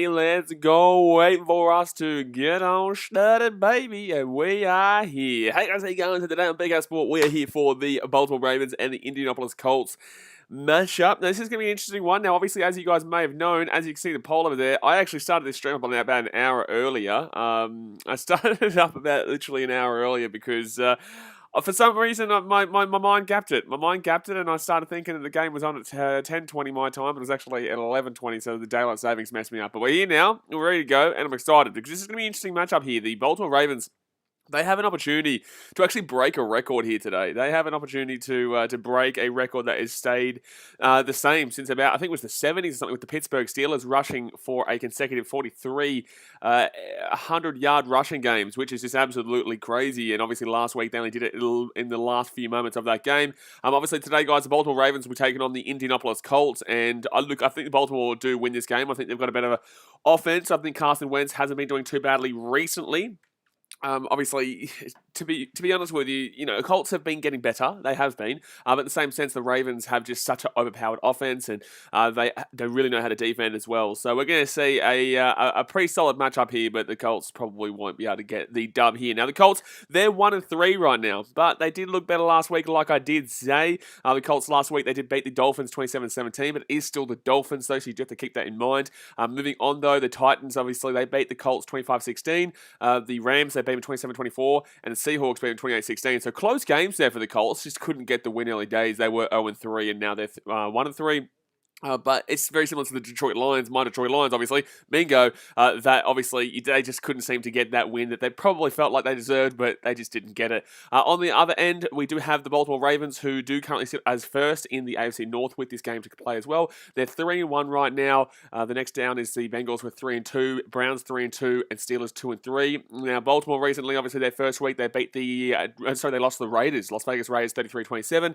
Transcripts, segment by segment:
Let's go. Waiting for us to get on started, baby. And we are here. Hey guys, how you going? Today on BKRmy Sport, we are here for the Baltimore Ravens and the Indianapolis Colts matchup. Now, this is going to be an interesting one. Now, obviously, as you guys may have known, as you can see the poll over there, I actually started this stream up about an hour earlier. I started it up about literally an hour earlier because for some reason, my mind gapped it. My mind gapped it, and I started thinking that the game was on at 10:20 my time. It was actually at 11:20, so the daylight savings messed me up. But we're here now. We're ready to go, and I'm excited because this is going to be an interesting matchup here. The Baltimore Ravens, they have an opportunity to actually break a record here today. They have an opportunity to break a record that has stayed the same since about, I think it was the 70s or something, with the Pittsburgh Steelers rushing for a consecutive 43 100-yard rushing games, which is just absolutely crazy. And obviously last week they only did it in the last few moments of that game. Obviously today, guys, the Baltimore Ravens will be taking on the Indianapolis Colts. And I think the Baltimore do win this game. I think they've got a better offense. I think Carson Wentz hasn't been doing too badly recently. Obviously, to be honest with you, the Colts have been getting better. They have been, but in the same sense, the Ravens have just such an overpowered offense, and they really know how to defend as well. So we're going to see a pretty solid matchup here, but the Colts probably won't be able to get the dub here. Now the Colts, they're 1-3 right now, but they did look better last week, like I did say. The Colts last week, they did beat the Dolphins 27-17, but it is still the Dolphins, though, so you do have to keep that in mind. Moving on, though, the Titans, obviously, they beat the Colts 25-16. The Rams, they beat them 27-24, and the Seahawks beat them 28-16. So close games there for the Colts. Just couldn't get the win early days. They were 0-3, and now they're 1-3. But it's very similar to the Detroit Lions, my Detroit Lions, obviously. Bingo. That obviously they just couldn't seem to get that win that they probably felt like they deserved, but they just didn't get it. On the other end, we do have the Baltimore Ravens, who do currently sit as first in the AFC North with this game to play as well. They're 3-1 right now. The next down is the Bengals with 3-2, Browns 3-2, and Steelers 2-3. Now Baltimore recently, obviously their first week, they beat they lost to the Raiders, Las Vegas Raiders 33-27.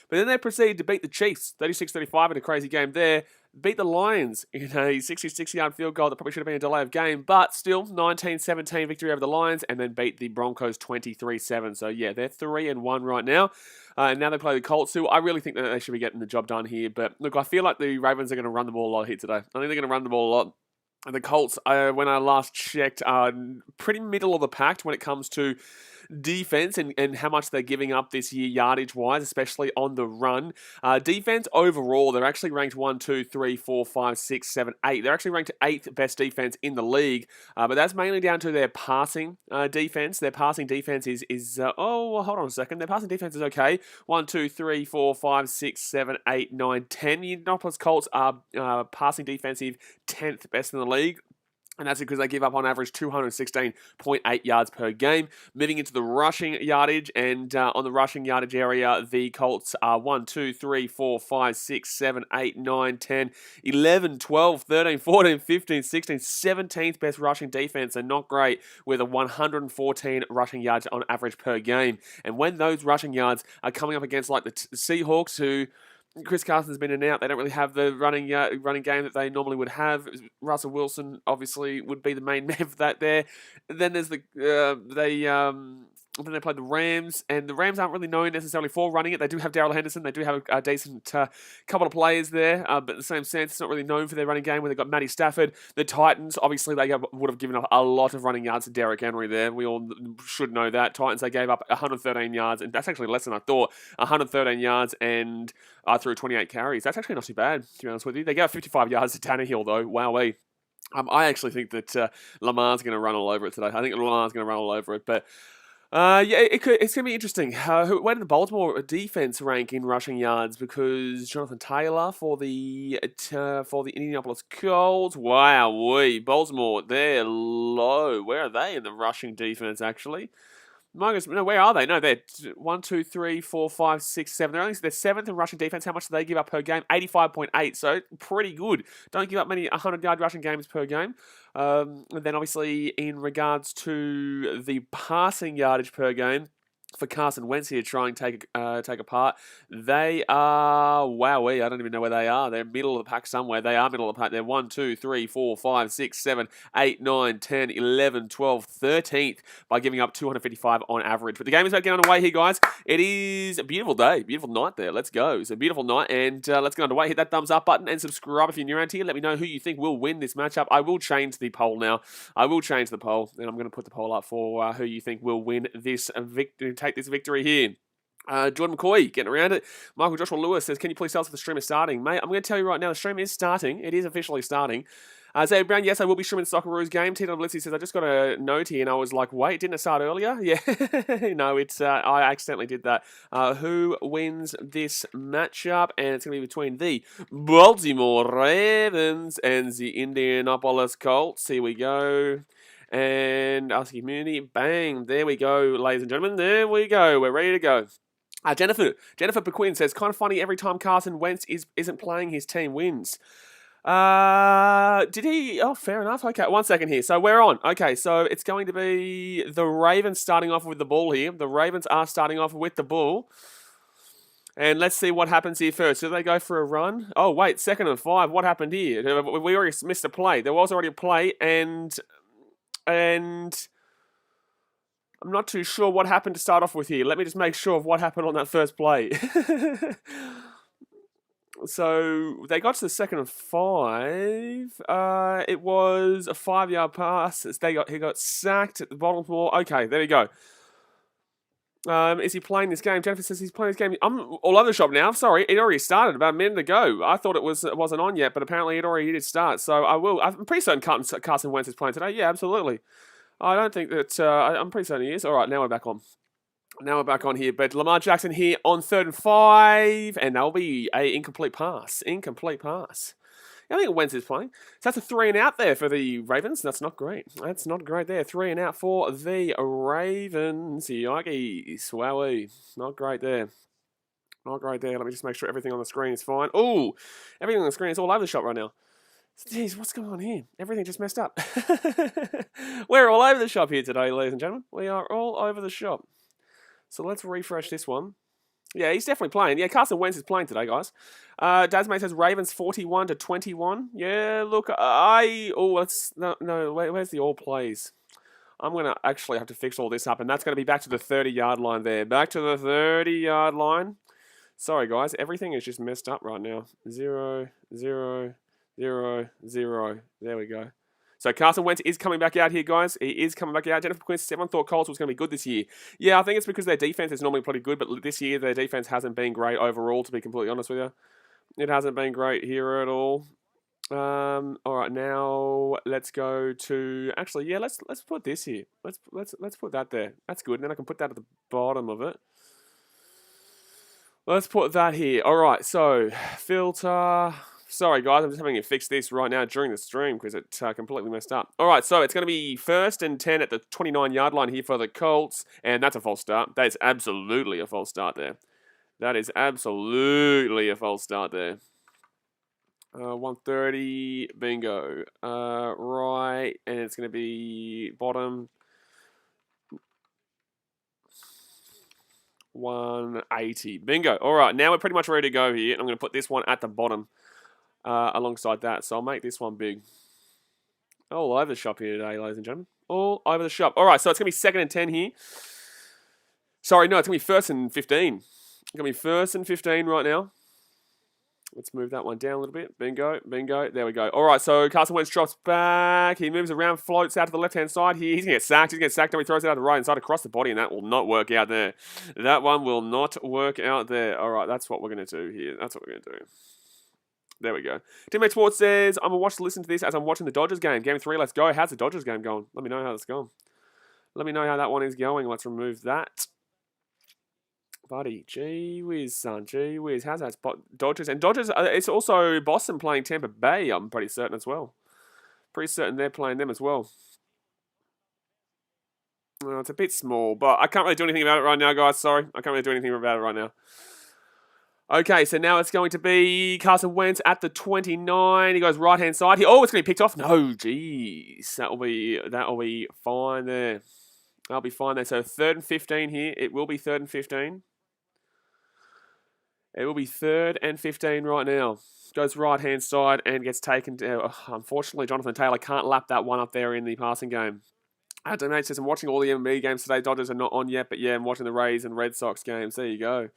But then they proceeded to beat the Chiefs 36-35 in a crazy game there. Beat the Lions in a 66-yard field goal that probably should have been a delay of game, but still 19-17 victory over the Lions, and then beat the Broncos 23-7. So yeah, they're 3-1 right now. And now they play the Colts, who I really think that they should be getting the job done here. But look, I feel like the Ravens are going to run the ball a lot here today. I think they're going to run the ball a lot. And the Colts, when I last checked, are pretty middle of the pack when it comes to defense and how much they're giving up this year yardage-wise, especially on the run. Defense overall, they're actually ranked 1, 2, 3, 4, 5, 6, 7, 8. They're actually ranked 8th best defense in the league, but that's mainly down to their passing defense. Their passing defense is hold on a second. Their passing defense is okay. 1, 2, 3, 4, 5, 6, 7, 8, 9, 10. The Indianapolis Colts are passing defensive 10th best in the league. And that's because they give up on average 216.8 yards per game. Moving into the rushing yardage, and on the rushing yardage area, the Colts are 1, 2, 3, 4, 5, 6, 7, 8, 9, 10, 11, 12, 13, 14, 15, 16, 17th best rushing defense, and not great, with a 114 rushing yards on average per game. And when those rushing yards are coming up against like the Seahawks, who Chris Carson's been in and out. They don't really have the running game that they normally would have. Russell Wilson obviously would be the main man for that there. And then there's then they played the Rams, and the Rams aren't really known necessarily for running it. They do have Darrell Henderson. They do have a decent couple of players there, but in the same sense, it's not really known for their running game. Where they've got Matty Stafford. The Titans, obviously, they would have given up a lot of running yards to Derrick Henry there. We all should know that. Titans, they gave up 113 yards, and that's actually less than I thought. 113 yards and through 28 carries. That's actually not too bad, to be honest with you. They gave 55 yards to Tannehill, though. Wowee. I actually think that Lamar's going to run all over it today. I think Lamar's going to run all over it, but it's going to be interesting. Where did the Baltimore defense rank in rushing yards? Because Jonathan Taylor for the Indianapolis Colts. Wow, Baltimore, they're low. Where are they in the rushing defense, actually? Marcus, no, where are they? No, they're 1, 2, 3, 4, 5, 6, 7. They're 7th in rushing defense. How much do they give up per game? 85.8. So pretty good. Don't give up many 100-yard rushing games per game. And then obviously in regards to the passing yardage per game, for Carson Wentz here to try and take apart. They are, wowee, I don't even know where they are. They're middle of the pack somewhere. They are middle of the pack. They're 1, 2, 3, 4, 5, 6, 7, 8, 9, 10, 11, 12, 13th by giving up 255 on average. But the game is about to get underway here, guys. It is a beautiful day, beautiful night there. Let's go. It's a beautiful night, and let's get underway. Hit that thumbs up button and subscribe if you're new around here. Let me know who you think will win this matchup. I will change the poll now. I will change the poll, and I'm going to put the poll up for who you think will win this victory. Take this victory here. Jordan McCoy getting around it. Michael Joshua Lewis says, can you please tell us if the stream is starting? Mate, I'm going to tell you right now, the stream is starting. It is officially starting. Zay Brown, yes, I will be streaming the Socceroos game. Tito Blitzy says, I just got a note here and I was like, wait, didn't it start earlier? Yeah, no, it's I accidentally did that. Who wins this matchup? And it's going to be between the Baltimore Ravens and the Indianapolis Colts. Here we go. And Ask Community, bang, there we go, ladies and gentlemen, there we go, we're ready to go. Jennifer Pequin says, kind of funny every time Carson Wentz isn't playing, his team wins. Did he? Oh, fair enough. Okay, 1 second here. So we're on. Okay, so it's going to be the Ravens starting off with the ball here. The Ravens are starting off with the ball. And let's see what happens here first. Do they go for a run? Oh, wait, 2nd and 5. What happened here? We already missed a play. There was already a play, and I'm not too sure what happened to start off with here. Let me just make sure of what happened on that first play. So they got to the 2nd and 5. It was a 5-yard pass. He got sacked at the Baltimore. Okay, there we go. Is he playing this game? Jennifer says he's playing this game. I'm all over the shop now. I'm sorry, it already started about a minute ago. I thought it wasn't on yet, but apparently it already did start. So I'm pretty certain Carson Wentz is playing today. Yeah, absolutely. I don't think that. I'm pretty certain he is. All right, now we're back on. Now we're back on here. But Lamar Jackson here on 3rd and 5, and that'll be an incomplete pass. Incomplete pass. I think Wentz is playing. So that's a 3 and out there for the Ravens. That's not great. That's not great there. 3 and out for the Ravens. Yikes. Wowie. Not great there. Not great there. Let me just make sure everything on the screen is fine. Ooh, everything on the screen is all over the shop right now. Jeez, what's going on here? Everything just messed up. We're all over the shop here today, ladies and gentlemen. We are all over the shop. So let's refresh this one. Yeah, he's definitely playing. Yeah, Carson Wentz is playing today, guys. Dasmate says Ravens 41-21. Yeah, look, where's the all plays? I'm going to actually have to fix all this up, and that's going to be back to the 30-yard line there. Back to the 30-yard line. Sorry, guys, everything is just messed up right now. 0, 0, 0, 0. There we go. So Carson Wentz is coming back out here, guys. He is coming back out. Jennifer Quinn said, everyone thought Colts was going to be good this year. Yeah, I think it's because their defense is normally pretty good, but this year their defense hasn't been great overall, to be completely honest with you. It hasn't been great here at all. All right, now let's go to. Actually, yeah, let's put this here. Let's put that there. That's good. And then I can put that at the bottom of it. Let's put that here. All right, so filter. Sorry, guys, I'm just having to fix this right now during the stream because it completely messed up. All right, so it's going to be 1st and 10 at the 29-yard line here for the Colts, and that's a false start. That is absolutely a false start there. That is absolutely a false start there. 130, bingo. Right, and it's going to be bottom 180. Bingo. All right, now we're pretty much ready to go here. I'm going to put this one at the bottom. Alongside that, so I'll make this one big. All over the shop here today, ladies and gentlemen. All over the shop. All right, so it's going to be 2nd and 10 here. Sorry, no, it's going to be 1st and 15. It's going to be 1st and 15 right now. Let's move that one down a little bit. Bingo, bingo. There we go. All right, so Carson Wentz drops back. He moves around, floats out to the left-hand side here. He's going to get sacked. He's going to get sacked, and he throws it out to the right-hand side across the body, and that will not work out there. That one will not work out there. All right, that's what we're going to do here. That's what we're going to do. There we go. Teammate Sports says, I'm going to watch to listen to this as I'm watching the Dodgers game. Game 3, let's go. How's the Dodgers game going? Let me know how that's going. Let me know how that one is going. Let's remove that. Buddy, gee whiz, son. Gee whiz. How's that spot? Dodgers. And Dodgers, it's also Boston playing Tampa Bay, I'm pretty certain as well. Pretty certain they're playing them as well. Well, it's a bit small, but I can't really do anything about it right now, guys. Sorry. I can't really do anything about it right now. Okay, so now it's going to be Carson Wentz at the 29. He goes right-hand side. Oh, it's going to be picked off. No, jeez. That'll be fine there. I'll be fine there. So 3rd and 15 here. It will be 3rd and 15. It will be 3rd and 15 right now. Goes right-hand side and gets taken down. Unfortunately, Jonathan Taylor can't lap that one up there in the passing game. Donate says, I'm watching all the MLB games today. Dodgers are not on yet, but yeah, I'm watching the Rays and Red Sox games. There you go.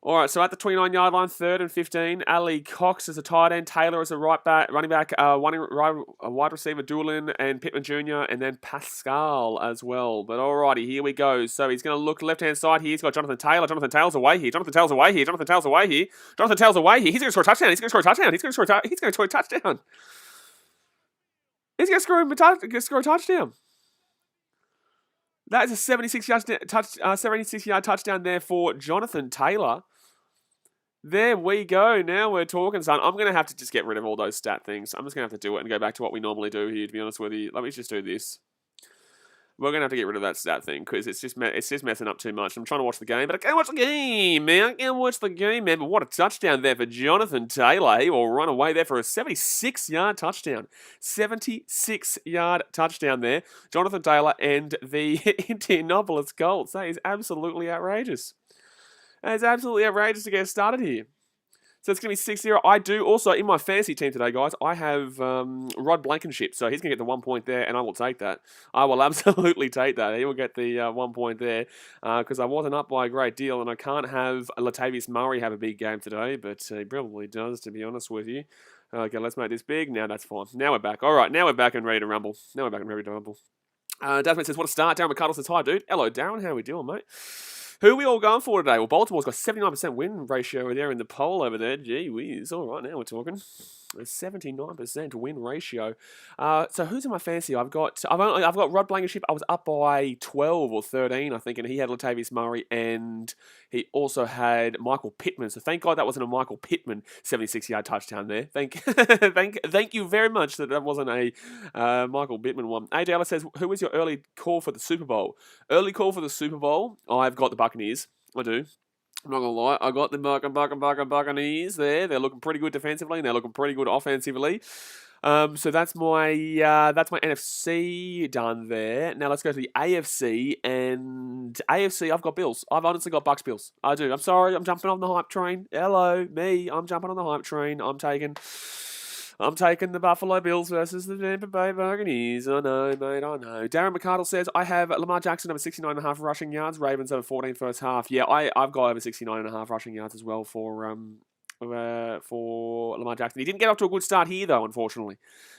All right, so at the 29-yard line, 3rd and 15. Ali Cox is a tight end. Taylor is a running back, wide receiver, Doolin, and Pittman Jr., and then Pascal as well. But all righty, here we go. So he's going to look left-hand side here. He's got Jonathan Taylor. Jonathan Taylor's away here. Jonathan Taylor's away here. Jonathan Taylor's away here. Jonathan Taylor's away here. He's going to score a touchdown. He's going to score a touchdown. He's going to score a touchdown. He's going to score a touchdown. He's going to score a touchdown. That is a 76-yard touchdown there for Jonathan Taylor. There we go. Now we're talking, son. I'm going to have to just get rid of all those stat things. I'm just going to have to do it and go back to what we normally do here, to be honest with you. Let me just do this. We're going to have to get rid of that stat thing because it's just messing up too much. I'm trying to watch the game, but I can't watch the game, man. I can't watch the game, man. But what a touchdown there for Jonathan Taylor. He will run away there for a 76-yard touchdown. 76-yard touchdown there. Jonathan Taylor and the Indianapolis Colts. That is absolutely outrageous. That is absolutely outrageous to get started here. So it's going to be 6-0. I do also, in my fantasy team today, guys, I have Rod Blankenship. So he's going to get the 1 point there, and I will take that. I will absolutely take that. He will get the 1 point there because I wasn't up by a great deal, and I can't have Latavius Murray have a big game today, but he probably does, to be honest with you. Okay, let's make this big. Now that's fine. Now we're back. All right, now we're back and ready to rumble. Dasman says, what a start. Darren McCardle says, hi, dude. Hello, Darren. How are we doing, mate? Who are we all going for today? Well, Baltimore's got 79% win ratio there in the poll over there. Gee whiz. All right, now we're talking. A 79% win ratio. So who's in my fantasy? I've got Rod Blankenship. I was up by 12 or 13, I think, and he had Latavius Murray, and he also had Michael Pittman. So thank God that wasn't a Michael Pittman 76-yard touchdown there. Thank you very much that wasn't a Michael Pittman one. AJ Ellis says, who was your early call for the Super Bowl? Early call for the Super Bowl? I've got the Buccaneers. I do. I'm not going to lie. I got the Buccaneers there. They're looking pretty good defensively, and they're looking pretty good offensively. So that's my NFC done there. Now let's go to the AFC. And AFC, I've got Bills. I've honestly got Bucks Bills. I do. I'm sorry. I'm jumping on the hype train. Hello, me. I'm jumping on the hype train. I'm taking the Buffalo Bills versus the Tampa Bay Buccaneers. I know, mate, I know. Darren McCardle says, I have Lamar Jackson over 69.5 rushing yards. Ravens over 14 first half. Yeah, I've got over 69.5 rushing yards as well for Lamar Jackson. He didn't get off to a good start here, though, unfortunately.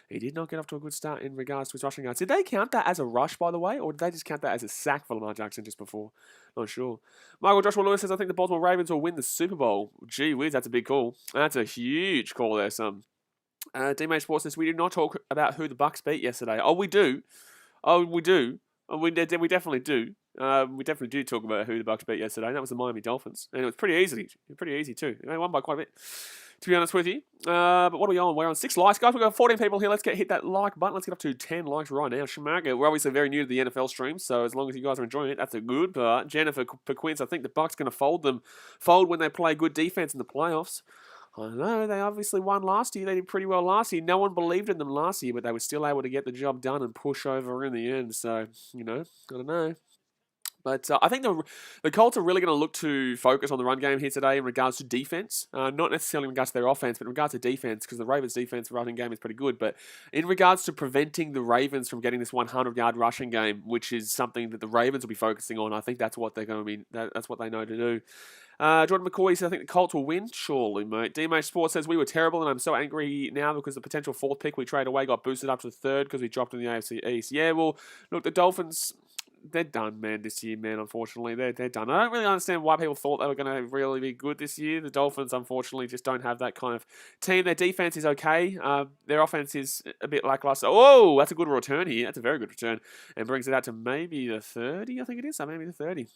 He did not get off to a good start in regards to his rushing yards. Did they count that as a rush, by the way, or did they just count that as a sack for Lamar Jackson just before? Not sure. Michael Joshua Lewis says, I think the Baltimore Ravens will win the Super Bowl. Gee whiz, that's a big call. That's a huge call there, son. D-Mate Sports says, we did not talk about who the Bucks beat yesterday. Oh, we do. We definitely do. We definitely do talk about who the Bucks beat yesterday. And that was the Miami Dolphins. And it was pretty easy too. They won by quite a bit, to be honest with you. But what are we on? We're on 6 likes, guys. We've got 14 people here. Let's hit that like button. Let's get up to 10 likes right now. Shamaga, we're obviously very new to the NFL stream, so as long as you guys are enjoying it, that's a good part. Jennifer Quince, I think the Bucks going to fold when they play good defense in the playoffs. I know, they obviously won last year. They did pretty well last year. No one believed in them last year, but they were still able to get the job done and push over in the end. So, I don't know. But I think the Colts are really going to look to focus on the run game here today in regards to defense. Not necessarily in regards to their offense, but in regards to defense, because the Ravens' defense running game is pretty good. But in regards to preventing the Ravens from getting this 100-yard rushing game, which is something that the Ravens will be focusing on, I think that's what they're going to be. That's what they know to do. Jordan McCoy says, I think the Colts will win. Surely, mate. DMA Sports says, we were terrible, and I'm so angry now because the potential 4th pick we trade away got boosted up to the 3rd because we dropped in the AFC East. Yeah, well, look, the Dolphins, they're done, man, this year, man, unfortunately. They're done. I don't really understand why people thought they were going to really be good this year. The Dolphins, unfortunately, just don't have that kind of team. Their defense is okay. Their offense is a bit lackluster. Oh, that's a good return here. That's a very good return. And brings it out to maybe the 30, I think it is. So maybe the 30.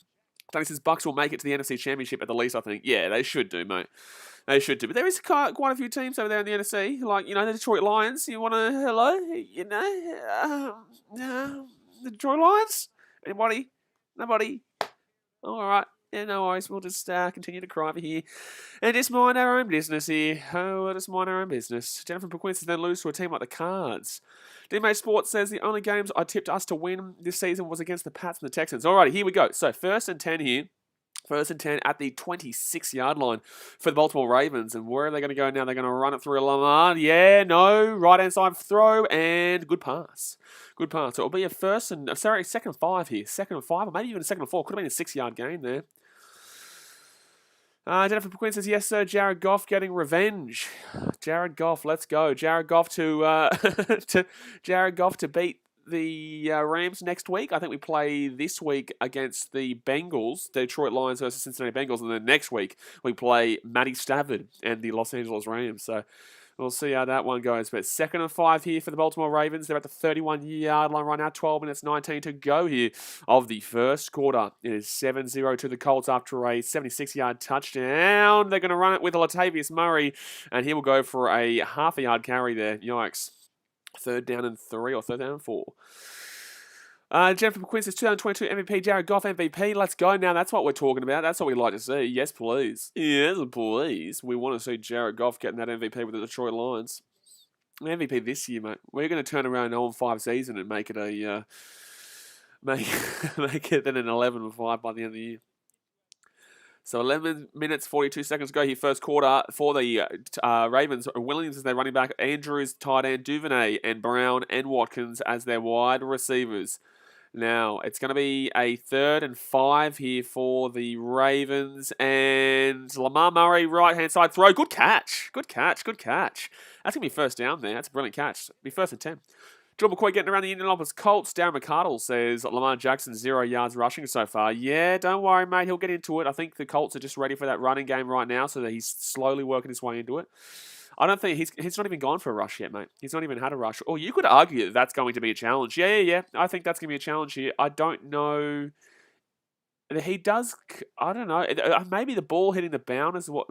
Tony says Bucks will make it to the NFC Championship at the least, I think. Yeah, they should do, mate. They should do. But there is quite a few teams over there in the NFC, like, the Detroit Lions. You want to, hello? The Detroit Lions? Anybody? Nobody? All right. Yeah, no worries. We'll just continue to cry over here and just mind our own business here. Oh, we'll just mind our own business. Jennifer Perquince then lose to a team like the Cards. DMA Sports says the only games I tipped us to win this season was against the Pats and the Texans. Alrighty, here we go. So 1st and 10 here. 1st and 10 at the 26-yard line for the Baltimore Ravens. And where are they going to go now? They're going to run it through Lamar. Yeah, no. Right-hand side throw and good pass. Good pass. So it'll be a 2nd and 5 here. 2nd and 5 or maybe even a 2nd and 4. Could have been a 6-yard gain there. Jennifer McQueen says, yes, sir, Jared Goff getting revenge. Jared Goff, let's go. Jared Goff to Jared Goff to beat the Rams next week. I think we play this week against the Bengals, the Detroit Lions versus Cincinnati Bengals, and then next week we play Matty Stafford and the Los Angeles Rams. So we'll see how that one goes. But 2nd and 5 here for the Baltimore Ravens. They're at the 31-yard line right now. 12 minutes 19 to go here of the first quarter. It is 7-0 to the Colts after a 76-yard touchdown. They're going to run it with Latavius Murray, and he will go for a half-a-yard carry there. Yikes. 3rd down and 3 or 3rd down and 4. Jennifer McQueen says 2022 MVP, Jared Goff MVP. Let's go now. That's what we're talking about. That's what we'd like to see. Yes, please. Yes, please. We want to see Jared Goff getting that MVP with the Detroit Lions. MVP this year, mate. We're going to turn around an 0-5 season and make it a make it then an 11-5 by the end of the year. So 11 minutes, 42 seconds to go here, first quarter for the Ravens. Williams as their running back, Andrews, tight end, Duvernay, and Brown and Watkins as their wide receivers. Now, it's going to be a 3rd and 5 here for the Ravens. And Lamar Murray, right-hand side throw. Good catch. Good catch. Good catch. That's going to be 1st down there. That's a brilliant catch. It'll be 1st and 10. John McCoy getting around the Indianapolis Colts. Darren McCardle says Lamar Jackson 0 yards rushing so far. Yeah, don't worry, mate. He'll get into it. I think the Colts are just ready for that running game right now, so that he's slowly working his way into it. I don't think he's not even gone for a rush yet, mate. He's not even had a rush. Or you could argue that that's going to be a challenge. Yeah. I think that's going to be a challenge here. I don't know. He does. I don't know. Maybe the ball hitting the ground is what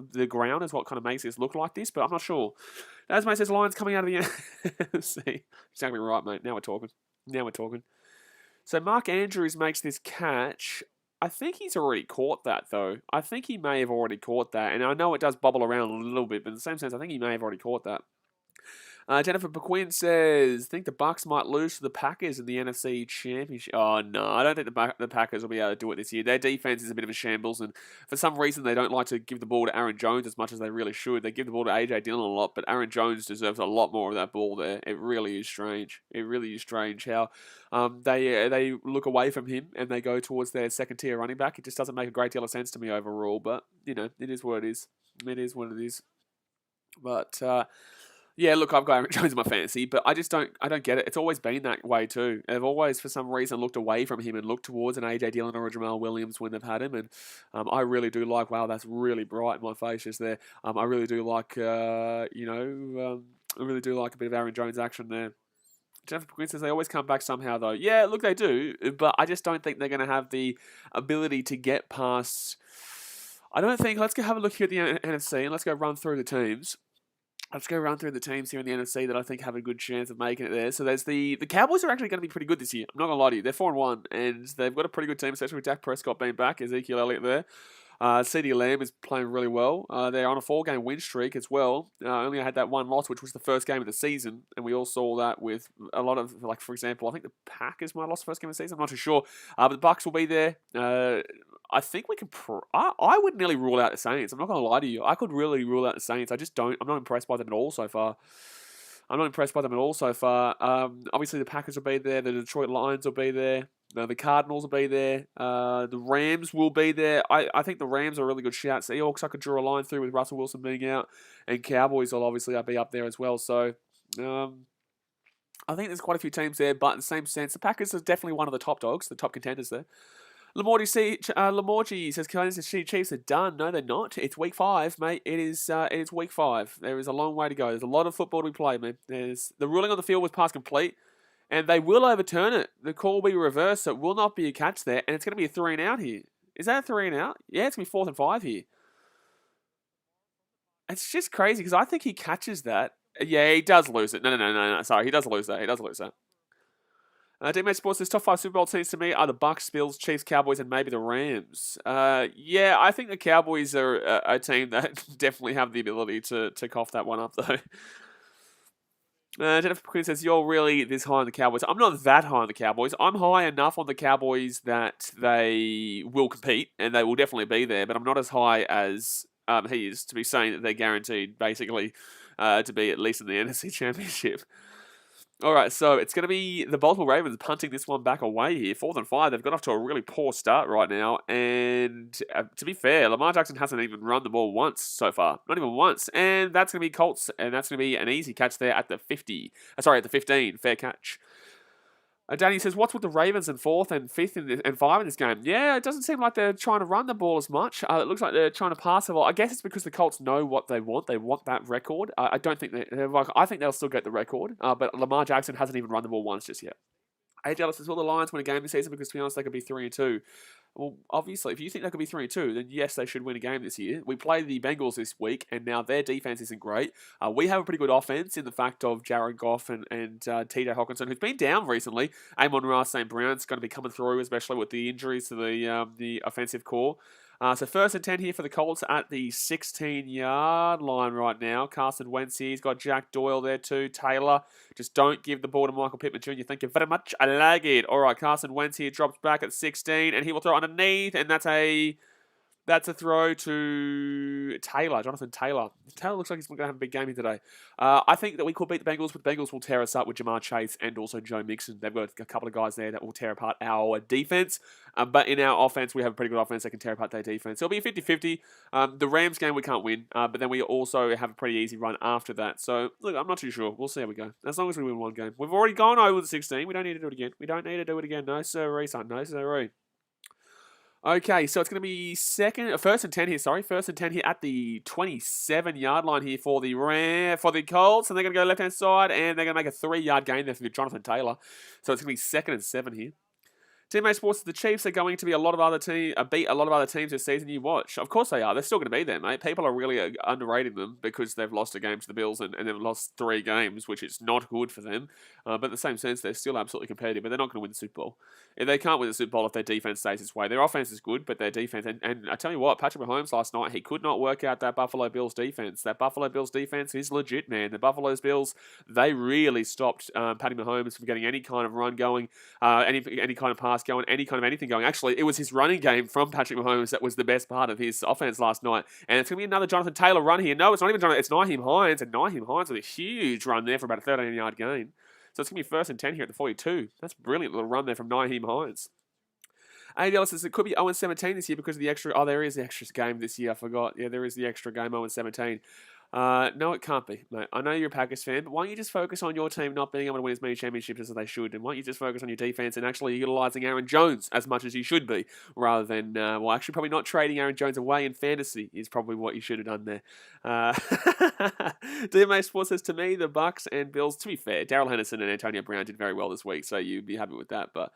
kind of makes this look like this, but I'm not sure. As mate says, Lions coming out of the NFC. Exactly right, mate. Now we're talking. So Mark Andrews makes this catch. I think he's already caught that, though. I think he may have already caught that. And I know it does bubble around a little bit, but in the same sense, I think he may have already caught that. Jennifer Perquin says, think the Bucks might lose to the Packers in the NFC Championship. Oh, no, I don't think the Packers will be able to do it this year. Their defense is a bit of a shambles, and for some reason, they don't like to give the ball to Aaron Jones as much as they really should. They give the ball to A.J. Dillon a lot, but Aaron Jones deserves a lot more of that ball there. It really is strange. It really is strange how they look away from him and they go towards their second-tier running back. It just doesn't make a great deal of sense to me overall, but, you know, it is what it is. It is what it is. But, yeah, look, I've got Aaron Jones in my fantasy, but I don't get it. It's always been that way too. They've always, for some reason, looked away from him and looked towards an A.J. Dillon or a Jamal Williams when they've had him. And I really do like, wow, that's really bright in my face just there. I really do like, I really do like a bit of Aaron Jones action there. Jennifer Quinn says they always come back somehow, though. Yeah, look, they do, but I just don't think they're going to have the ability to get past. I don't think. Let's go have a look here at the NFC and let's go run through the teams. Let's go run through the teams here in the NFC that I think have a good chance of making it there. So there's the Cowboys are actually going to be pretty good this year. I'm not going to lie to you. They're 4-1, and they've got a pretty good team, especially with Dak Prescott being back, Ezekiel Elliott there. CeeDee Lamb is playing really well. They're on a 4-game win streak as well. Only had that one loss, which was the first game of the season, and we all saw that with a lot of, like, for example, I think the Packers might have lost the first game of the season. I'm not too sure. But the Bucs will be there. I think we can. I would nearly rule out the Saints. I'm not going to lie to you. I could really rule out the Saints. I just don't. I'm not impressed by them at all so far. Obviously, the Packers will be there. The Detroit Lions will be there. The Cardinals will be there. The Rams will be there. I think the Rams are a really good shout. Seahawks, I could draw a line through with Russell Wilson being out. And Cowboys will obviously be up there as well. So, I think there's quite a few teams there. But in the same sense, the Packers are definitely one of the top dogs, the top contenders there. Lamorgi says Kansas City Chiefs are done. No, they're not. It's week 5, mate. It is week 5. There is a long way to go. There's a lot of football to be played, man. The ruling on the field was past complete, and they will overturn it. The call will be reversed, so it will not be a catch there, and it's going to be a 3 and out here. Is that a 3 and out? Yeah, it's going to be 4th and 5 here. It's just crazy because I think he catches that. Yeah, he does lose it. No. Sorry, he does lose that. DMA Sports says top 5 Super Bowl teams to me are the Bucks, Bills, Chiefs, Cowboys, and maybe the Rams. Yeah, I think the Cowboys are a team that definitely have the ability to cough that one up, though. Jennifer Quinn says, you're really this high on the Cowboys. I'm not that high on the Cowboys. I'm high enough on the Cowboys that they will compete, and they will definitely be there, but I'm not as high as he is to be saying that they're guaranteed, basically, to be at least in the NFC Championship. All right, so it's going to be the Baltimore Ravens punting this one back away here. 4th and 5. They've got off to a really poor start right now. And to be fair, Lamar Jackson hasn't even run the ball once so far. Not even once. And that's going to be Colts. And that's going to be an easy catch there at the 50. Sorry, at the 15. Fair catch. Danny says, what's with the Ravens in 4th and 5th and 5 in this game? Yeah, it doesn't seem like they're trying to run the ball as much. It looks like they're trying to pass the ball. I guess it's because the Colts know what they want. They want that record. I don't think I think they'll still get the record. But Lamar Jackson hasn't even run the ball once just yet. AJ Ellis says, will the Lions win a game this season? Because to be honest, they could be 3-2. Well, obviously, if you think they could be 3-2, then yes, they should win a game this year. We play the Bengals this week, and now their defense isn't great. We have a pretty good offense in the fact of Jared Goff and TJ Hawkinson, who's been down recently. Amon-Ra St. Brown's going to be coming through, especially with the injuries to the offensive core. So 1st and 10 here for the Colts at the 16-yard line right now. Carson Wentz here. He's got Jack Doyle there too. Taylor. Just don't give the ball to Michael Pittman Jr. Thank you very much. I like it. All right, Carson Wentz here drops back at 16, and he will throw underneath, and that's a throw to Taylor, Jonathan Taylor. Taylor looks like he's going to have a big game here today. I think that we could beat the Bengals, but the Bengals will tear us up with Jamar Chase and also Joe Mixon. They've got a couple of guys there that will tear apart our defense. But in our offense, we have a pretty good offense that can tear apart their defense. So it'll be a 50-50. The Rams game we can't win, but then we also have a pretty easy run after that. So, look, I'm not too sure. We'll see how we go. As long as we win one game. We've already gone over the 16. We don't need to do it again. We don't need to do it again. No, sirree, son. No, sirree. Okay, so it's going to be 1st and 10 here, sorry. 1st and 10 here at the 27-yard line here for the Colts. And they're going to go left-hand side, and they're going to make a 3-yard gain there for Jonathan Taylor. So it's going to be 2nd and 7 here. Teammate Sports, the Chiefs are going to be beat a lot of other teams this season you watch. Of course they are. They're still going to be there, mate. People are really underrating them because they've lost a game to the Bills and they've lost 3 games, which is not good for them. But in the same sense, they're still absolutely competitive, but they're not going to win the Super Bowl. They can't win the Super Bowl if their defense stays this way. Their offense is good, but their defense... And I tell you what, Patrick Mahomes last night, he could not work out that Buffalo Bills defense. That Buffalo Bills defense is legit, man. The Buffalo Bills, they really stopped Patty Mahomes from getting any kind of run going, any kind of pass going, any kind of anything going. Actually, it was his running game from Patrick Mahomes that was the best part of his offense last night. And it's going to be another Jonathan Taylor run here. No, it's not even Jonathan. It's Nyheim Hines. And Nyheim Hines with a huge run there for about a 13-yard gain. So it's going to be 1st and 10 here at the 42. That's a brilliant little run there from Nyheim Hines. ADL says it could be 0-17 this year because of the extra... Oh, there is the extra game this year. I forgot. Yeah, there is the extra game, 0-17. No, it can't be, mate. I know you're a Packers fan, but why don't you just focus on your team not being able to win as many championships as they should? And why don't you just focus on your defense and actually utilizing Aaron Jones as much as you should be, rather than, actually probably not trading Aaron Jones away in fantasy is probably what you should have done there. DMA Sports says, to me, the Bucks and Bills, to be fair, Darrell Henderson and Antonio Brown did very well this week, so you'd be happy with that, but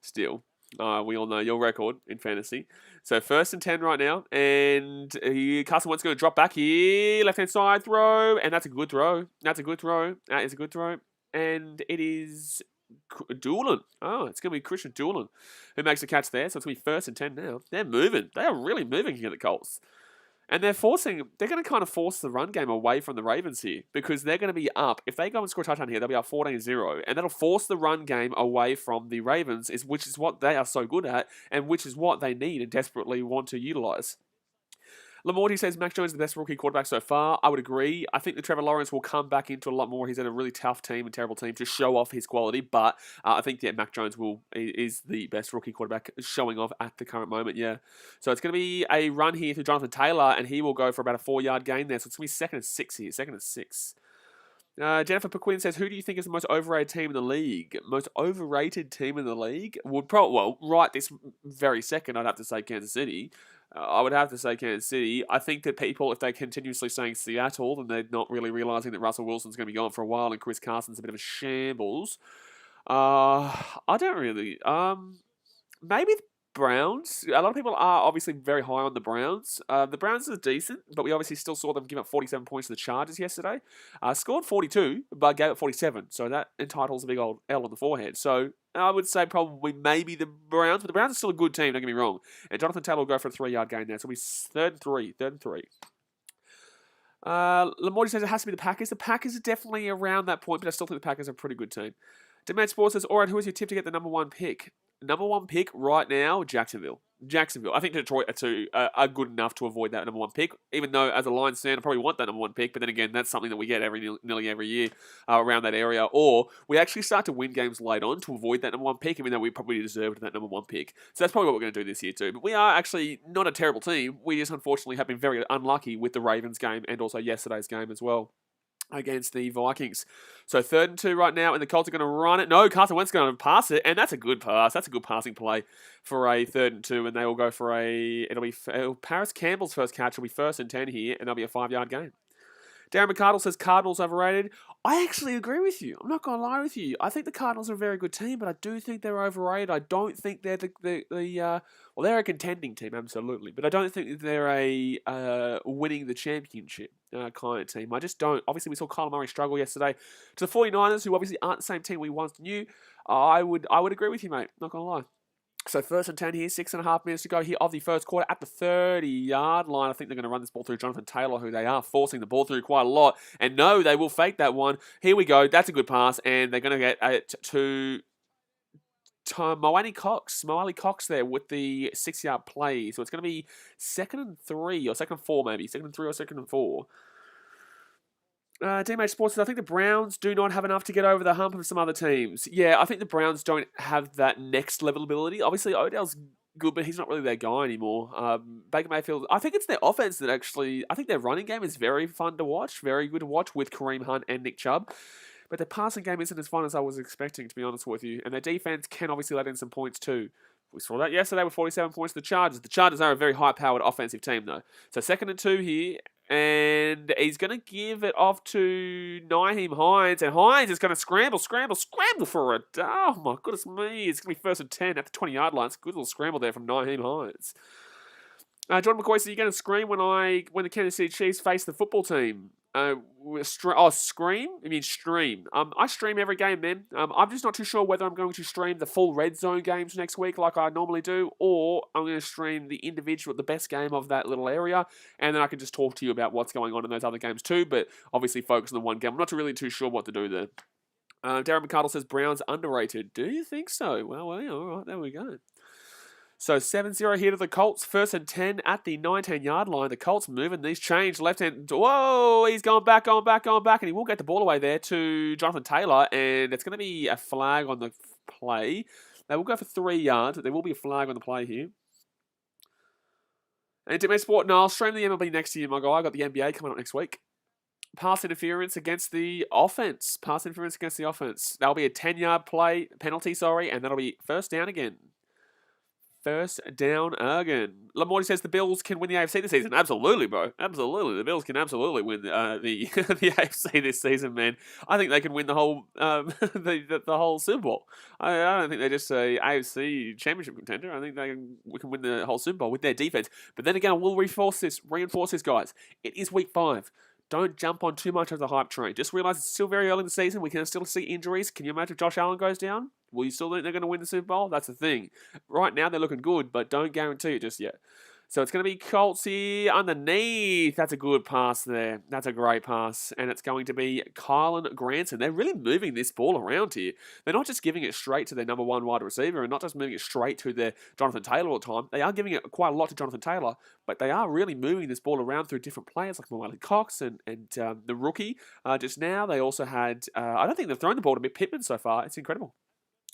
still... we all know your record in fantasy. So 1st and 10 right now. And Carson Wentz going to drop back here. Left-hand side throw. And that's a good throw. That is a good throw. And it is Doolan. Oh, it's going to be Christian Doolan who makes the catch there. So it's going to be 1st and 10 now. They're moving. They are really moving here, the Colts. And they're going to kind of force the run game away from the Ravens here because they're going to be up. If they go and score a touchdown here, they'll be up 14-0. And that'll force the run game away from the Ravens, which is what they are so good at and which is what they need and desperately want to utilize. Lamorty says Mac Jones is the best rookie quarterback so far. I would agree. I think that Trevor Lawrence will come back into a lot more. He's in a really tough team, a terrible team, to show off his quality. But I think that Mac Jones is the best rookie quarterback showing off at the current moment, yeah. So it's going to be a run here through Jonathan Taylor, and he will go for about a 4-yard gain there. So it's going to be 2nd and 6 here, 2nd and 6. Jennifer Pequin says, who do you think is the most overrated team in the league? Most overrated team in the league? Right this very second, I'd have to say Kansas City. I would have to say Kansas City. I think that people, if they're continuously saying Seattle, then they're not really realizing that Russell Wilson's going to be gone for a while and Chris Carson's a bit of a shambles. I don't really... maybe the Browns. A lot of people are obviously very high on the Browns. The Browns are decent, but we obviously still saw them give up 47 points to the Chargers yesterday. Scored 42, but gave up 47. So that entitles a big old L on the forehead. So I would say probably maybe the Browns, but the Browns are still a good team, don't get me wrong. And Jonathan Taylor will go for a 3-yard gain there. So it'll be third and three. Lamorty says it has to be the Packers. The Packers are definitely around that point, but I still think the Packers are a pretty good team. Demand Sports says, all right, who is your tip to get the number one pick? Number one pick right now, Jacksonville. I think Detroit are good enough to avoid that number one pick, even though as a Lions fan, I probably want that number one pick, but then again, that's something that we get nearly every year around that area. Or we actually start to win games late on to avoid that number one pick, even though we probably deserved that number one pick. So that's probably what we're going to do this year too. But we are actually not a terrible team. We just unfortunately have been very unlucky with the Ravens game and also yesterday's game as well against the Vikings. So 3rd and 2 right now, and the Colts are going to run it. No, Carson Wentz is going to pass it, and that's a good pass. That's a good passing play for a 3rd and 2, and they will go for Paris Campbell's first catch. It'll be 1st and 10 here, and that'll be a 5-yard gain. Darren McCardle says Cardinals overrated. I actually agree with you. I'm not going to lie with you. I think the Cardinals are a very good team, but I do think they're overrated. I don't think they're they're a contending team, absolutely, but I don't think they're a winning the championship kind of team. I just don't. Obviously, we saw Kyler Murray struggle yesterday to the 49ers, who obviously aren't the same team we once knew. I would agree with you, mate. Not going to lie. So 1st and 10 here, 6.5 minutes to go here of the first quarter at the 30-yard line. I think they're going to run this ball through Jonathan Taylor, who they are forcing the ball through quite a lot. And no, they will fake that one. Here we go. That's a good pass, and they're going to get it to Moali Cox there with the 6-yard play. So it's going to be 2nd and 3 or 2nd and 4 maybe. 2nd and 3 or 2nd and 4. DMH Sports says, I think the Browns do not have enough to get over the hump of some other teams. Yeah, I think the Browns don't have that next level ability. Obviously, Odell's good, but he's not really their guy anymore. Baker Mayfield, I think it's their offense that actually, I think their running game is very fun to watch, very good to watch with Kareem Hunt and Nick Chubb. But their passing game isn't as fun as I was expecting, to be honest with you. And their defense can obviously let in some points too. We saw that yesterday with 47 points to the Chargers. The Chargers are a very high-powered offensive team, though. So 2nd and 2 here. And he's going to give it off to Nyheim Hines. And Hines is going to scramble for it. Oh, my goodness me. It's going to be 1st and 10 at the 20-yard line. It's a good little scramble there from Nyheim Hines. John McCoy says, you're going to scream when the Kansas City Chiefs face the football team. Scream? I mean stream. I stream every game, man. I'm just not too sure whether I'm going to stream the full red zone games next week like I normally do, or I'm going to stream the best game of that little area, and then I can just talk to you about what's going on in those other games too, but obviously focus on the one game. I'm not really too sure what to do there. Darren McCardle says, Browns underrated. Do you think so? Well, yeah, all right, there we go. So 7-0 here to the Colts. 1st and 10 at the 19-yard line. The Colts moving these chains. Left hand. Whoa, he's going back. And he will get the ball away there to Jonathan Taylor. And it's going to be a flag on the play. They will go for 3 yards. There will be a flag on the play here. And to my sport, no, I'll stream the MLB next year, my guy. I got the NBA coming up next week. Pass interference against the offense. That'll be a 10-yard penalty, and that'll be 1st down again. 1st down again. Lamorty says the Bills can win the AFC this season. Absolutely, bro. Absolutely. The Bills can absolutely win the AFC this season, man. I think they can win the whole the whole Super Bowl. I don't think they're just a AFC championship contender. I think we can win the whole Super Bowl with their defense. But then again, I will reinforce this, guys. It is week 5. Don't jump on too much of the hype train. Just realize it's still very early in the season. We can still see injuries. Can you imagine if Josh Allen goes down? Will you still think they're going to win the Super Bowl? That's the thing. Right now, they're looking good, but don't guarantee it just yet. So it's going to be Colts here underneath. That's a good pass there. That's a great pass. And it's going to be Kylan Granson. They're really moving this ball around here. They're not just giving it straight to their number 1 wide receiver and not just moving it straight to their Jonathan Taylor all the time. They are giving it quite a lot to Jonathan Taylor, but they are really moving this ball around through different players like Moali Cox and the rookie just now. They also had, I don't think they've thrown the ball to Mick Pittman so far. It's incredible.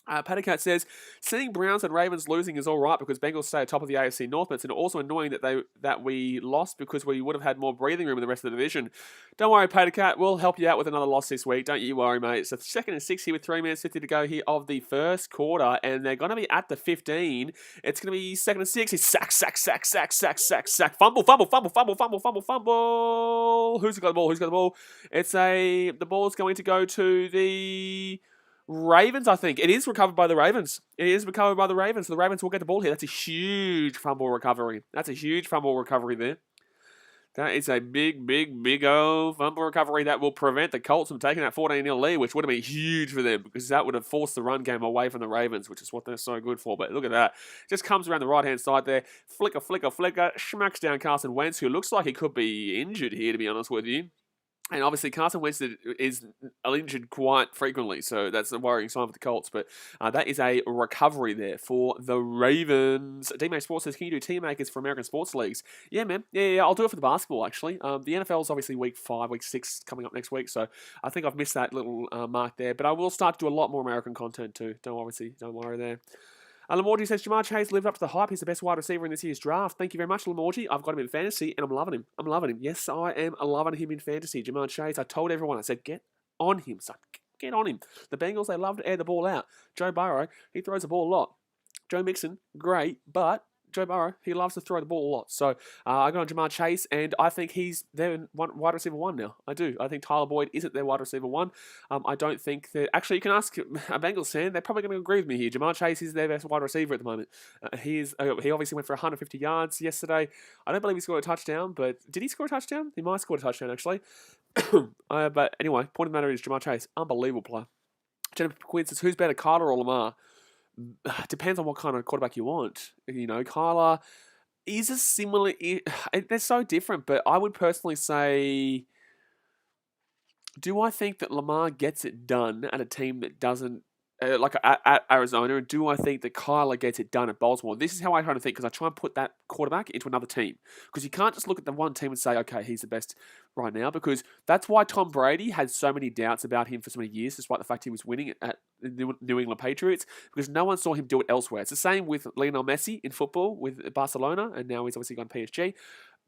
Pattercat says, seeing Browns and Ravens losing is all right because Bengals stay atop of the AFC North, but it's also annoying that we lost because we would have had more breathing room in the rest of the division. Don't worry, Pattercat. We'll help you out with another loss this week. Don't you worry, mate. So 2nd and 6 here with 3 minutes 50 to go here of the first quarter, and they're going to be at the 15. It's going to be 2nd and 6. It's sack. Fumble. Who's got the ball? The ball is going to go to the Ravens, I think. It is recovered by the Ravens. So the Ravens will get the ball here. That's a huge fumble recovery. There. That is a big old fumble recovery that will prevent the Colts from taking that 14-0 lead, which would have been huge for them because that would have forced the run game away from the Ravens, which is what they're so good for. But look at that. Just comes around the right-hand side there. Flicker, smacks down Carson Wentz, who looks like he could be injured here, to be honest with you. And obviously, Carson Wentz is injured quite frequently, so that's a worrying sign for the Colts. But that is a recovery there for the Ravens. D-May Sports says, can you do team makers for American sports leagues? Yeah, man. Yeah, I'll do it for the basketball, actually. The NFL is obviously week 5, week 6 coming up next week, so I think I've missed that little mark there. But I will start to do a lot more American content too. Don't worry there. Lamorgi says, Jamar Chase lived up to the hype. He's the best wide receiver in this year's draft. Thank you very much, Lamorgi. I've got him in fantasy, and I'm loving him. Yes, I am loving him in fantasy. Jamar Chase, I told everyone, I said, get on him, son. Get on him. The Bengals, they love to air the ball out. Joe Burrow, he throws the ball a lot. Joe Mixon, great, but Joe Burrow, he loves to throw the ball a lot. So I got on Jamar Chase, and I think he's their wide receiver 1 now. I do. I think Tyler Boyd isn't their wide receiver 1. I don't think that... Actually, you can ask a Bengals fan. They're probably going to agree with me here. Jamar Chase is their best wide receiver at the moment. He obviously went for 150 yards yesterday. I don't believe he scored a touchdown, but did he score a touchdown? He might have scored a touchdown, actually. But anyway, point of the matter is Jamar Chase, unbelievable player. Jennifer Quinn says, who's better, Carter or Lamar? Depends on what kind of quarterback you want. You know, Kyler is a similar... They're so different, but I would personally say... Do I think that Lamar gets it done at a team that doesn't... like at Arizona, and do I think that Kyler gets it done at Baltimore? This is how I try to think, because I try and put that quarterback into another team. Because you can't just look at the one team and say, okay, he's the best right now, because that's why Tom Brady had so many doubts about him for so many years, despite the fact he was winning at the New England Patriots, because no one saw him do it elsewhere. It's the same with Lionel Messi in football with Barcelona, and now he's obviously gone PSG.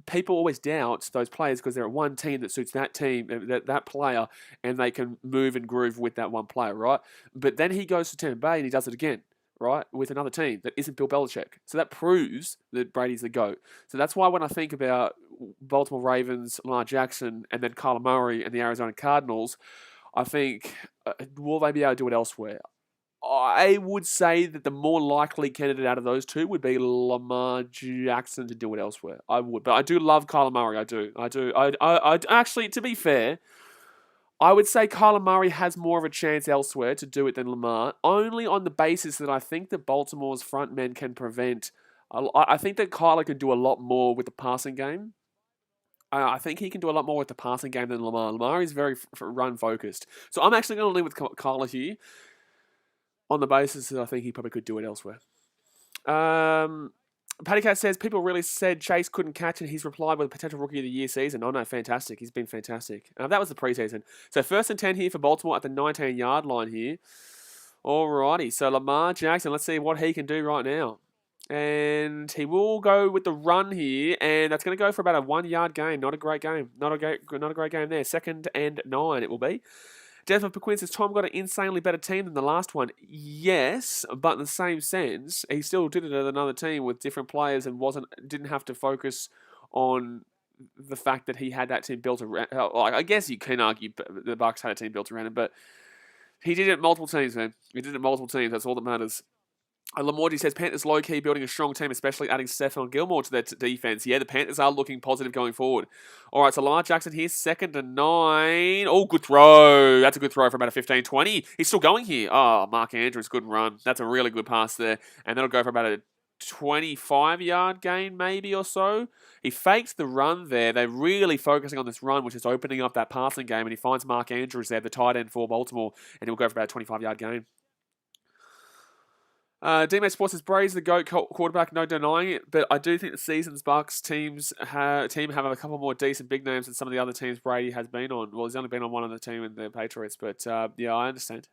People always doubt those players because they're at one team that suits that team, that player, and they can move and groove with that one player, right? But then he goes to Tampa Bay and he does it again, right, with another team that isn't Bill Belichick. So that proves that Brady's the GOAT. So that's why when I think about Baltimore Ravens, Lamar Jackson, and then Kyler Murray and the Arizona Cardinals, I think, will they be able to do it elsewhere? I would say that the more likely candidate out of those two would be Lamar Jackson to do it elsewhere. I would, but I do love Kyler Murray. I do. I actually, to be fair, I would say Kyler Murray has more of a chance elsewhere to do it than Lamar, only on the basis that I think that Baltimore's front men can prevent. I think that Kyler can do a lot more with the passing game. I think he can do a lot more with the passing game than Lamar. Lamar is very run focused, so I'm actually going to leave with Kyler here, on the basis that I think he probably could do it elsewhere. Patty Cat says, people really said Chase couldn't catch, and he's replied with a potential Rookie of the Year season. Oh, no, fantastic. He's been fantastic. That was the preseason. So 1st and 10 here for Baltimore at the 19-yard line here. Alrighty, so Lamar Jackson, let's see what he can do right now. And he will go with the run here, and that's going to go for about a 1-yard gain. Not a great game. Not a great game there. 2nd and 9 it will be. Jennifer Quinn says, Tom got an insanely better team than the last one. Yes, but in the same sense, he still did it at another team with different players and didn't have to focus on the fact that he had that team built around. Like, I guess you can argue the Bucs had a team built around him, but he did it at multiple teams, man. He did it at multiple teams. That's all that matters. Lamordi says, Panthers low-key building a strong team, especially adding Stephon Gilmore to their defense. Yeah, the Panthers are looking positive going forward. All right, so Lamar Jackson here, 2nd and 9. Oh, good throw. That's a good throw for about a 15-20. He's still going here. Oh, Mark Andrews, good run. That's a really good pass there. And that'll go for about a 25-yard gain maybe or so. He fakes the run there. They're really focusing on this run, which is opening up that passing game, and he finds Mark Andrews there, the tight end for Baltimore, and he'll go for about a 25-yard gain. D-Mate Sports says, Brady's the GOAT quarterback, no denying it, but I do think the season's Bucs team have a couple more decent big names than some of the other teams Brady has been on. Well, he's only been on one other team in the Patriots, but yeah, I understand.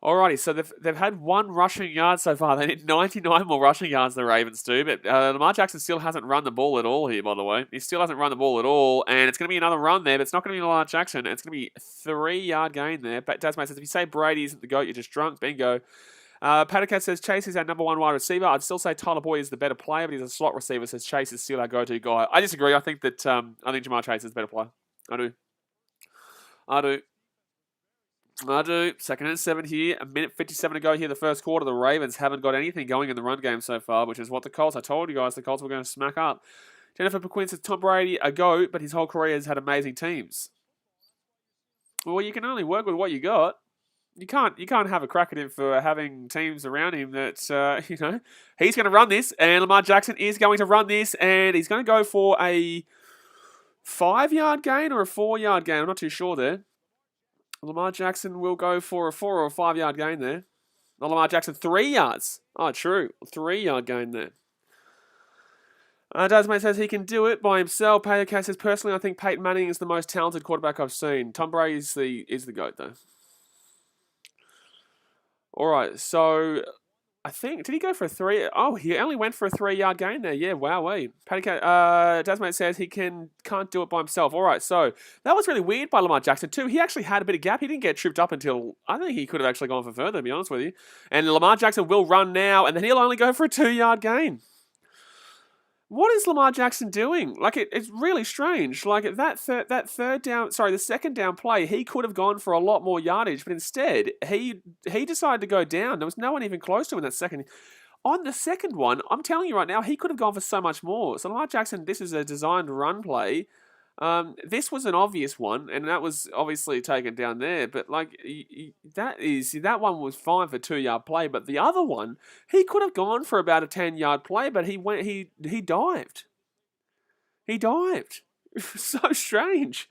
Alrighty, so they've had 1 rushing yard so far. They need 99 more rushing yards than the Ravens do, but Lamar Jackson still hasn't run the ball at all here, by the way. He still hasn't run the ball at all, and it's going to be another run there, but it's not going to be Lamar Jackson. It's going to be a 3-yard gain there. But Tasman says, if you say Brady isn't the GOAT, you're just drunk. Bingo. Patacat says, Chase is our number 1 wide receiver. I'd still say Tyler Boyd is the better player, but he's a slot receiver, says Chase is still our go-to guy. I disagree. I think Jamar Chase is the better player. I do. 2nd and 7 here. 1:57 to go here in the first quarter. The Ravens haven't got anything going in the run game so far, which is what the Colts, I told you guys, the Colts were going to smack up. Jennifer Quinn says Tom Brady a GOAT, but his whole career has had amazing teams. Well, you can only work with what you got. You can't have a crack at him for having teams around him that he's going to run this, and Lamar Jackson is going to run this, and he's going to go for a 5-yard gain or a 4-yard gain. I'm not too sure there. Lamar Jackson will go for a 4 or a 5-yard gain there. Not Lamar Jackson, 3 yards. Oh, true. 3-yard gain there. Dasmate says he can do it by himself. Paycat says, personally, I think Peyton Manning is the most talented quarterback I've seen. Tom Brady is the GOAT, though. All right, so I think, did he go for a 3? Oh, he only went for a 3-yard gain there. Yeah, wowee. Dasmate says he can't do it by himself. All right, so that was really weird by Lamar Jackson too. He actually had a bit of gap. He didn't get tripped up until, I think he could have actually gone for further, to be honest with you. And Lamar Jackson will run now, and then he'll only go for a 2-yard gain. What is Lamar Jackson doing? Like, it's really strange. Like, the second down play, he could have gone for a lot more yardage, but instead, he decided to go down. There was no one even close to him in that second. On the second one, I'm telling you right now, he could have gone for so much more. So Lamar Jackson, this is a designed run play. This was an obvious one, and that was obviously taken down there. But like that one was fine for 2-yard play. But the other one, he could have gone for about a 10-yard play, but he dived. He dived. So strange.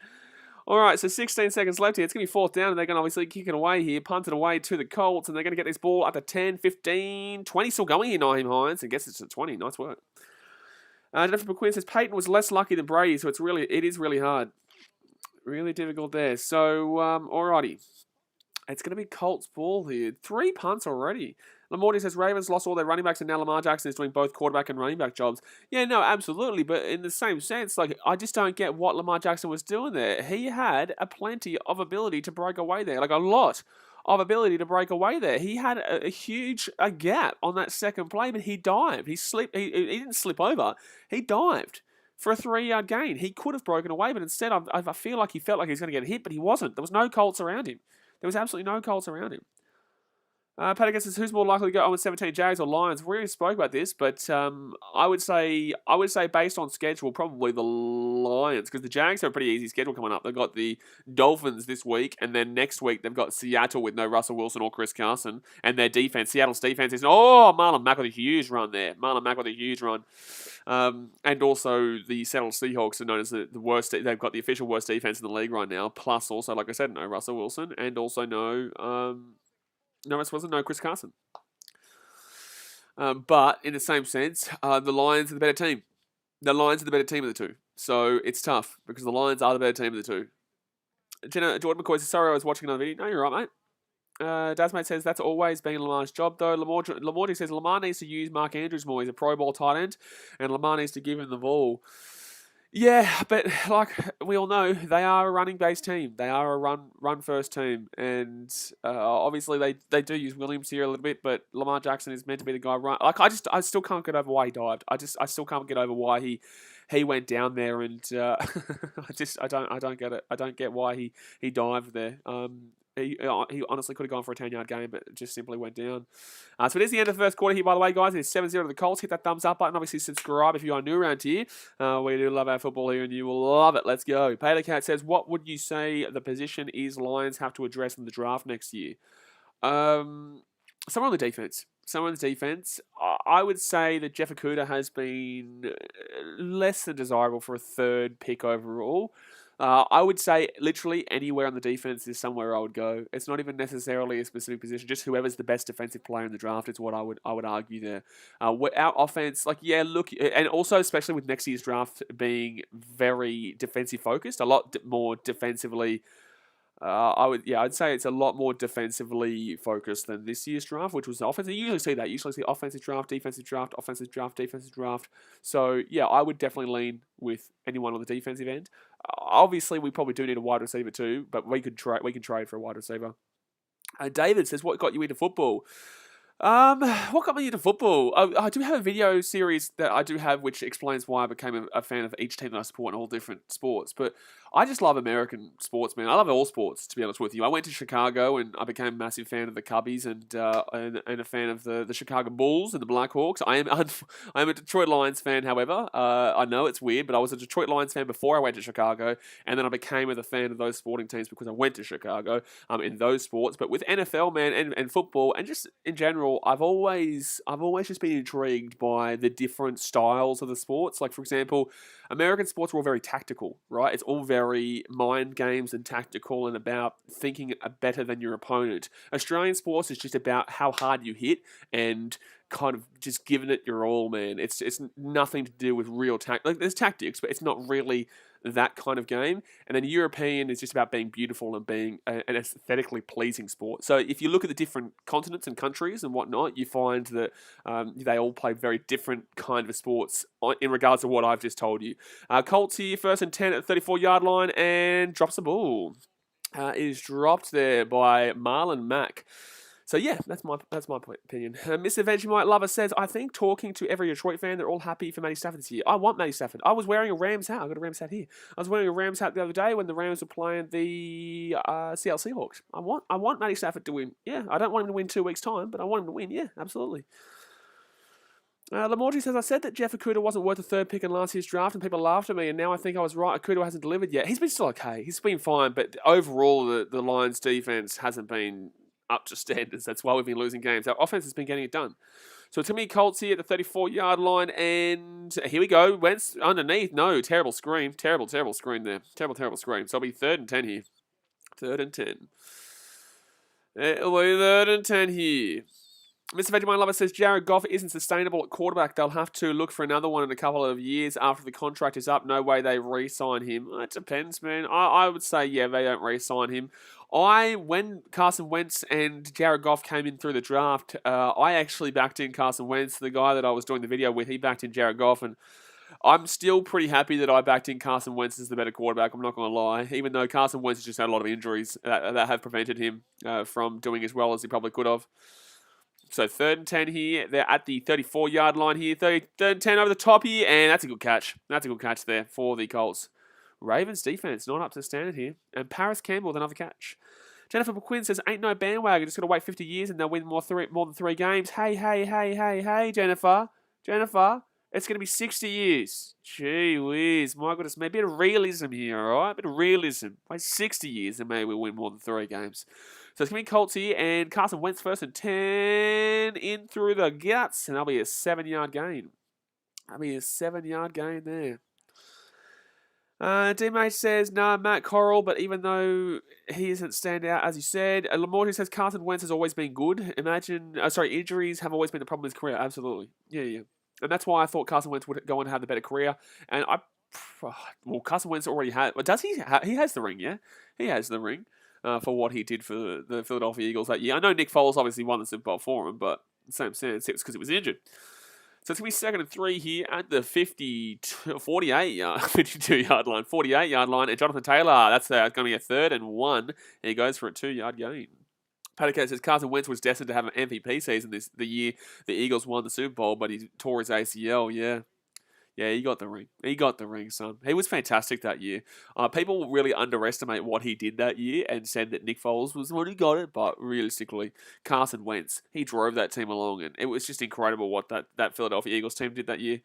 All right, so 16 seconds left here. It's going to be 4th down, and they're going to obviously kick it away here, punt it away to the Colts, and they're going to get this ball up to 10, 15, 20. Still going here, Naheem Hines, and gets it to 20. Nice work. Jennifer McQueen says Peyton was less lucky than Brady, so it is really hard. Really difficult there. So, alrighty. It's going to be Colts ball here. 3 punts already. Lamorty says Ravens lost all their running backs, and now Lamar Jackson is doing both quarterback and running back jobs. Yeah, no, absolutely. But in the same sense, like, I just don't get what Lamar Jackson was doing there. He had a plenty of ability to break away there. Like, a lot of ability to break away there. He had a huge gap on that second play, but he dived. He didn't slip over. He dived for a 3-yard gain. He could have broken away, but instead I feel like he felt like he was going to get hit, but he wasn't. There was no Colts around him. There was absolutely no Colts around him. Patagon says, who's more likely to go 0-17, Jags or Lions? We already spoke about this, but I would say based on schedule, probably the Lions, because the Jags have a pretty easy schedule coming up. They've got the Dolphins this week, and then next week they've got Seattle with no Russell Wilson or Chris Carson, and their defense, Seattle's defense is, Marlon Mack with a huge run there. Marlon Mack with a huge run. And also the Seattle Seahawks are known as the worst. They've got the official worst defense in the league right now. Plus, also, like I said, no Russell Wilson, and also no Chris Carson. But in the same sense, the Lions are the better team. The Lions are the better team of the two. So it's tough because the Lions are the better team of the two. Jordan McCoy says, sorry, I was watching another video. No, you're right, mate. Dasmate says that's always been Lamar's job, though. Lamorty says Lamar needs to use Mark Andrews more. He's a Pro Bowl tight end, and Lamar needs to give him the ball. Yeah, but like we all know, they are a running-based team. They are a run-first team, and obviously they do use Williams here a little bit, but Lamar Jackson is meant to be the guy. Like I still can't get over why he dived. I still can't get over why he went down there, and I don't get it. I don't get why he dived there. He honestly could have gone for a 10-yard game, but just simply went down. So it is the end of the first quarter here, by the way, guys. It's 7-0 to the Colts. Hit that thumbs up button. Obviously, subscribe if you are new around here. We do love our football here, and you will love it. Let's go. Pater Cat says, what would you say the position is Lions have to address in the draft next year? Somewhere on the defense. I would say that Jeff Okudah has been less than desirable for a 3rd pick overall. I would say literally anywhere on the defense is somewhere I would go. It's not even necessarily a specific position. Just whoever's the best defensive player in the draft is what I would argue there. Our offense, and also especially with next year's draft being very defensive focused, a lot more defensively. I'd say it's a lot more defensively focused than this year's draft, which was the offense. You usually see that. You usually see offensive draft, defensive draft, offensive draft, defensive draft. So, yeah, I would definitely lean with anyone on the defensive end. Obviously, we probably do need a wide receiver too, but we can trade for a wide receiver. David says, what got you into football? What got me into football? I do have a video series that I do have which explains why I became a fan of each team that I support in all different sports. But I just love American sports, man. I love all sports, to be honest with you. I went to Chicago and I became a massive fan of the Cubbies and a fan of the Chicago Bulls and the Blackhawks. I am a Detroit Lions fan, however. I know it's weird, but I was a Detroit Lions fan before I went to Chicago, and then I became a fan of those sporting teams because I went to Chicago in those sports. But with NFL, man, and football, and just in general, I've always just been intrigued by the different styles of the sports. Like, for example, American sports are all very tactical, right? It's all very mind games and tactical and about thinking better than your opponent. Australian sports is just about how hard you hit and kind of just giving it your all, man. It's nothing to do with real like there's tactics, but it's not really that kind of game. And then European is just about being beautiful and being an aesthetically pleasing sport. So if you look at the different continents and countries and whatnot, you find that they all play very different kind of sports in regards to what I've just told you. Colts here, 1st and 10 at the 34-yard line, and drops the ball. Is dropped there by Marlon Mack. So yeah, that's my opinion. Mr. Vegemite Lover says, I think talking to every Detroit fan, they're all happy for Matty Stafford this year. I want Matty Stafford. I was wearing a Rams hat. I got a Rams hat here. I was wearing a Rams hat the other day when the Rams were playing the Seattle Seahawks. I want Matty Stafford to win. Yeah, I don't want him to win 2 weeks' time, but I want him to win. Yeah, absolutely. Lamorgi says, I said that Jeff Okudah wasn't worth the 3rd pick in last year's draft, and people laughed at me, and now I think I was right. Okudah hasn't delivered yet. He's been still okay. He's been fine, but overall, the Lions' defense hasn't been up to standards. That's why we've been losing games. Our offense has been getting it done. So to me, Colts here at the 34-yard line, and here we go. Wentz underneath. No, terrible screen. Terrible screen there. Terrible screen. So it'll be 3rd and 10 here. 3rd and 10. It'll be 3rd and 10 here. Mr. Vegemite Lover says, Jared Goff isn't sustainable at quarterback. They'll have to look for another one in a couple of years after the contract is up. No way they re-sign him. It depends, man. I would say, yeah, they don't re-sign him. When Carson Wentz and Jared Goff came in through the draft, I actually backed in Carson Wentz. The guy that I was doing the video with, he backed in Jared Goff, and I'm still pretty happy that I backed in Carson Wentz as the better quarterback. I'm not going to lie. Even though Carson Wentz has just had a lot of injuries that have prevented him from doing as well as he probably could have. So 3rd and 10 here. They're at the 34-yard line here. 3rd and 10 over the top here. And that's a good catch. That's a good catch there for the Colts. Ravens defense not up to standard here. And Paris Campbell with another catch. Jennifer McQuinn says, ain't no bandwagon. Just got to wait 50 years and they'll win more than 3 games. Hey, Jennifer. It's going to be 60 years. Gee whiz. My goodness. Maybe a bit of realism here, all right? A bit of realism. Wait 60 years and maybe we'll win more than 3 games. So it's going to be Colts here, and Carson Wentz 1st and 10 in through the guts, and that'll be a 7-yard gain. That'll be a 7-yard gain there. D-Mate says, nah, Matt Corral, but even though he isn't stand out, as you said, Lamorti says Carson Wentz has always been good. Injuries have always been the problem in his career. Absolutely. Yeah. And that's why I thought Carson Wentz would go on to have the better career. And Carson Wentz already has, does he? He has the ring, yeah? He has the ring. For what he did for the Philadelphia Eagles that year. I know Nick Foles obviously won the Super Bowl for him, but in the same sense, it was because he was injured. So it's going to be 2nd and 3 here at the 52-yard line. 48-yard line, and Jonathan Taylor, that's going to be a 3rd and 1, and he goes for a 2-yard gain. Pataco says Carson Wentz was destined to have an MVP season the year the Eagles won the Super Bowl, but he tore his ACL, yeah. Yeah, he got the ring. He got the ring, son. He was fantastic that year. People really underestimate what he did that year and said that Nick Foles was the one who got it, but realistically, Carson Wentz, he drove that team along, and it was just incredible what that Philadelphia Eagles team did that year.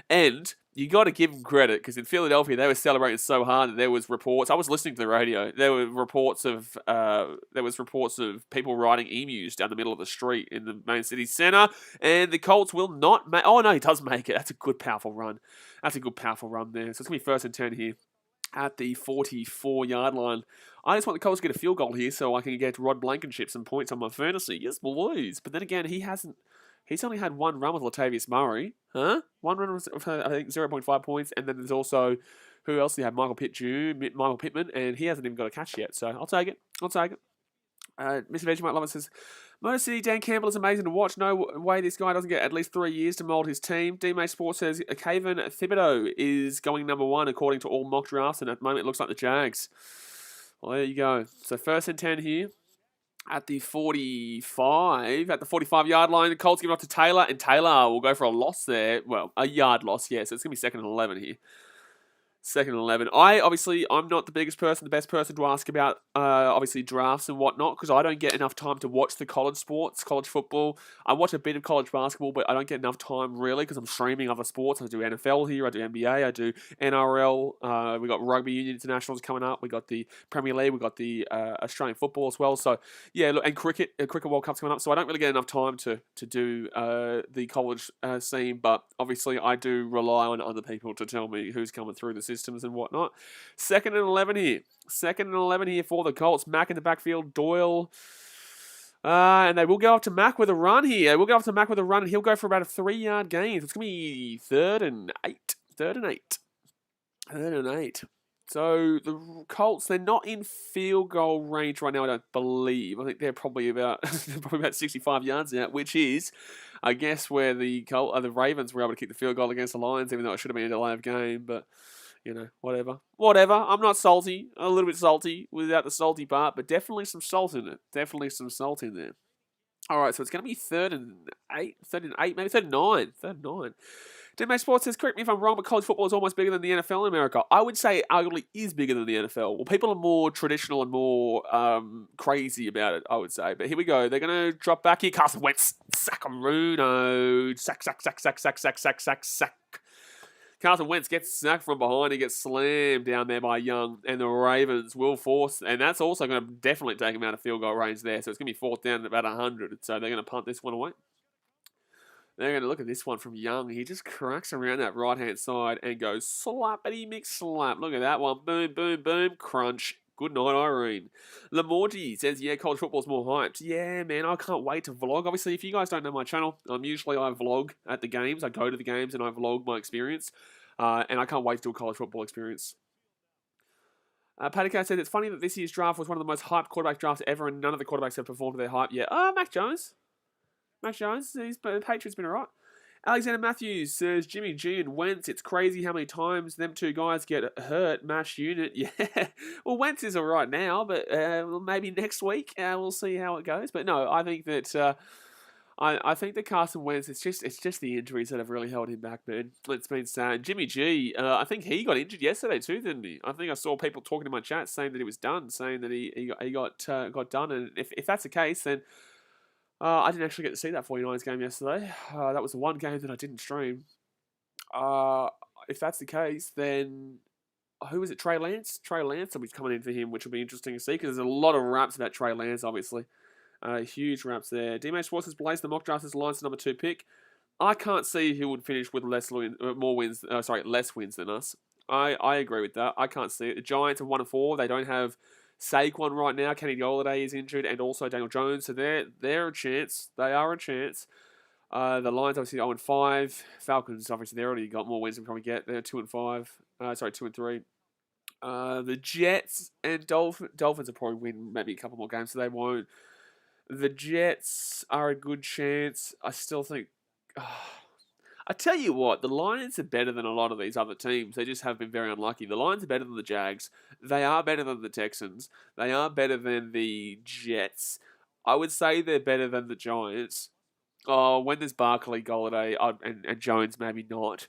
And you got to give them credit, because in Philadelphia, they were celebrating so hard that there was reports. I was listening to the radio. There were reports of people riding emus down the middle of the street in the main city center, and the Colts will not make. Oh no, he does make it. That's a good, powerful run. That's a good, powerful run there. So it's gonna be 1st and 10 here at the 44-yard line. I just want the Colts to get a field goal here so I can get Rod Blankenship some points on my fantasy. Yes, boys. But then again, he's only had 1 run with Latavius Murray. Huh? 1 run with, I think, 0.5 points. And then there's also, who else do you have? Michael Pittman, and he hasn't even got a catch yet. So I'll take it. Mr. Vegemite Lover says, Motor City, Dan Campbell is amazing to watch. No way this guy doesn't get at least 3 years to mould his team. D-May Sports says, Kayvon Thibodeau is going number 1 according to all mock drafts, and at the moment it looks like the Jags. Well, there you go. So 1st and 10 here. At the 45-yard line, the Colts give it up to Taylor, and Taylor will go for a loss there. Well, a yard loss, yeah, so it's going to be 2nd and 11 here. Second and 11. I'm not the best person to ask about, obviously, drafts and whatnot, because I don't get enough time to watch the college sports, college football. I watch a bit of college basketball, but I don't get enough time, really, because I'm streaming other sports. I do NFL here, I do NBA, I do NRL. We got Rugby Union Internationals coming up. We got the Premier League. We got the Australian football as well. So, yeah, look, and cricket World Cup's coming up. So I don't really get enough time to do the college scene, but obviously I do rely on other people to tell me who's coming through the systems and whatnot. Second and 11 here. Second and 11 here for the Colts. Mack in the backfield. Doyle. And they will go up to Mack with a run here. We'll go up to Mack with a run, and he'll go for about a 3-yard gain. It's going to be 3rd and 8. 3rd and 8. 3rd and 8. So the Colts, they're not in field goal range right now, I don't believe. I think they're probably about 65 yards out, which is, I guess, where the Ravens were able to kick the field goal against the Lions, even though it should have been a delay of game. But, whatever. I'm not salty. A little bit salty without the salty part, but definitely some salt in it. Definitely some salt in there. All right, so it's going to be 3rd and 8, maybe 3rd and 9. 3rd and 9. DMA Sports says, correct me if I'm wrong, but college football is almost bigger than the NFL in America. I would say it arguably is bigger than the NFL. Well, people are more traditional and more crazy about it, I would say. But here we go. They're going to drop back here. Carson Wentz. Sackaruno. Sack. Carson Wentz gets sacked from behind. He gets slammed down there by Young. And the Ravens will force. And that's also going to definitely take him out of field goal range there. So it's going to be 4th down at about 100. So they're going to punt this one away. They're going to look at this one from Young. He just cracks around that right-hand side and goes slappity-mix-slap. Look at that one. Boom, boom, boom. Crunch. Good night, Irene. Lamorty says, yeah, college football's more hyped. Yeah, man, I can't wait to vlog. Obviously, if you guys don't know my channel, I vlog at the games. I go to the games and I vlog my experience. And I can't wait to do a college football experience. Paddycat said, it's funny that this year's draft was one of the most hyped quarterback drafts ever, and none of the quarterbacks have performed to their hype yet. Mac Jones. The Patriots been alright. Alexander Matthews says, Jimmy G and Wentz, it's crazy how many times them two guys get hurt. Mash unit, yeah. Well, Wentz is alright now, but maybe next week we'll see how it goes. But no, I think that I think that Carson Wentz, it's just the injuries that have really held him back, man. It's been sad. Jimmy G, I think he got injured yesterday too, didn't he? I think I saw people talking in my chat saying that he was done, saying that he got done, and if that's the case, then. I didn't actually get to see that 49ers game yesterday. That was the one game that I didn't stream. If that's the case, then who was it? Trey Lance? Trey Lance will be coming in for him, which will be interesting to see because there's a lot of raps about Trey Lance, obviously. Huge raps there. D-Mate Schwartz has blazed the mock draft as Lions number 2 pick. I can't see who would finish with less wins than us. I agree with that. I can't see it. The Giants are 1-4. They don't have Saquon right now. Kenny Golladay is injured, and also Daniel Jones. So they're a chance. They are a chance. The Lions obviously 0-5. Falcons obviously they already got more wins than we probably get. They're 2-5. 2-3. The Jets and Dolphins will probably win maybe a couple more games, so they won't. The Jets are a good chance. I still think. I tell you what, the Lions are better than a lot of these other teams. They just have been very unlucky. The Lions are better than the Jags. They are better than the Texans. They are better than the Jets. I would say they're better than the Giants. When there's Barkley, Golladay, and Jones, maybe not.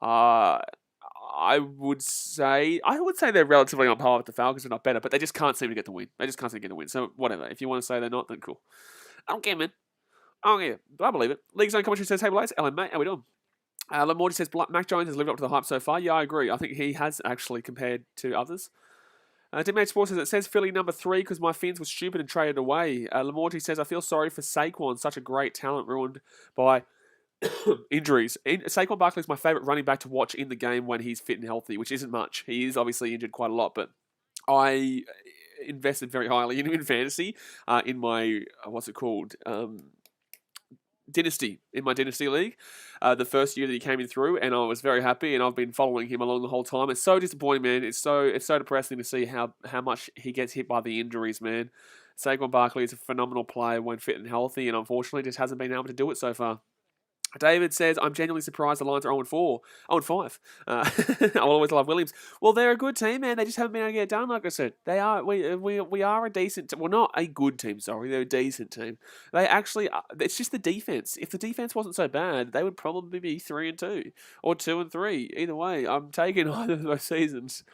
I would say they're relatively on par with the Falcons. They're not better, but they just can't seem to get the win. So whatever. If you want to say they're not, then cool. I don't care, man. Oh yeah, I believe it. League Zone commentary says, hey, Blaze. Ellen, mate, how we doing? Lamorty says, Mac Jones has lived up to the hype so far. Yeah, I agree. I think he has actually compared to others. DMH Sports says, it says Philly number 3 because my Finns were stupid and traded away. Lamorty says, I feel sorry for Saquon, such a great talent ruined by injuries. Saquon Barkley is my favourite running back to watch in the game when he's fit and healthy, which isn't much. He is obviously injured quite a lot, but I invested very highly in him in fantasy in my, Dynasty, in my Dynasty League, the first year that he came in through, and I was very happy, and I've been following him along the whole time. It's so disappointing, man. It's so depressing to see how much he gets hit by the injuries, man. Saquon Barkley is a phenomenal player when fit and healthy, and unfortunately just hasn't been able to do it so far. David says, I'm genuinely surprised the Lions are 0-4. 0-5. I'll always love Williams. Well, they're a good team, man. They just haven't been able to get it done, like I said. They are. We are a decent team. Well, not a good team, sorry. They're a decent team. They actually are. It's just the defense. If the defense wasn't so bad, they would probably be 3-2 or 2-3. Either way, I'm taking either of those seasons.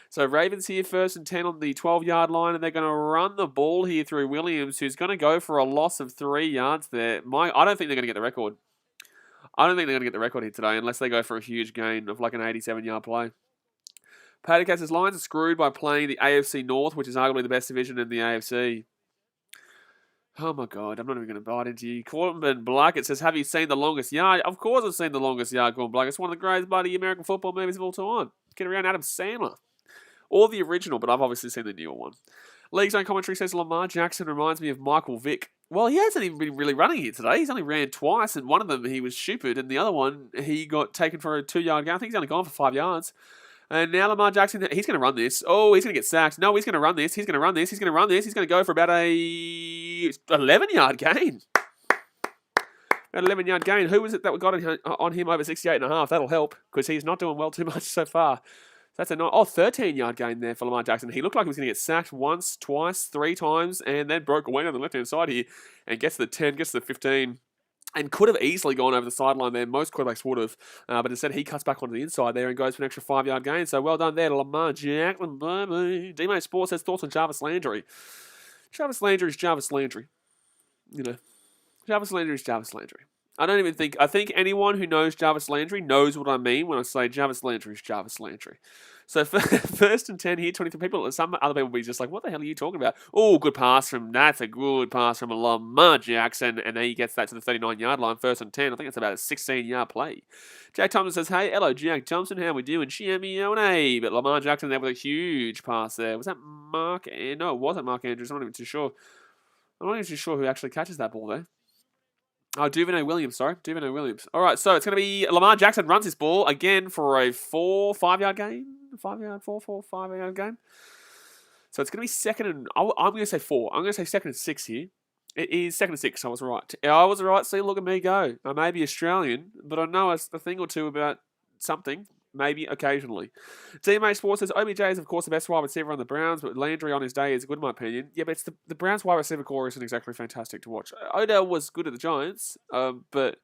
So Ravens here 1st and 10 on the 12-yard line, and they're going to run the ball here through Williams, who's going to go for a loss of 3 yards there. I don't think they're going to get the record. I don't think they're going to get the record here today unless they go for a huge gain of like an 87-yard play. Patercast says Lions are screwed by playing the AFC North, which is arguably the best division in the AFC. Oh my God, I'm not even going to bite into you. Corbin Blackett says, have you seen The Longest Yard? Of course I've seen The Longest Yard, Corbin Blackett. It's one of the greatest bloody American football movies of all time. Get around Adam Sandler. Or the original, but I've obviously seen the newer one. League's Own Commentary says Lamar Jackson reminds me of Michael Vick. Well, he hasn't even been really running here today. He's only ran twice, and one of them he was stupid, and the other one he got taken for a 2-yard gain. I think he's only gone for 5 yards. And now Lamar Jackson, he's going to run this. Oh, he's going to get sacked. No, he's going to run this. He's going to run this. He's going to run this. He's going to go for about a 11-yard gain. An 11-yard gain. Who was it that got on him over 68.5? That'll help, because he's not doing well too much so far. That's a 13-yard gain there for Lamar Jackson. He looked like he was going to get sacked once, twice, 3 times, and then broke away on the left-hand side here and gets to the 10, gets to the 15, and could have easily gone over the sideline there. Most quarterbacks would have, but instead he cuts back onto the inside there and goes for an extra 5-yard gain. So well done there to Lamar Jackson. D-May Sports has thoughts on Jarvis Landry. Jarvis Landry is Jarvis Landry. You know, Jarvis Landry is Jarvis Landry. I think anyone who knows Jarvis Landry knows what I mean when I say Jarvis Landry is Jarvis Landry. So 1st and 10 here, 23 people. Some other people will be just like, what the hell are you talking about? Oh, that's a good pass from Lamar Jackson. And then he gets that to the 39-yard line, 1st and 10. I think it's about a 16-yard play. Jack Thompson says, hey, hello, Jack Thompson. How we doing? Shimmy-o-nay. But Lamar Jackson there with a huge pass there. Was that Mark? No, it wasn't Mark Andrews. I'm not even too sure. I'm not even too sure who actually catches that ball there. Oh, Duvernay Williams, sorry. Duvernay Williams. All right, so it's going to be Lamar Jackson runs his ball again for a 5-yard gain. 5-yard gain. So it's going to be 2nd and... I'm going to say 4. I'm going to say 2nd and 6 here. It is 2nd and 6. I was right. I was right. See, look at me go. I may be Australian, but I know a thing or two about something. Maybe occasionally. DMA Sports says, OBJ is, of course, the best wide receiver on the Browns, but Landry on his day is good, in my opinion. Yeah, but it's the Browns' wide receiver core isn't exactly fantastic to watch. Odell was good at the Giants, but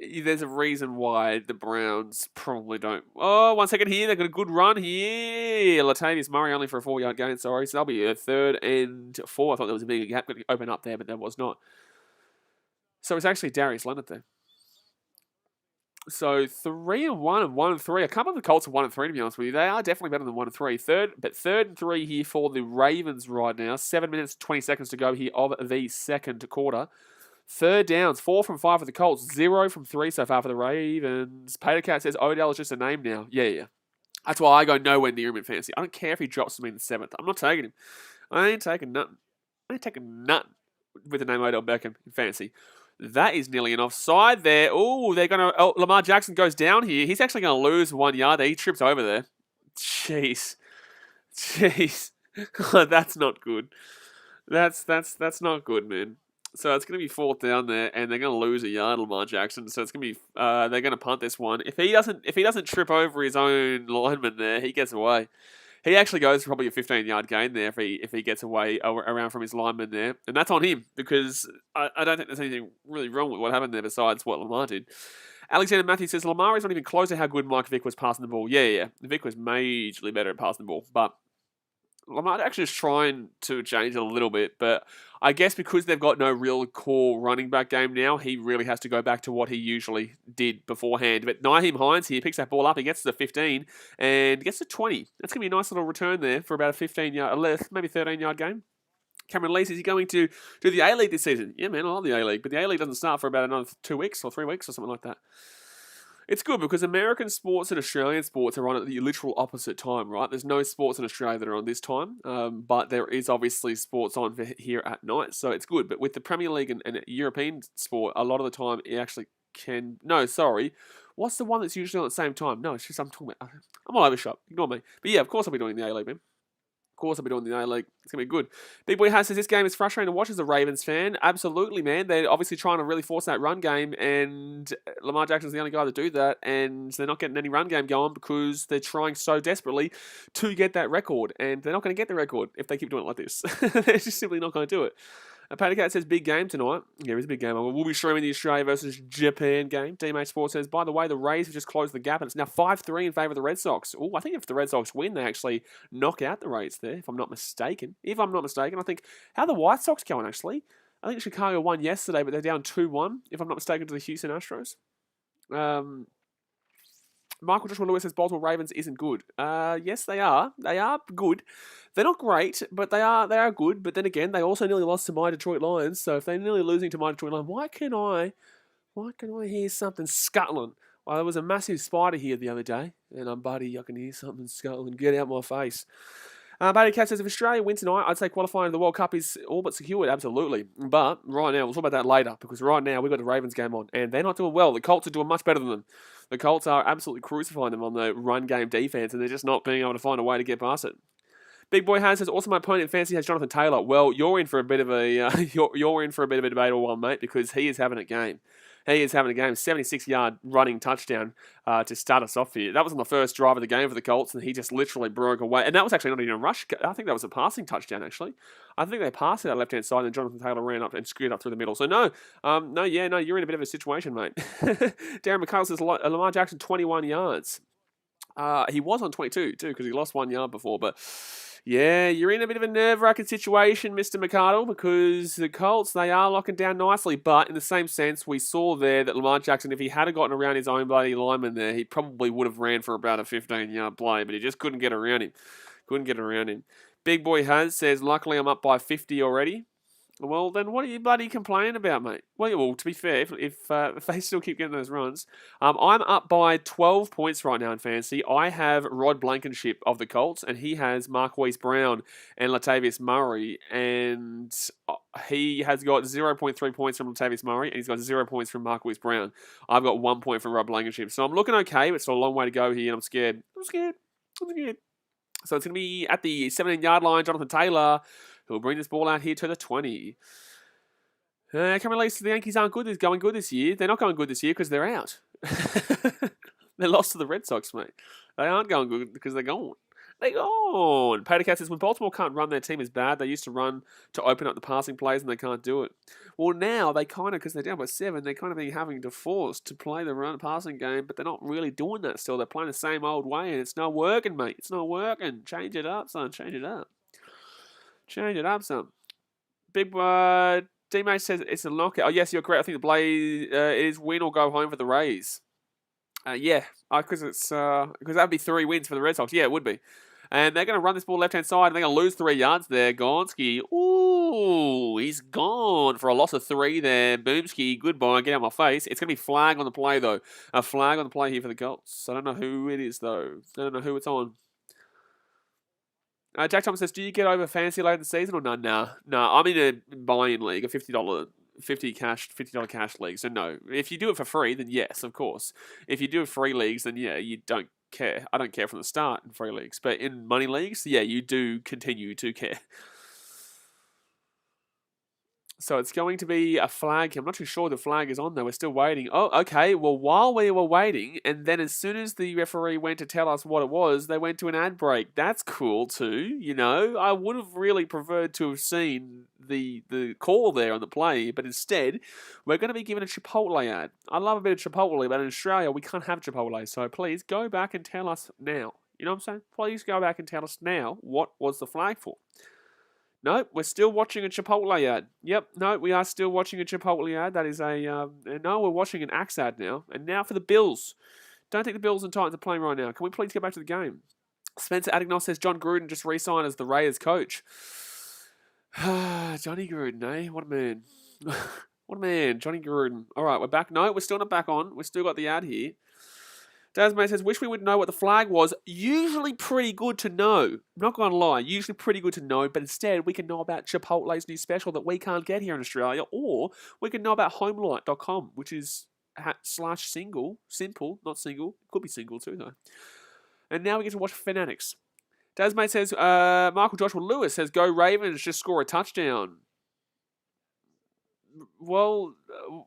there's a reason why the Browns probably don't. Oh, 1 second here. They've got a good run here. Latavius Murray only for a 4-yard gain, sorry. So that'll be a 3rd and 4. I thought there was a big gap going to open up there, but there was not. So it's actually Darius Leonard there. So 3-1 and 1-3. I can't believe the Colts are 1-3, to be honest with you. They are definitely better than 1-3. 3rd and 3 here for the Ravens right now. 7 minutes 20 seconds to go here of the 2nd quarter. 3rd downs, 4 from 5 for the Colts, 0 from 3 so far for the Ravens. Patercat says Odell is just a name now. Yeah. That's why I go nowhere near him in fantasy. I don't care if he drops me in the 7th. I'm not taking him. I ain't taking nothing. With the name Odell Beckham in fantasy. That is nearly an offside there. Oh, Lamar Jackson goes down here. He's actually going to lose 1 yard there. He trips over there. Jeez. That's not good. That's not good, man. So it's going to be 4th down there, and they're going to lose a yard, Lamar Jackson. So it's going to be they're going to punt this one. If he doesn't trip over his own lineman there, he gets away. He actually goes for probably a 15-yard gain there if he gets away around from his lineman there. And that's on him, because I don't think there's anything really wrong with what happened there besides what Lamar did. Alexander Matthews says, Lamar is not even close to how good Mike Vick was passing the ball. Yeah. Vick was majorly better at passing the ball. But Lamar actually is trying to change it a little bit. But I guess because they've got no real core running back game now, he really has to go back to what he usually did beforehand. But Nyheim Hines here picks that ball up. He gets to the 15 and gets to 20. That's going to be a nice little return there for about a 15-yard, maybe 13-yard game. Cameron Lee, is he going to do the A-League this season? Yeah, man, I love the A-League. But the A-League doesn't start for about another 2 weeks or 3 weeks or something like that. It's good because American sports and Australian sports are on at the literal opposite time, right? There's no sports in Australia that are on this time, but there is obviously sports on here at night, so it's good. But with the Premier League and European sport, a lot of the time it actually can... No, sorry. What's the one that's usually on at the same time? No, it's just I'm talking about... I'm all over shop. Ignore me. But yeah, of course I'll be doing the A-League, man. Of course, I'll be doing the A-League. It's going to be good. Big Boy Has says, this game is frustrating to watch as a Ravens fan. Absolutely, man. They're obviously trying to really force that run game, and Lamar Jackson's the only guy to do that, and they're not getting any run game going because they're trying so desperately to get that record, and they're not going to get the record if they keep doing it like this. They're just simply not going to do it. Patty Cat says, big game tonight. Yeah, it's a big game. We'll be streaming the Australia versus Japan game. DMH Sports says, by the way, the Rays have just closed the gap, and it's now 5-3 in favour of the Red Sox. Oh, I think if the Red Sox win, they actually knock out the Rays there, if I'm not mistaken. I think, how are the White Sox going, actually? I think Chicago won yesterday, but they're down 2-1, if I'm not mistaken, to the Houston Astros. Michael Joshua Lewis says Baltimore Ravens isn't good. Yes, they are. They are good. They're not great, but they are good. But then again, they also nearly lost to my Detroit Lions. So if they're nearly losing to my Detroit Lions, why can I hear something scuttling? Well, there was a massive spider here the other day, and buddy, I can hear something scuttling. Get out my face. Buddy Cat says, if Australia wins tonight, I'd say qualifying for the World Cup is all but secured, absolutely. But right now, we'll talk about that later, because right now we've got the Ravens game on, and they're not doing well. The Colts are doing much better than them. The Colts are absolutely crucifying them on the run game defense, and they're just not being able to find a way to get past it. Big Boy Hans says, also my opponent in fantasy has Jonathan Taylor. Well, you're in for a bit of a debatable one, mate, because he is having a game. He is having a game, 76-yard running touchdown to start us off here. That was on the first drive of the game for the Colts, and he just literally broke away. And that was actually not even a rush. I think that was a passing touchdown, actually. I think they passed it out left-hand side, and Jonathan Taylor ran up and screwed up through the middle. So you're in a bit of a situation, mate. Darren McCullough says, Lamar Jackson, 21 yards. He was on 22, too, because he lost 1 yard before, but... yeah, you're in a bit of a nerve-wracking situation, Mr. McArdle, because the Colts, they are locking down nicely. But in the same sense, we saw there that Lamar Jackson, if he had gotten around his own bloody lineman there, he probably would have ran for about a 15-yard play, but he just couldn't get around him. Big Boy says, luckily I'm up by 50 already. Well, then what are you bloody complaining about, mate? Well, to be fair, if they still keep getting those runs, I'm up by 12 points right now in fantasy. I have Rod Blankenship of the Colts, and he has Marquise Brown and Latavius Murray, and he has got 0.3 points from Latavius Murray, and he's got 0 points from Marquise Brown. I've got 1 point from Rod Blankenship, so I'm looking okay, but it's still a long way to go here, and I'm scared. So it's going to be at the 17-yard line, Jonathan Taylor, who'll bring this ball out here to the 20. Cameron Release, the Yankees aren't good. They're going good this year. They're not going good this year because they're out. They lost to the Red Sox, mate. They aren't going good because they're gone. They're gone. Patercat says, when Baltimore can't run, their team is bad. They used to run to open up the passing plays and they can't do it. Well, now they kind of, because they're down by 7, they're kind of being having to force to play the run passing game, but they're not really doing that still. They're playing the same old way and it's not working, mate. It's not working. Change it up, son. Change it up, son. Big D-Mate says it's a knockout. Oh, yes, you're correct. I think the Blaze is win or go home for the Rays. Because that'd be 3 wins for the Red Sox. Yeah, it would be. And they're going to run this ball left-hand side, and they're going to lose 3 yards there. Gonski, ooh, he's gone for a loss of 3 there. Boomski, goodbye, get out of my face. It's going to be flag on the play, though. A flag on the play here for the Colts. I don't know who it is, though. I don't know who it's on. Jack Thomas says, do you get over fantasy late in the season or no? Nah. I'm in a buy-in league, a $50 cash league. So no, if you do it for free, then yes, of course. If you do it free leagues, then yeah, you don't care. I don't care from the start in free leagues, but in money leagues, yeah, you do continue to care. So it's going to be a flag. I'm not too sure the flag is on though. We're still waiting. Oh, okay. Well, while we were waiting, and then as soon as the referee went to tell us what it was, they went to an ad break. That's cool too, you know. I would have really preferred to have seen the call there on the play, but instead, we're going to be given a Chipotle ad. I love a bit of Chipotle, but in Australia, we can't have Chipotle. So please go back and tell us now. You know what I'm saying? Please go back and tell us now what was the flag for. No, we're still watching a Chipotle ad. Yep, no, we are still watching a Chipotle ad. That is no, we're watching an Axe ad now. And now for the Bills. Don't think the Bills and Titans are playing right now. Can we please get back to the game? Spencer Adignos says John Gruden just re-signed as the Raiders coach. Johnny Gruden, eh? What a man. What a man, Johnny Gruden. All right, we're back. No, we're still not back on. We've still got the ad here. Dasmate says, wish we would know what the flag was. Usually pretty good to know. I'm not going to lie. Usually pretty good to know. But instead, we can know about Chipotle's new special that we can't get here in Australia. Or we can know about homelight.com, which is /single. Simple, not single. Could be single too, though. And now we get to watch Fanatics. Dasmate says, Michael Joshua Lewis says, go Ravens, just score a touchdown. Well,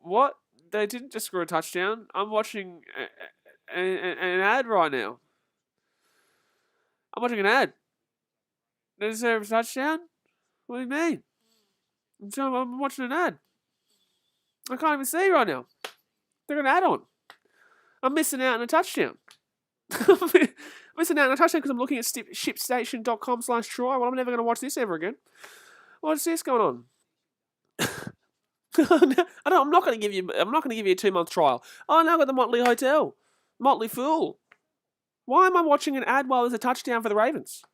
what? They didn't just score a touchdown. I'm watching an ad right now. I'm watching an ad. They deserve a touchdown? What do you mean? I'm watching an ad. I can't even see right now. They're got an ad on. I'm missing out on a touchdown. I'm missing out on a touchdown because I'm looking at shipstation.com/try. Well, I'm never going to watch this ever again. What's this going on? I'm not going to give you a 2-month trial. Oh, now I've got the Motley Hotel. Motley Fool. Why am I watching an ad while there's a touchdown for the Ravens?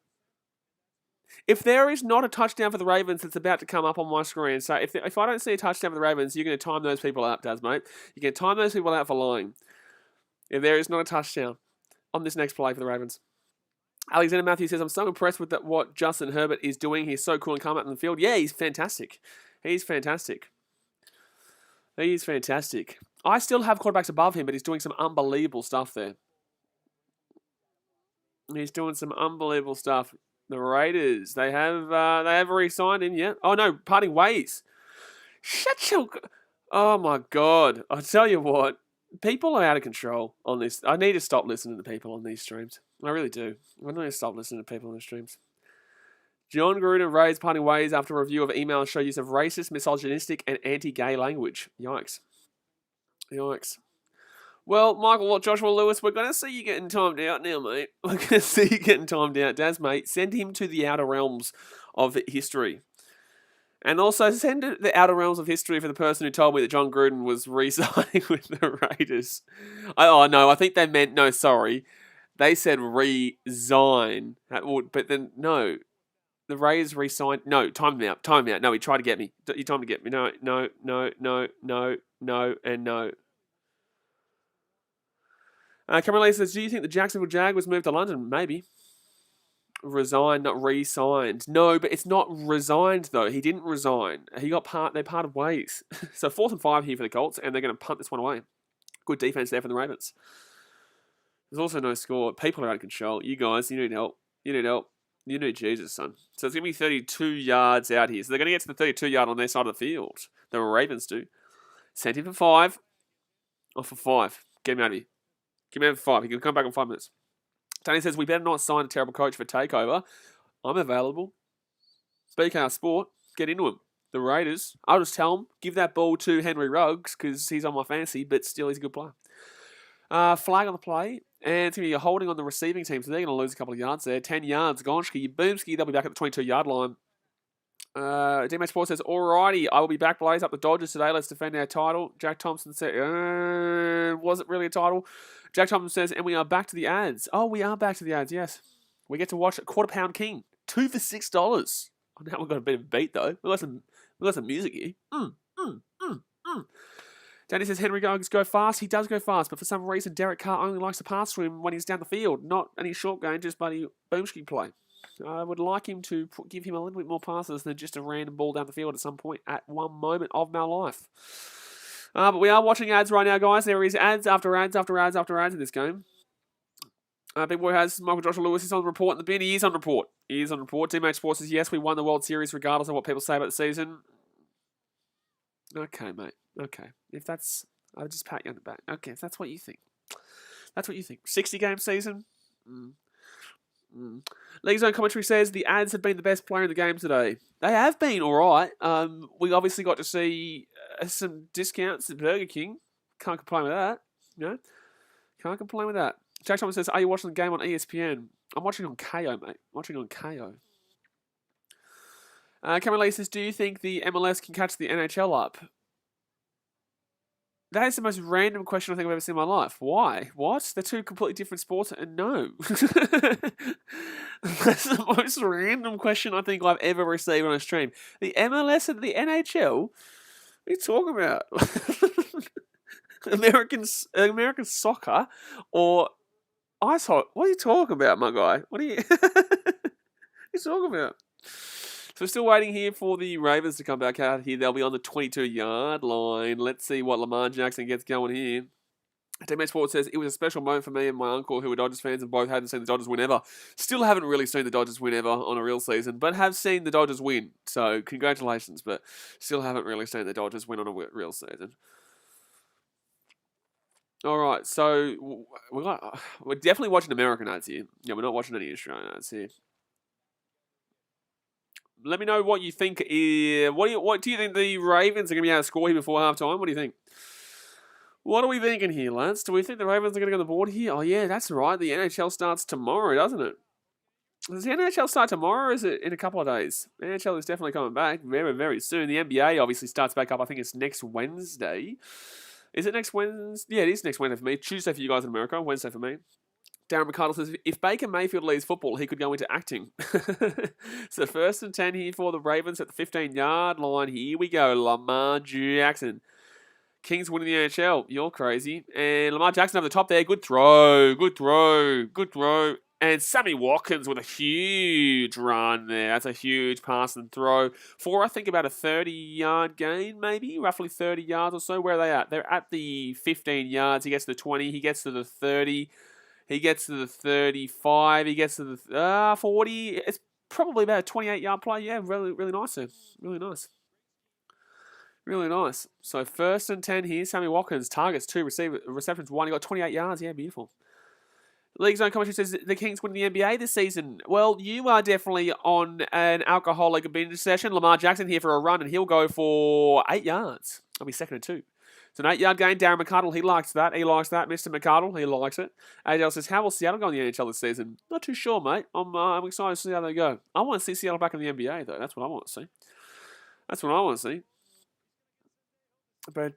If there is not a touchdown for the Ravens that's about to come up on my screen, so if I don't see a touchdown for the Ravens, you're going to time those people out, Daz, mate. You're going to time those people out for lying. If there is not a touchdown on this next play for the Ravens. Alexander Matthews says, I'm so impressed with what Justin Herbert is doing. He's so cool and calm out in the field. Yeah, he's fantastic. He's fantastic. He's fantastic. I still have quarterbacks above him, but he's doing some unbelievable stuff there. He's doing some unbelievable stuff. The Raiders, they have re-signed him, yeah. Oh no, parting ways. Shut your... Oh my God. I tell you what, people are out of control on this. I need to stop listening to people on these streams. I really do. I need to stop listening to people on the streams. John Gruden raised parting ways after a review of emails show use of racist, misogynistic, and anti-gay language. Yikes. Yikes. Well, Michael Joshua Lewis, we're going to see you getting timed out now, mate. We're going to see you getting timed out. Daz, mate, send him to the outer realms of history. And also send the outer realms of history for the person who told me that John Gruden was re-signing with the Raiders. Oh, no, I think they meant, no, sorry. They said resign. But then, no. The Raiders re-signed. No, time him out. No, he tried to get me. He tried to get me. No, and no. Cameron Lee says, do you think the Jacksonville Jaguars moved to London? Maybe. Resigned, not re-signed. No, but it's not resigned, though. He didn't resign. They parted ways. So 4th and 5 here for the Colts, and they're going to punt this one away. Good defense there for the Ravens. There's also no score. People are out of control. You guys, you need help. You need Jesus, son. So it's going to be 32 yards out here. So they're going to get to the 32 yard on their side of the field. The Ravens do. Sent him for 5. Or for 5. Get him out of here. Give me 5. He can come back in 5 minutes. Tony says, we better not sign a terrible coach for takeover. I'm available. BKR Sport, get into him. The Raiders, I'll just tell him, give that ball to Henry Ruggs because he's on my fantasy, but still he's a good player. Flag on the play, and it's going to be a holding on the receiving team, so they're going to lose a couple of yards there. 10 yards, Gonski, Boomski, they'll be back at the 22-yard line. DMH Sport says, alrighty, I will be back, Blaze, up the Dodgers today. Let's defend our title. Jack Thompson said, was it really a title? Jack Thompson says, and we are back to the ads. Oh, we are back to the ads, yes. We get to watch Quarter Pound King. 2 for $6. Oh, now we've got a bit of a beat, though. We've got some music here. Danny says, Henry Ruggs go fast. He does go fast, but for some reason, Derek Carr only likes to pass to him when he's down the field. Not any short game, just bloody boomski play. I would like him to give him a little bit more passes than just a random ball down the field at some point at one moment of my life. But we are watching ads right now, guys. There is ads after ads after ads after ads in this game. Big Boy has Michael Joshua Lewis is on the report in the bin. He is on report. Team H Sports says, yes, we won the World Series regardless of what people say about the season. Okay, mate. Okay. I'll just pat you on the back. Okay, if that's what you think. 60-game season? League Zone commentary says the ads have been the best player in the game today. They have been alright. We obviously got to see some discounts at Burger King. Can't complain with that. Can't complain with that. Jack Thomas says, are you watching the game on ESPN? I'm watching on KO, mate. Cameron Lee says, do you think the MLS can catch the NHL up? That is the most random question I think I've ever seen in my life. Why? What? They're two completely different sports, and no. That's the most random question I think I've ever received on a stream. The MLS and the NHL? What are you talking about? American soccer or ice hockey? What are you talking about, my guy? What are you talking about? So we're still waiting here for the Ravens to come back out here. They'll be on the 22-yard line. Let's see what Lamar Jackson gets going here. Teammate Sports says, it was a special moment for me and my uncle, who are Dodgers fans and both hadn't seen the Dodgers win ever. Still haven't really seen the Dodgers win ever on a real season, but have seen the Dodgers win. So congratulations, but still haven't really seen the Dodgers win on a real season. All right, so we're definitely watching American ads here. Yeah, we're not watching any Australian ads here. Let me know what you think. What do you think the Ravens are going to be able to score here before halftime? What do you think? What are we thinking here, lads? Do we think the Ravens are going to go on the board here? Oh, yeah, that's right. The NHL starts tomorrow, doesn't it? Does the NHL start tomorrow, or is it in a couple of days? The NHL is definitely coming back very, very soon. The NBA obviously starts back up. I think it's next Wednesday. Is it next Wednesday? Yeah, it is next Wednesday for me. Tuesday for you guys in America. Wednesday for me. Darren McCardle says, if Baker Mayfield leaves football, he could go into acting. So 1st and 10 here for the Ravens at the 15-yard line. Here we go. Lamar Jackson. Kings winning the NHL. You're crazy. And Lamar Jackson over the top there. Good throw. Good throw. Good throw. And Sammy Watkins with a huge run there. That's a huge pass and throw for, I think, about a 30-yard gain, maybe. Roughly 30 yards or so. Where are they at? They're at the 15 yards. He gets to the 20. He gets to the 30. He gets to the 35. He gets to the 40. It's probably about a 28-yard play. Yeah, really, really nice there. Really nice. Really nice. So 1st and 10 here. Sammy Watkins targets 2, receptions 1. He got 28 yards. Yeah, beautiful. League Zone commentary says the Kings win the NBA this season. Well, you are definitely on an alcoholic binge session. Lamar Jackson here for a run, and he'll go for 8 yards. I'll be 2nd and 2. It's an 8-yard gain. Darren McCardle, he likes that. He likes that. Mr. McCardle, he likes it. AJ says, how will Seattle go in the NHL this season? Not too sure, mate. I'm excited to see how they go. I want to see Seattle back in the NBA, though. That's what I want to see. That's what I want to see. But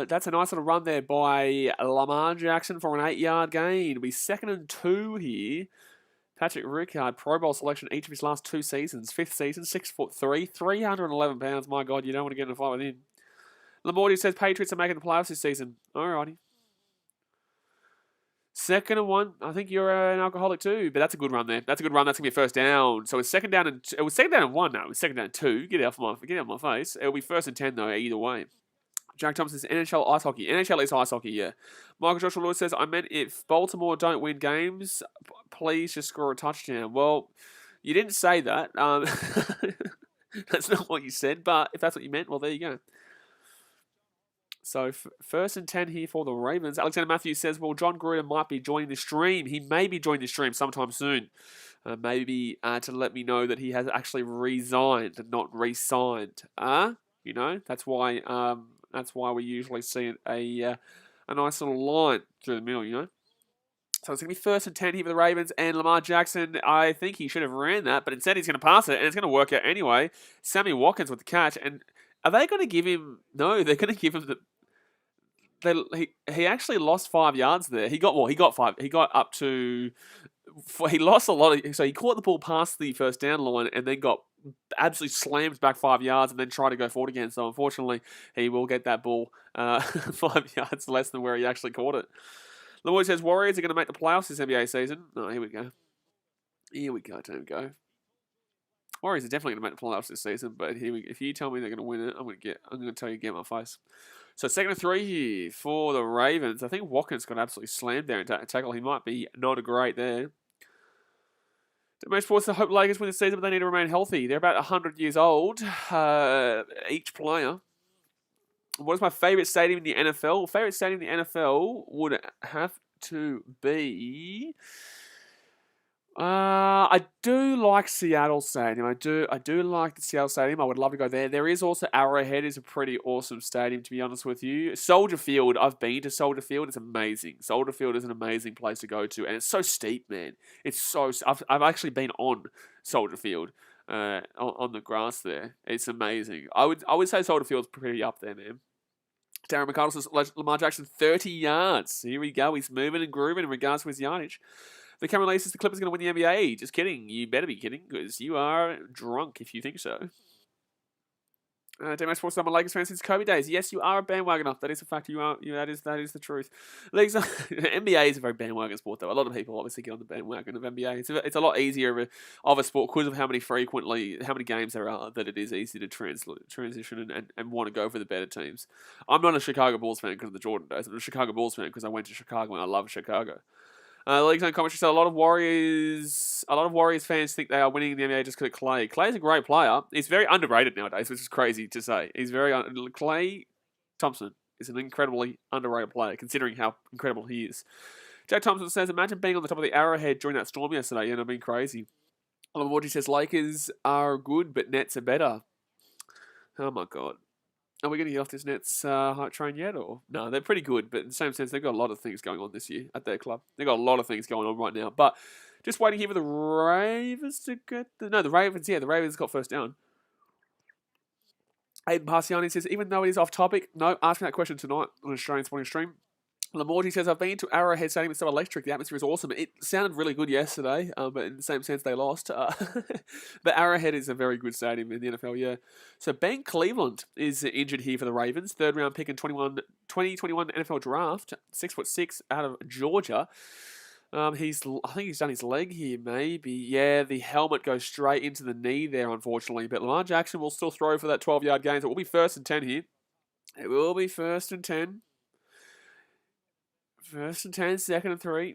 that's a nice little run there by Lamar Jackson for an 8-yard gain. It'll be 2nd and 2 here. Patrick Ricard, Pro Bowl selection each of his last 2 seasons. 5th season, 6'3", 311 pounds. My God, you don't want to get in a fight with him. Lamorty says Patriots are making the playoffs this season. Alrighty. 2nd and 1. I think you're an alcoholic too, but that's a good run there. That's a good run. That's gonna be a 1st down. So it's 2nd down and it was 2nd down and 1. No, it was 2nd down and 2. Get out of my face. It'll be 1st and 10 though. Either way. Jack Thompson says NHL ice hockey. NHL is ice hockey, yeah. Michael Joshua Lewis says, I meant if Baltimore don't win games, please just score a touchdown. Well, you didn't say that. That's not what you said, but if that's what you meant, well, there you go. So 1st and 10 here for the Ravens. Alexander Matthews says, well, John Gruden might be joining the stream. He may be joining the stream sometime soon. Maybe to let me know that he has actually resigned and not re-signed. You know, that's why we usually see a nice little line through the middle, you know. So it's going to be 1st and 10 here for the Ravens, and Lamar Jackson, I think he should have ran that, but instead he's going to pass it, and it's going to work out anyway. Sammy Watkins with the catch, and are they going to give him... No, they're going to give him he actually lost 5 yards there. He got 5. He got up to... He lost a lot of... So he caught the ball past the 1st down line, and then got absolutely slammed back 5 yards and then tried to go forward again. So unfortunately, he will get that ball 5 yards less than where he actually caught it. Lloyd says Warriors are going to make the playoffs this NBA season. Oh, here we go. Here we go. Warriors are definitely going to make the playoffs this season, but if you tell me they're going to win it, I'm going to tell you get my face. So 2nd and 3 here for the Ravens. I think Watkins got absolutely slammed there in tackle. He might be not a great there. Most sports hope Lakers win the season, but they need to remain healthy. They're about 100 years old, each player. What is my favourite stadium in the NFL? Favourite stadium in the NFL would have to be... I do like Seattle Stadium. I do like the Seattle Stadium. I would love to go there. There is also Arrowhead is a pretty awesome stadium, to be honest with you. Soldier Field, I've been to Soldier Field. It's amazing. Soldier Field is an amazing place to go to, and it's so steep, man. It's so... I've actually been on Soldier Field, on the grass there. It's amazing. I would say Soldier Field's pretty up there, man. Darren McCardle says Lamar Jackson 30 yards. Here we go. He's moving and grooving in regards to his yardage. The Cameron Lee says the Clippers are going to win the NBA. Just kidding. You better be kidding, because you are drunk if you think so. Demo Sports, I'm a Lakers fan since Kobe days. Yes, you are a bandwagoner. That is a fact. You are. That is the truth. Leagues, NBA is a very bandwagon sport, though. A lot of people obviously get on the bandwagon of NBA. It's a lot easier of a sport because of how many games there are, that it is easy to transition and want to go for the better teams. I'm not a Chicago Bulls fan because of the Jordan days. I'm a Chicago Bulls fan because I went to Chicago and I love Chicago. League's own commentary said a lot of Warriors fans think they are winning the NBA just because of Clay. Clay's a great player. He's very underrated nowadays, which is crazy to say. Clay Thompson is an incredibly underrated player, considering how incredible he is. Jack Thompson says, imagine being on the top of the Arrowhead during that storm yesterday. Yeah, I've been crazy. Lamorty says, Lakers are good, but Nets are better. Oh my God. Are we going to get off this Nets hype train yet? Or no, they're pretty good, but in the same sense, they've got a lot of things going on this year at their club. They've got a lot of things going on right now. But just waiting here for the Ravens to get the Ravens. Yeah, the Ravens got first down. Aiden Parsiani says, even though it is off topic, no, ask me that question tonight on Australian Sporting Stream. Lamorty says, I've been to Arrowhead Stadium. It's so electric. The atmosphere is awesome. It sounded really good yesterday, but in the same sense, they lost. But Arrowhead is a very good stadium in the NFL, yeah. So Ben Cleveland is injured here for the Ravens. Third round pick in 2021 NFL draft. 6'6" out of Georgia. I think he's done his leg here, maybe. Yeah, the helmet goes straight into the knee there, unfortunately. But Lamar Jackson will still throw for that 12-yard gain. So it will be 1st and 10 here. It will be 1st and 10. 1st and 10, 2nd and 3.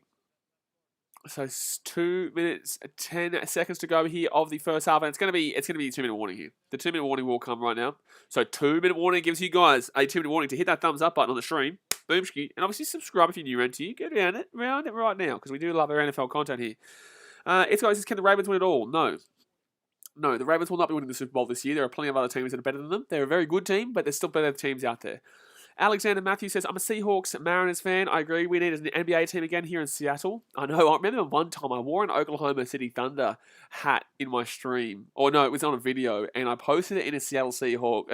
So 2 minutes, 10 seconds to go here of the first half, and it's going to be a 2-minute warning here. The 2-minute warning will come right now. So 2-minute warning gives you guys a 2-minute warning to hit that thumbs up button on the stream. Boomski, and obviously subscribe if you're new around here. Get around it right now because we do love our NFL content here. It's guys, can the Ravens win it all? No, the Ravens will not be winning the Super Bowl this year. There are plenty of other teams that are better than them. They're a very good team, but there's still better teams out there. Alexander Matthews says, I'm a Seahawks Mariners fan. I agree. We need an NBA team again here in Seattle. I know. I remember one time I wore an Oklahoma City Thunder hat in my stream. Or no, it was on a video. And I posted it in a Seattle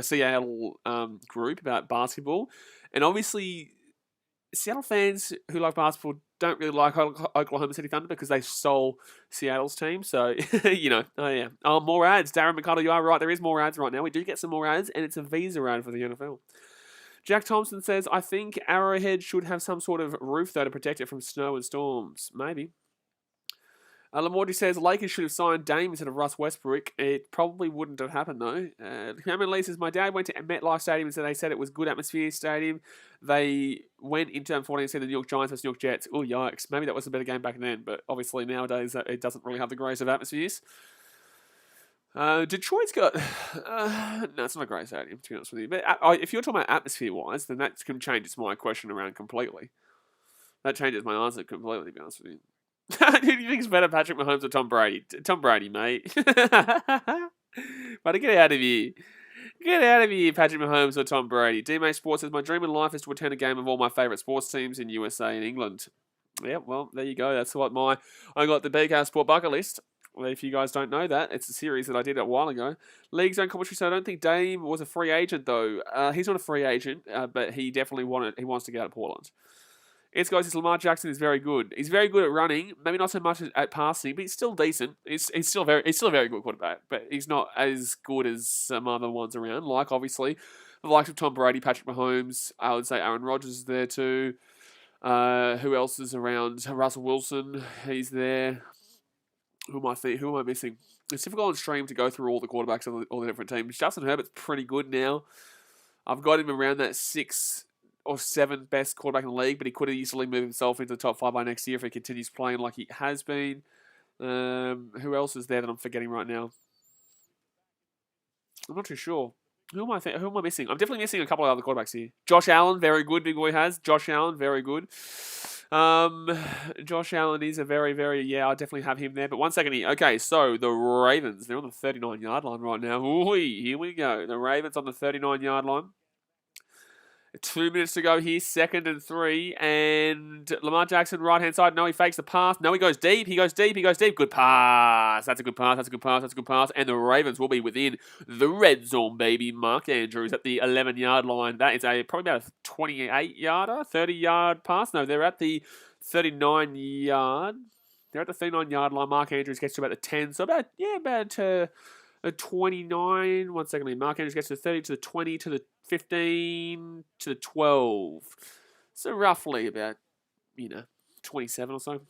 group about basketball. And obviously, Seattle fans who like basketball don't really like Oklahoma City Thunder because they stole Seattle's team. So, oh yeah. Oh, more ads. Darren McCullough, you are right. There is more ads right now. We do get some more ads. And it's a visa ad for the NFL. Jack Thompson says, I think Arrowhead should have some sort of roof, though, to protect it from snow and storms. Maybe. Lamorty says, Lakers should have signed Dame instead of Russ Westbrook. It probably wouldn't have happened, though. Cameron Lee says, my dad went to MetLife Stadium and they said it was good atmosphere stadium. They went in 2014 and said the New York Giants versus New York Jets. Oh, yikes. Maybe that was a better game back then, but obviously nowadays it doesn't really have the greatest of atmospheres. Detroit's got... no, it's not a great stadium, to be honest with you. But if you're talking about atmosphere-wise, then that changes my question around completely. That changes my answer completely, to be honest with you. Who do you think is better, Patrick Mahomes or Tom Brady? Tom Brady, mate. But get out of here. Get out of here, Patrick Mahomes or Tom Brady. DMA Sports says, my dream in life is to attend a game of all my favourite sports teams in USA and England. Yeah, well, there you go. That's what I got the BKR Sport bucket list. Well, if you guys don't know that, it's a series that I did a while ago. League's own commentary, so I don't think Dame was a free agent, though. He's not a free agent, but he definitely wants to get out of Portland. It's guys, Lamar Jackson is very good. He's very good at running, maybe not so much at passing, but he's still decent. He's still a very good quarterback, but he's not as good as some other ones around. Like obviously, the likes of Tom Brady, Patrick Mahomes. I would say Aaron Rodgers is there too. Who else is around? Russell Wilson, he's there. Who am I missing? It's difficult on stream to go through all the quarterbacks of all the different teams. Justin Herbert's pretty good now. I've got him around that 6 or 7 best quarterback in the league, but he could easily move himself into the top 5 by next year if he continues playing like he has been. Who else is there that I'm forgetting right now? I'm not too sure. Who am I missing? I'm definitely missing a couple of other quarterbacks here. Josh Allen, very good. Big boy has. Josh Allen, very good. Josh Allen is a very, very, I definitely have him there. But one second here. Okay, so the Ravens, they're on the 39-yard line right now. Ooh, here we go. The Ravens on the 39-yard line. 2 minutes to go here, 2nd and 3, and Lamar Jackson, right-hand side. No, he fakes the pass. No, he goes deep. Good pass. That's a good pass. And the Ravens will be within the red zone, baby. Mark Andrews at the 11-yard line. That is probably about a 28-yarder, 30-yard pass. No, they're at the 39-yard. They're at the 39-yard line. Mark Andrews gets to about the 10. So about A 29. 1 second. Mark Andrews gets to the 30, to the 20, to the 15, to the 12. So roughly about, 27 or so.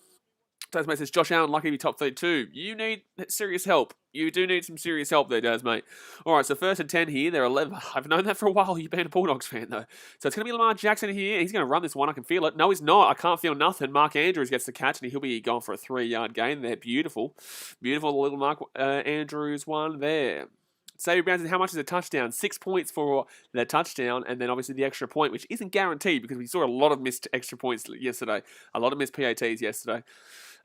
Dasmate says, Josh Allen, lucky to be top 32. You need serious help. You do need some serious help there, Dasmate. All right, so 1st and 10 here. They're 11. I've known that for a while. You've been a Bulldogs fan, though. So it's going to be Lamar Jackson here. He's going to run this one. I can feel it. No, he's not. I can't feel nothing. Mark Andrews gets the catch, and he'll be going for a 3-yard gain there. Beautiful. Beautiful little Mark Andrews one there. Xavier Brown says, how much is a touchdown? 6 points for the touchdown, and then obviously the extra point, which isn't guaranteed because we saw a lot of missed extra points yesterday. A lot of missed PATs yesterday.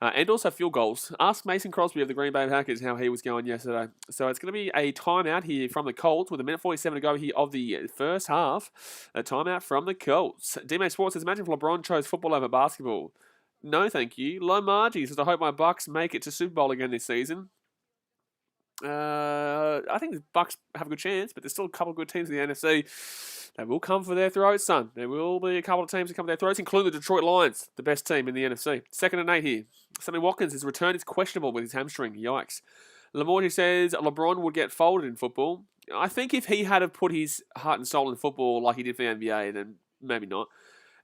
And also field goals. Ask Mason Crosby of the Green Bay Packers how he was going yesterday. So it's going to be a timeout here from the Colts with 1:47 to go here of the first half. A timeout from the Colts. D-May Sports says, imagine if LeBron chose football over basketball. No, thank you. Low Margie says, I hope my Bucks make it to Super Bowl again this season. I think the Bucks have a good chance, but there's still a couple of good teams in the NFC. They will come for their throats, son. There will be a couple of teams that come for their throats, including the Detroit Lions, the best team in the NFC. 2nd and 8 here. Sammy Watkins, his return is questionable with his hamstring. Yikes. Lamorty says LeBron would get folded in football. I think if he had to put his heart and soul in football like he did for the NBA, then maybe not.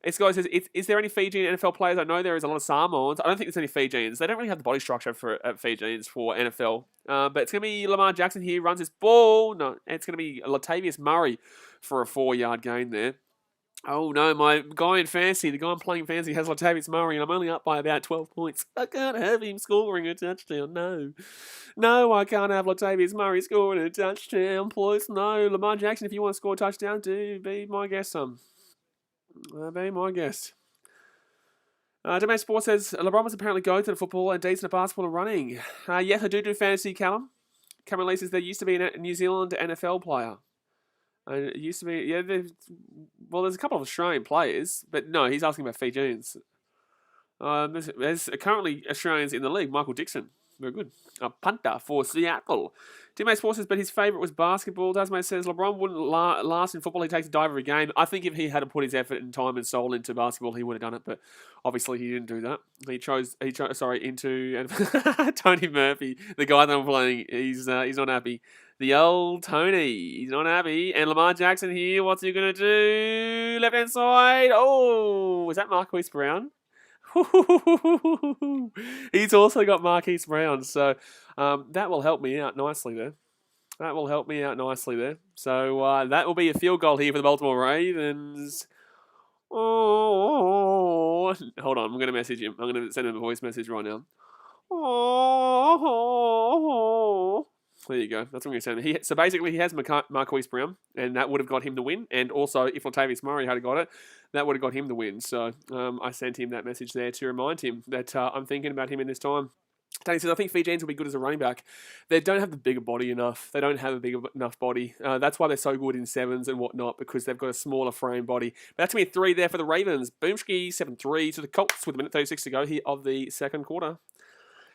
This guy says, is there any Fijian NFL players? I know there is a lot of Samoans. I don't think there's any Fijians. They don't really have the body structure for Fijians for NFL. But it's going to be Lamar Jackson here. Runs his ball. No, it's going to be Latavius Murray for a 4-yard gain there. Oh, no, my guy in fantasy, the guy I'm playing fantasy has Latavius Murray, and I'm only up by about 12 points. I can't have him scoring a touchdown, no. No, I can't have Latavius Murray scoring a touchdown, please. No, Lamar Jackson, if you want to score a touchdown, do be my guest, son. Be my guest. Domain Sports says, LeBron was apparently going to the football and decent at basketball and running. Yes, I do fantasy, Callum. Cameron Lee says there used to be a New Zealand NFL player. It used to be, there's a couple of Australian players, but no, he's asking about Fijians. There's currently Australians in the league. Michael Dixon, very good. A punter for Seattle. Teammate Sports says, but his favourite was basketball. Dasmate says, LeBron wouldn't last in football. He takes a dive every game. I think if he had to put his effort and time and soul into basketball, he would have done it, but obviously he didn't do that. He chose into Tony Murphy, the guy that I'm playing. He's not happy. The old Tony, he's not happy. And Lamar Jackson here, what's he going to do? Left-hand side. Oh, is that Marquise Brown? He's also got Marquise Brown, so that will help me out nicely there. So that will be a field goal here for the Baltimore Ravens. Oh, hold on, I'm going to message him. I'm going to send him a voice message right now. Oh, there you go. That's what I'm going to send. So basically, he has Marquise Brown, and that would have got him the win. And also, if Latavius Murray had got it, that would have got him the win. So I sent him that message there to remind him that I'm thinking about him in this time. Danny says, I think Fijians will be good as a running back. They don't have the bigger body enough. They don't have a big enough body. That's why they're so good in sevens and whatnot, because they've got a smaller frame body. But that's going to be 3 there for the Ravens. Boomski, 7-3 to the Colts with 1:36 to go here of the second quarter.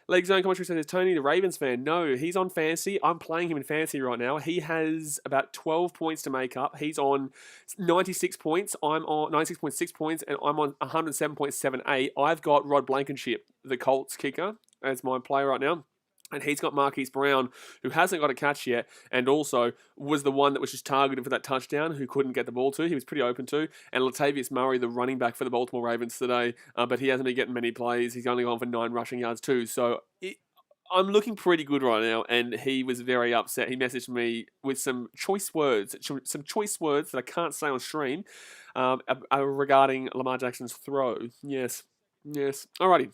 League Zone commentary says, Tony, the Ravens fan. No, he's on fantasy. I'm playing him in fantasy right now. He has about 12 points to make up. He's on 96 points. I'm on 96.6 points, and I'm on 107.78. I've got Rod Blankenship, the Colts kicker, as my player right now. And he's got Marquise Brown, who hasn't got a catch yet, and also was the one that was just targeted for that touchdown, who couldn't get the ball to. He was pretty open to. And Latavius Murray, the running back for the Baltimore Ravens today, but he hasn't been getting many plays. He's only gone for 9 rushing yards too. So I'm looking pretty good right now, and he was very upset. He messaged me with some choice words that I can't say on stream regarding Lamar Jackson's throw. Yes. Alrighty.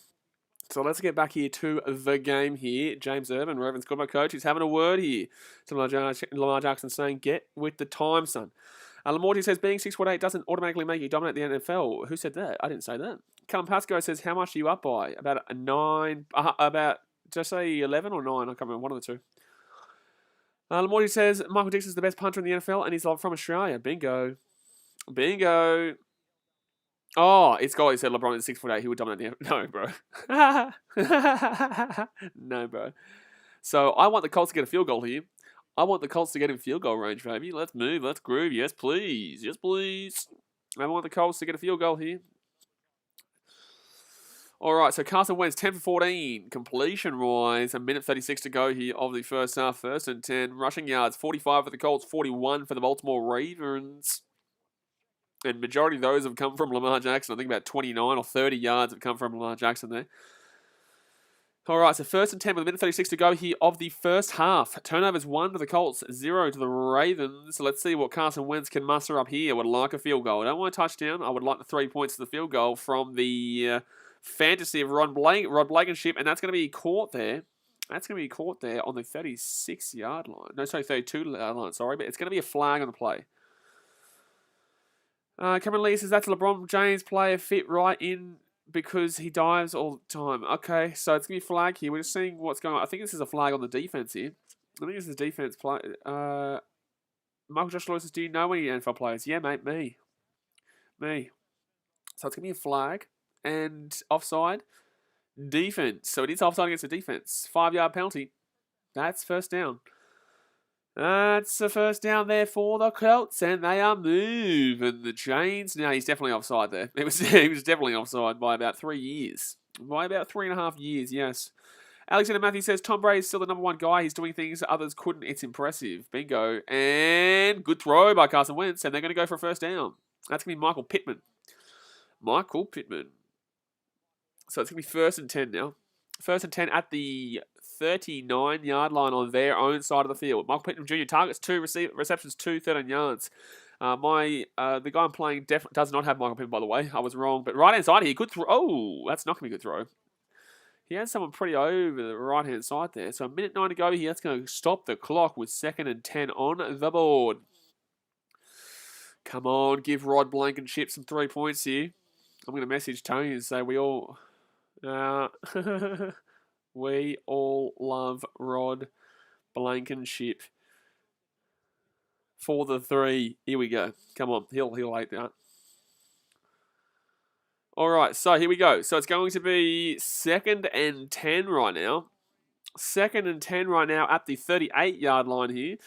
So let's get back here to the game here. James Irvin, Ravens quarterback coach, he's having a word here to Lamar Jackson saying, get with the time, son. Lamorty says, being 6'8" doesn't automatically make you dominate the NFL. Who said that? I didn't say that. Callum Pascoe says, how much are you up by? About a 9, just say 11 or 9? I can't remember, one of the two. Lamorty says, Michael Dixon is the best punter in the NFL and he's from Australia. Bingo. Oh, it's got. He said LeBron is 6'8". He would dominate the. No, bro. No, bro. So I want the Colts to get a field goal here. I want the Colts to get in field goal range, baby. Let's move. Let's groove. Yes, please. I want the Colts to get a field goal here. All right, so Carson Wentz, 10 for 14. Completion-wise, a minute 36 to go here of the first half. First and 10. Rushing yards, 45 for the Colts, 41 for the Baltimore Ravens. And majority of those have come from Lamar Jackson. I think about 29 or 30 yards have come from Lamar Jackson there. All right, so first and 10 with a minute 36 to go here of the first half. Turnovers 1 to the Colts, 0 to the Ravens. So let's see what Carson Wentz can muster up here. I would like a field goal. I don't want a touchdown. I would like the 3 points to the field goal from the fantasy of Rod Blankenship, and that's going to be caught there. That's going to be caught there on the 36-yard line. No, sorry, 32-yard line, sorry. But it's going to be a flag on the play. Cameron Lee says that's a LeBron James player fit right in because he dives all the time. Okay, so it's going to be flag here. We're just seeing what's going on. I think this is a flag on the defense here. I think this is a defense play. Michael Josh Lewis says, do you know any NFL players? Yeah, mate, me. So it's going to be a flag and offside. Defense. So it is offside against the defense. 5-yard penalty. That's first down. That's a first down there for the Colts, and they are moving the chains. Now, he's definitely offside there. He was definitely offside by about 3 years. By about 3.5 years, yes. Alexander Matthews says, Tom Brady is still the number one guy. He's doing things others couldn't. It's impressive. Bingo. And good throw by Carson Wentz, and they're going to go for a first down. That's going to be Michael Pittman. So it's going to be first and 10 now. First and 10 at the 39-yard line on their own side of the field. Michael Pittman Jr. targets 2, receptions 2, 13 yards. The guy I'm playing does not have Michael Pittman, by the way. I was wrong. But right-hand side here, good throw. Oh, that's not going to be a good throw. He has someone pretty over the right-hand side there. So a minute 9 to go here. That's going to stop the clock with 2nd and 10 on the board. Come on, give Rod Blankenship some 3 points here. I'm going to message Tony and say we all love Rod Blankenship for the 3. Here we go. Come on, he'll hate that. All right, so here we go. So it's going to be 2nd and 10 right now. 2nd and 10 right now at the 38-yard line here.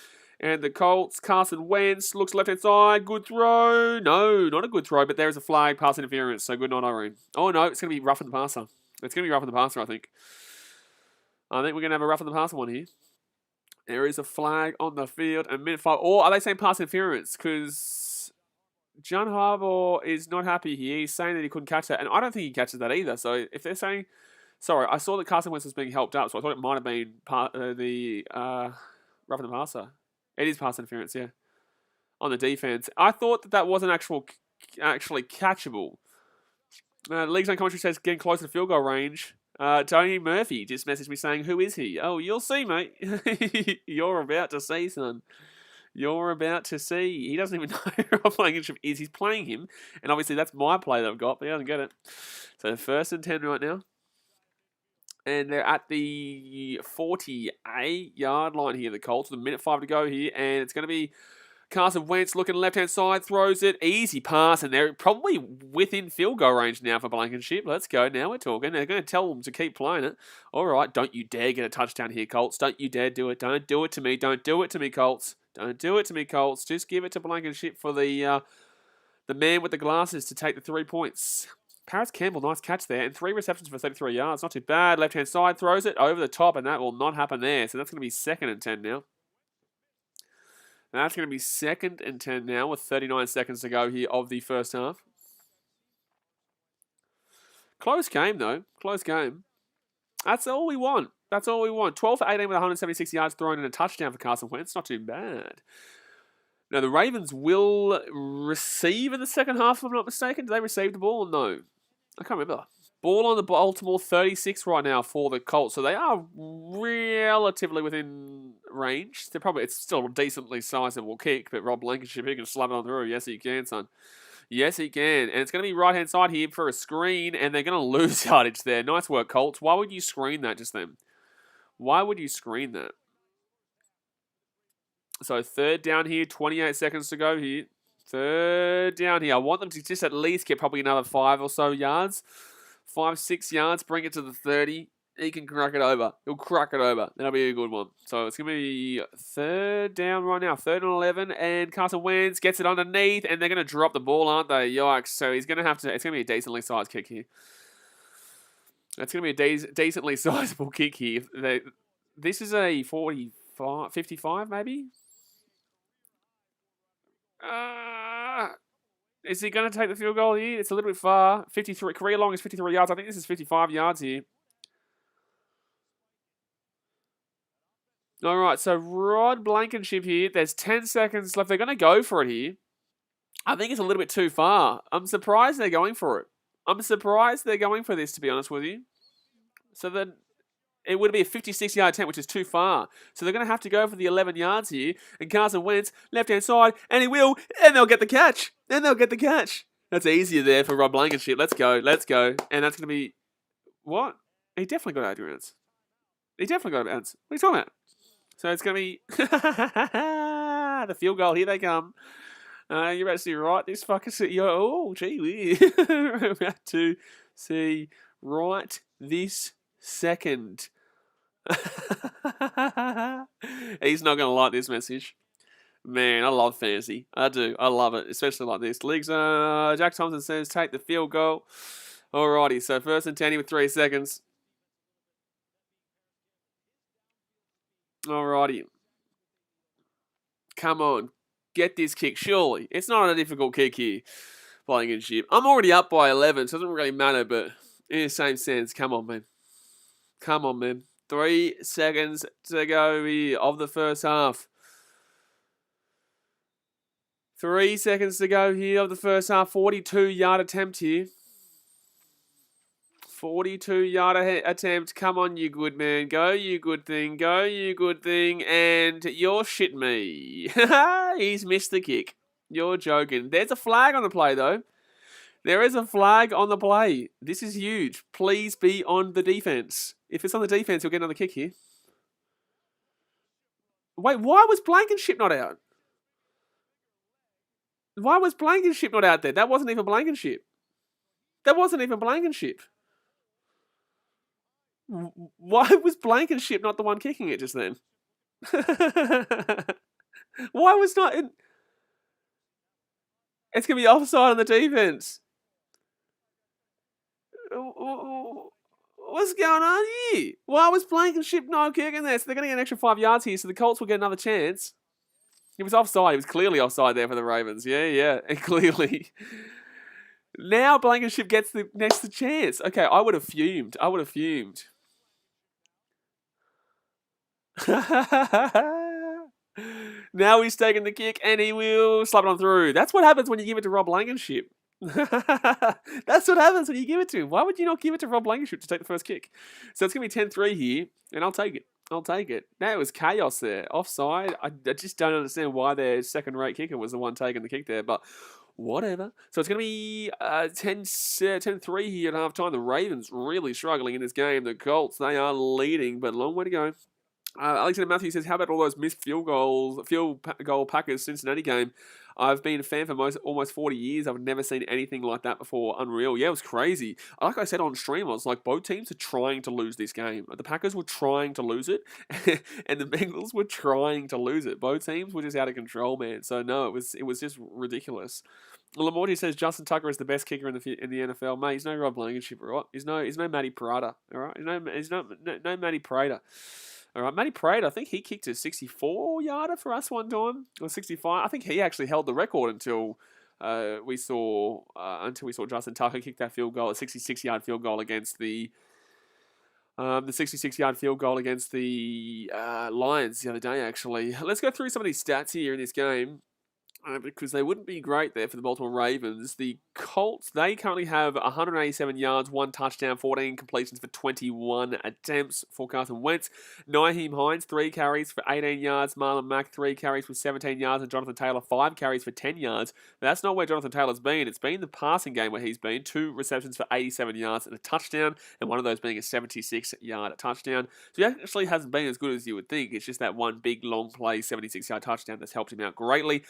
And the Colts, Carson Wentz, looks left-hand side. Good throw. No, not a good throw, but there is a flag, pass interference. So good night, Irene. Oh, no, it's going to be roughing the passer. It's going to be roughing the passer, I think. I think we're going to have a roughing the passer one here. There is a flag on the field. A minute 5. Or are they saying pass interference? Because John Harbaugh is not happy here. He's saying that he couldn't catch that. And I don't think he catches that either. So if they're saying... Sorry, I saw that Carson Wentz was being helped up, so I thought it might have been the roughing the passer. It is pass interference, yeah. On the defense. I thought that wasn't actually catchable. League's Own Commentary says getting close to field goal range. Tony Murphy just messaged me saying, who is he? Oh, you'll see, mate. You're about to see, son. You're about to see. He doesn't even know who Rod Blankenship is. He's playing him. And obviously that's my play that I've got, but he doesn't get it. So 1st and 10 right now. And they're at the 48-yard line here, the Colts, with a minute 5 to go here. And it's going to be Carson Wentz looking left-hand side, throws it. Easy pass, and they're probably within field goal range now for Blankenship. Let's go. Now we're talking. They're going to tell them to keep playing it. All right, don't you dare get a touchdown here, Colts. Don't you dare do it. Don't do it to me. Don't do it to me, Colts. Don't do it to me, Colts. Just give it to Blankenship for the man with the glasses to take the 3 points. Paris Campbell, nice catch there. And 3 receptions for 33 yards. Not too bad. Left-hand side, throws it over the top, and that will not happen there. So that's going to be 2nd and 10 now. That's going to be 2nd and 10 now with 39 seconds to go here of the first half. Close game, though. Close game. That's all we want. 12 for 18 with 176 yards thrown and a touchdown for Carson Wentz. Not too bad. Now, the Ravens will receive in the second half, if I'm not mistaken. Do they receive the ball or no? I can't remember. Ball on the Baltimore 36 right now for the Colts. So they are relatively within range. It's still a decently sizable kick, but Rod Blankenship, he can slap it on through. Yes, he can, son. Yes, he can. And it's going to be right-hand side here for a screen, and they're going to lose yardage there. Nice work, Colts. Why would you screen that just then? Why would you screen that? So 3rd down here, 28 seconds to go here. 3rd down here. I want them to just at least get probably another 5 or so yards. 5, 6 yards, bring it to the 30. He can crack it over. He'll crack it over. That'll be a good one. So it's going to be 3rd down right now. 3rd and 11. And Carson Wentz gets it underneath. And they're going to drop the ball, aren't they? Yikes. So he's going to have to... It's going to be a decently sized kick here. That's going to be a decently sizable kick here. This is a 45, 55 maybe? Is he going to take the field goal here? It's a little bit far. 53, career long is 53 yards. I think this is 55 yards here. All right, so Rod Blankenship here. There's 10 seconds left. They're going to go for it here. I think it's a little bit too far. I'm surprised they're going for it. I'm surprised they're going for this, to be honest with you. So then it would be a 56-yard attempt, which is too far. So they're going to have to go for the 11 yards here. And Carson Wentz, left-hand side, and he will, and they'll get the catch. That's easier there for Rod Blankenship. Let's go. And that's going to be... What? He definitely got 8 rounds. What are you talking about? So it's going to be... the field goal. Here they come. You're about to see right this fucker. Oh, gee, we're about to see right this second. He's not going to like this message. Man, I love fantasy. I do. I love it, especially like this. Leagues. Jack Thompson says take the field goal. Alrighty, so 1st and 10 with 3 seconds. Alrighty. Come on. Get this kick, surely. It's not a difficult kick here. Blankenship. I'm already up by 11, so it doesn't really matter, but in the same sense, come on, man. 3 seconds to go here of the first half. 3 seconds to go here of the first half. 42-yard attempt here. 42-yard attempt. Come on, you good man. Go, you good thing. And you're shitting me. He's missed the kick. You're joking. There's a flag on the play, though. There is a flag on the play. This is huge. Please be on the defense. If it's on the defense, you'll get another kick here. Wait, why was Blankenship not out? Why was Blankenship not out there? That wasn't even Blankenship. Why was Blankenship not the one kicking it just then? Why was not... It's going to be offside on the defense. What's going on here? Why was Blankenship not kicking there? So they're going to get an extra 5 yards here, so the Colts will get another chance. He was offside. He was clearly offside there for the Ravens. Yeah, and clearly. Now Blankenship gets the next chance. Okay, I would have fumed. Now he's taking the kick and he will slap it on through. That's what happens when you give it to Rob Blankenship. That's what happens when you give it to him. Why would you not give it to Rob Blankenship to take the first kick? So it's going to be 10-3 here, and I'll take it. Now it was chaos there. Offside. I just don't understand why their second-rate kicker was the one taking the kick there, but whatever. So it's going to be 10-3 here at halftime. The Ravens really struggling in this game. The Colts, they are leading, but a long way to go. Alexander Matthews says, how about all those missed field goal Packers Cincinnati game? I've been a fan for almost 40 years. I've never seen anything like that before. Unreal. Yeah, it was crazy. Like I said on stream, I was like, both teams are trying to lose this game. The Packers were trying to lose it, and the Bengals were trying to lose it. Both teams were just out of control, man. So no, it was just ridiculous. Lamorty says Justin Tucker is the best kicker in the NFL. Mate, he's no Rob Blankenship, right? He's no Matty Prada, all right? He's no Matty Prater. All right, Matty Prater, I think he kicked a 64-yarder for us one time, or 65. I think he actually held the record until we saw Justin Tucker kick that field goal, a 66-yard field goal against the 66-yard field goal against the Lions the other day. Actually, let's go through some of these stats here in this game. Because they wouldn't be great there for the Baltimore Ravens. The Colts, they currently have 187 yards, 1 touchdown, 14 completions for 21 attempts for Carson Wentz. Nyheim Hines, 3 carries for 18 yards. Marlon Mack, 3 carries for 17 yards. And Jonathan Taylor, 5 carries for 10 yards. But that's not where Jonathan Taylor's been. It's been the passing game where he's been. 2 receptions for 87 yards and a touchdown. And one of those being a 76-yard touchdown. So he actually hasn't been as good as you would think. It's just that one big, long play, 76-yard touchdown that's helped him out greatly.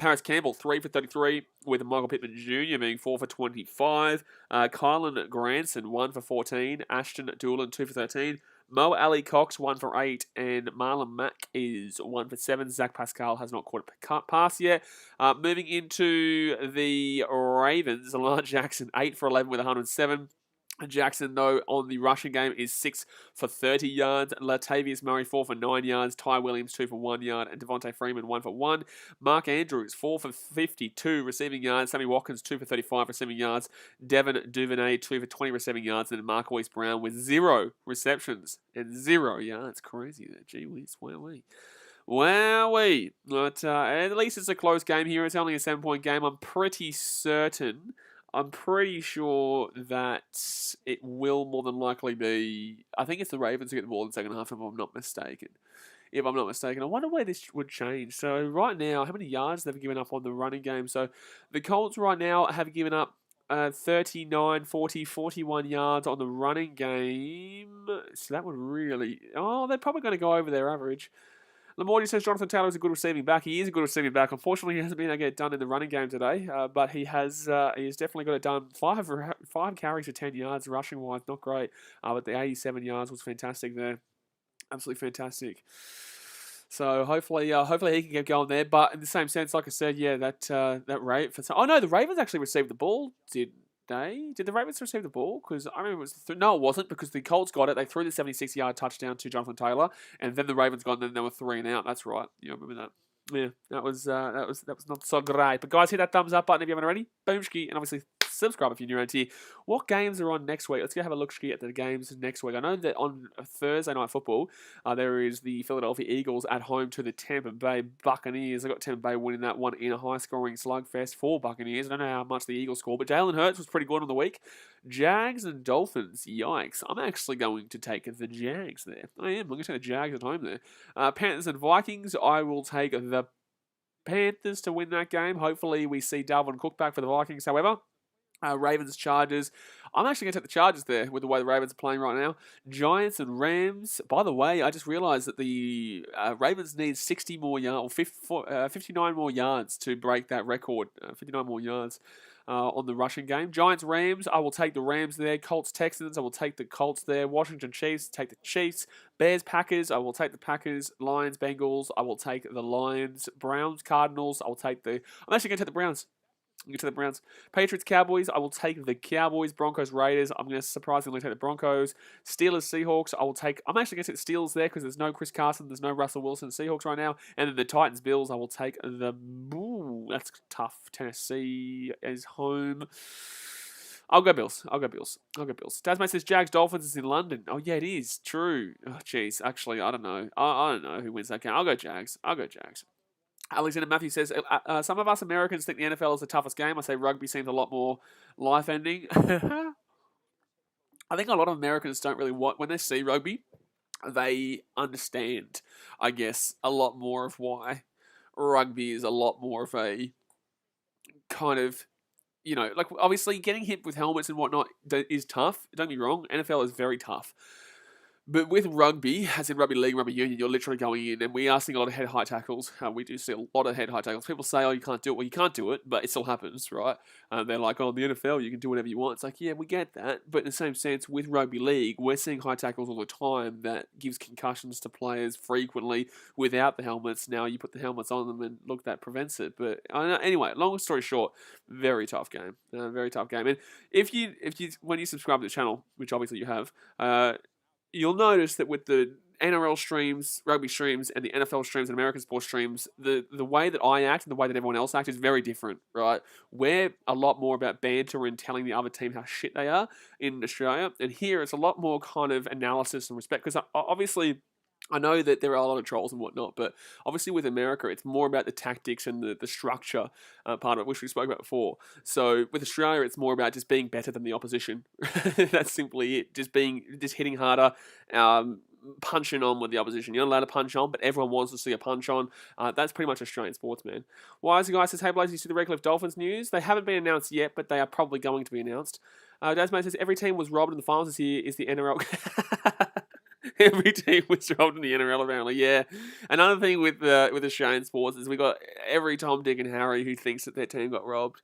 Paris Campbell, 3 for 33, with Michael Pittman Jr. being 4 for 25. Kylan Granson, 1 for 14. Ashton Doolan, 2 for 13. Mo Ali Cox, 1 for 8. And Marlon Mack is 1 for 7. Zach Pascal has not caught a pass yet. Moving into the Ravens, Lamar Jackson, 8 for 11 with 107. Jackson, though, on the rushing game is 6 for 30 yards. Latavius Murray, 4 for 9 yards. Ty Williams, 2 for 1 yard. And Devontae Freeman, 1 for 1. Mark Andrews, 4 for 52 receiving yards. Sammy Watkins, 2 for 35 receiving yards. Devin Duvernay, 2 for 20 receiving yards. And Marquise Brown with 0 receptions and 0 yards. Crazy there. Gee whiz, wowee. Wowee. But at least it's a close game here. It's only a 7-point game. I'm pretty sure that it will more than likely be. I think it's the Ravens who get the ball in the second half, if I'm not mistaken. I wonder where this would change. So right now, how many yards they've given up on the running game? So the Colts right now have given up 39, 40, 41 yards on the running game. So that would really. Oh, they're probably going to go over their average. Lamorty says Jonathan Taylor is a good receiving back. He is a good receiving back. Unfortunately, he hasn't been able to get it done in the running game today, but he's definitely got it done. 5 carries for 10 yards, rushing wise, not great. But the 87 yards was fantastic there. Absolutely fantastic. So hopefully he can get going there. But in the same sense, like I said, yeah, the Ravens actually received the ball. Did the Ravens receive the ball? Because I remember no, it wasn't, because the Colts got it. They threw the 76-yard touchdown to Jonathan Taylor, and then the Ravens got it, and then they were 3 and out. That's right. You remember that? Yeah, that was not so great. But guys, hit that thumbs up button if you haven't already. Boomski, and obviously subscribe if you're new around here. What games are on next week? Let's go have a look at the games next week. I know that on Thursday Night Football, there is the Philadelphia Eagles at home to the Tampa Bay Buccaneers. I got Tampa Bay winning that one in a high-scoring slugfest for Buccaneers. I don't know how much the Eagles scored, but Jalen Hurts was pretty good on the week. Jags and Dolphins, yikes. I'm actually going to take the Jags there. I am. I'm going to take the Jags at home there. Panthers and Vikings, I will take the Panthers to win that game. Hopefully we see Dalvin Cook back for the Vikings, however. Ravens, Chargers. I'm actually going to take the Chargers there with the way the Ravens are playing right now. Giants and Rams. By the way, I just realised that the Ravens need 60 more yards, or 59 more yards to break that record. 59 more yards on the rushing game. Giants, Rams. I will take the Rams there. Colts, Texans. I will take the Colts there. Washington, Chiefs. Take the Chiefs. Bears, Packers. I will take the Packers. Lions, Bengals. I will take the Lions. Browns, Cardinals. I will take the. I'm actually going to take the Browns. Get to the Browns. Patriots, Cowboys. I will take the Cowboys. Broncos, Raiders. I'm going to surprisingly take the Broncos. Steelers, Seahawks. I'm actually going to take the Steelers there because there's no Chris Carson. There's no Russell Wilson. Seahawks right now. And then the Titans, Bills. I will take the... Ooh, that's tough. Tennessee is home. I'll go Bills. Tasman says Jags, Dolphins is in London. Oh, yeah, it is. True. Oh, jeez. Actually, I don't know. I don't know who wins that game. I'll go Jags. Alexander Matthews says, some of us Americans think the NFL is the toughest game. I say rugby seems a lot more life-ending. I think a lot of Americans don't really when they see rugby, they understand, I guess, a lot more of why rugby is a lot more of a kind of, like obviously getting hit with helmets and whatnot is tough. Don't get me wrong, NFL is very tough. But with rugby, as in rugby league, rugby union, you're literally going in, and we are seeing a lot of head-high tackles. We do see a lot of head-high tackles. People say, oh, you can't do it. Well, you can't do it, but it still happens, right? They're like, oh, in the NFL, you can do whatever you want. It's like, yeah, we get that. But in the same sense, with rugby league, we're seeing high tackles all the time that gives concussions to players frequently without the helmets. Now you put the helmets on them, and look, that prevents it. But anyway, long story short, very tough game. Very tough game. And when you subscribe to the channel, which obviously you have, you'll notice that with the NRL streams, rugby streams, and the NFL streams and American sports streams, the way that I act and the way that everyone else acts is very different, right? We're a lot more about banter and telling the other team how shit they are in Australia, and here it's a lot more kind of analysis and respect, because obviously I know that there are a lot of trolls and whatnot, but obviously with America, it's more about the tactics and the structure part of it, which we spoke about before. So with Australia, it's more about just being better than the opposition. That's simply it. Just hitting harder, punching on with the opposition. You're not allowed to punch on, but everyone wants to see a punch on. That's pretty much Australian sports, man. Wise guy says, hey, Blaze, you see the Redcliffe Dolphins news? They haven't been announced yet, but they are probably going to be announced. Dasmate says, every team was robbed in the finals this year. Is the NRL... Every team was robbed in the NRL, apparently. Yeah. Another thing with Australian sports is we got every Tom, Dick, and Harry who thinks that their team got robbed.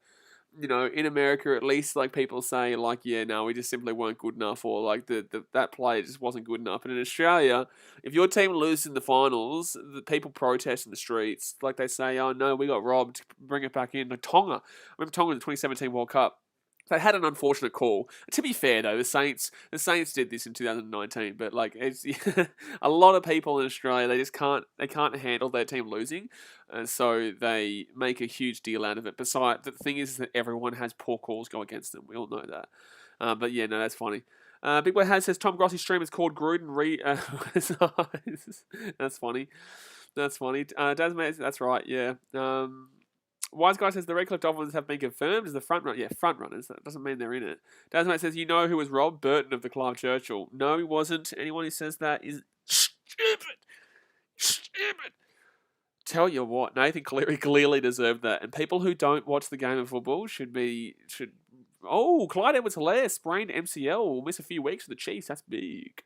In America, at least, like, people say, like, yeah, no, we just simply weren't good enough, or like that play just wasn't good enough. And in Australia, if your team loses in the finals, the people protest in the streets. Like, they say, oh no, we got robbed, bring it back in. Like Tonga. I remember Tonga in the 2017 World Cup. They had an unfortunate call. To be fair, though, the Saints did this in 2019, but like it's a lot of people in Australia, they can't handle their team losing, and so they make a huge deal out of it. Besides, the thing is that everyone has poor calls go against them. We all know that. But yeah, no, that's funny. Big Boy Has says Tom Grossi's stream is called Gruden That's funny. That's funny. That's right. Yeah. Wise Guy says the Redcliffe Dolphins have been confirmed as the front run. Yeah, front runners. That doesn't mean they're in it. Dasmate says, you know who was Rob Burton of the Clive Churchill? No, he wasn't. Anyone who says that is stupid. Stupid. Tell you what, Nathan Cleary clearly deserved that. And people who don't watch the game of football should. Oh, Clyde Edwards-Helaire sprained MCL. Will miss a few weeks for the Chiefs. That's big.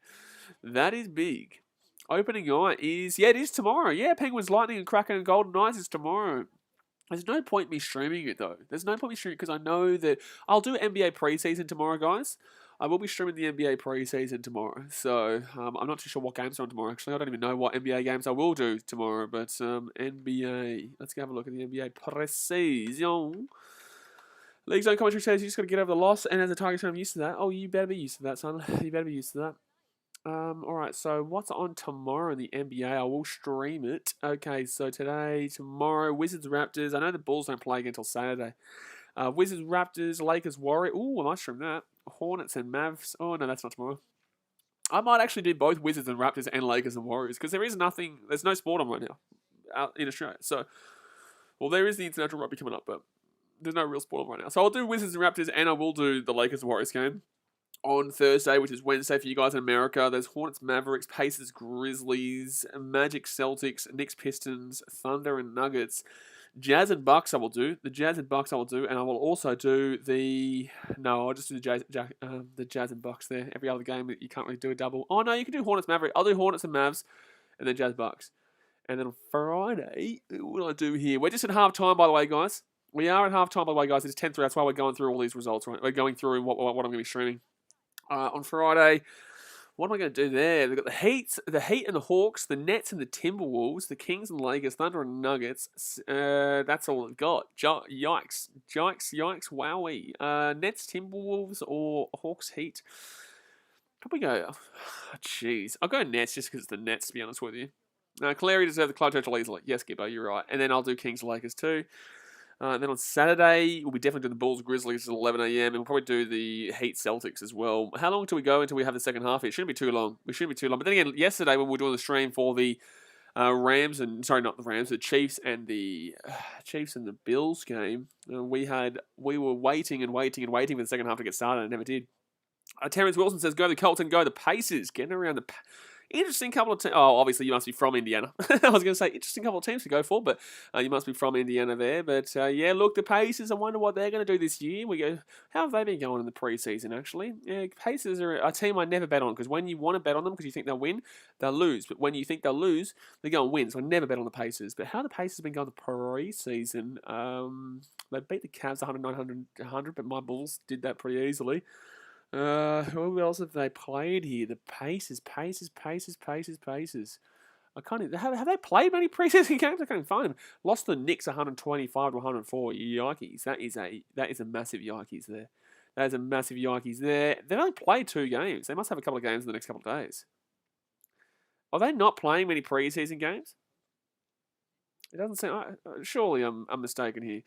That is big. Opening night is... Yeah, it is tomorrow. Yeah, Penguins, Lightning, and Kraken and Golden Knights is tomorrow. There's no point me streaming it, though. There's no point me streaming it because I know that I'll do NBA preseason tomorrow, guys. I will be streaming the NBA preseason tomorrow. So, I'm not too sure what games are on tomorrow, actually. I don't even know what NBA games I will do tomorrow. But, NBA. Let's go have a look at the NBA preseason. League Zone commentary says you just got to get over the loss. And as a Tigers fan, I'm used to that. Oh, you better be used to that, son. You better be used to that. Alright, so what's on tomorrow in the NBA? I will stream it. Okay, so tomorrow, Wizards, Raptors. I know the Bulls don't play again until Saturday. Wizards, Raptors, Lakers, Warriors. Ooh, I might stream that. Hornets and Mavs. Oh, no, that's not tomorrow. I might actually do both Wizards and Raptors and Lakers and Warriors because there's no sport on right now out in Australia. So, well, there is the international rugby coming up, but there's no real sport on right now. So I'll do Wizards and Raptors and I will do the Lakers and Warriors game on Thursday, which is Wednesday for you guys in America. There's Hornets, Mavericks, Pacers, Grizzlies, Magic, Celtics, Knicks, Pistons, Thunder, and Nuggets. Jazz and Bucks I will do. The Jazz and Bucks I will do, and I will also do I'll just do the Jazz and Bucks there. Every other game you can't really do a double. Oh no, you can do Hornets, Mavericks. I'll do Hornets and Mavs, and then Jazz, Bucks. And then on Friday, what do I do here? We're just at half-time, by the way, guys. We are at half-time, by the way, guys. It's 10-3. That's why we're going through all these results, right? We're going through what I'm going to be streaming. On Friday, what am I going to do there? They've got the Heat and the Hawks, the Nets and the Timberwolves, the Kings and Lakers, Thunder and Nuggets. That's all I've got. Yikes, wowie. Nets, Timberwolves, or Hawks, Heat. Probably go. Jeez, I'll go Nets just because it's the Nets. To be honest with you, Cleary deserved the Club Churchill easily. Yes, Gibbo, you're right. And then I'll do Kings and Lakers too. And then on Saturday, we'll be definitely doing the Bulls Grizzlies at 11 a.m. And we'll probably do the Heat Celtics as well. How long till we go until we have the second half? It shouldn't be too long. But then again, yesterday when we were doing the stream for the the Chiefs and the Bills game, we were waiting for the second half to get started and it never did. Terrence Wilson says, go the Colts and go the Pacers. Getting around the... Interesting couple of teams. Oh, obviously you must be from Indiana. I was going to say interesting couple of teams to go for, but you must be from Indiana there. But yeah, look, the Pacers. I wonder what they're going to do this year. How have they been going in the preseason? Actually, yeah, Pacers are a team I never bet on because when you want to bet on them because you think they'll win, they'll lose. But when you think they'll lose, they go and win. So I never bet on the Pacers. But how the Pacers been going the preseason? They beat the Cavs 100, but my Bulls did that pretty easily. Who else have they played here? The Pacers. I can't even, have they played many preseason games? I can't even find them. Lost the Knicks 125 to 104. Yikes. That is a massive yikes there. That is a massive yikes there. They've only played 2 games. They must have a couple of games in the next couple of days. Are they not playing many preseason games? It doesn't seem... surely I'm mistaken here.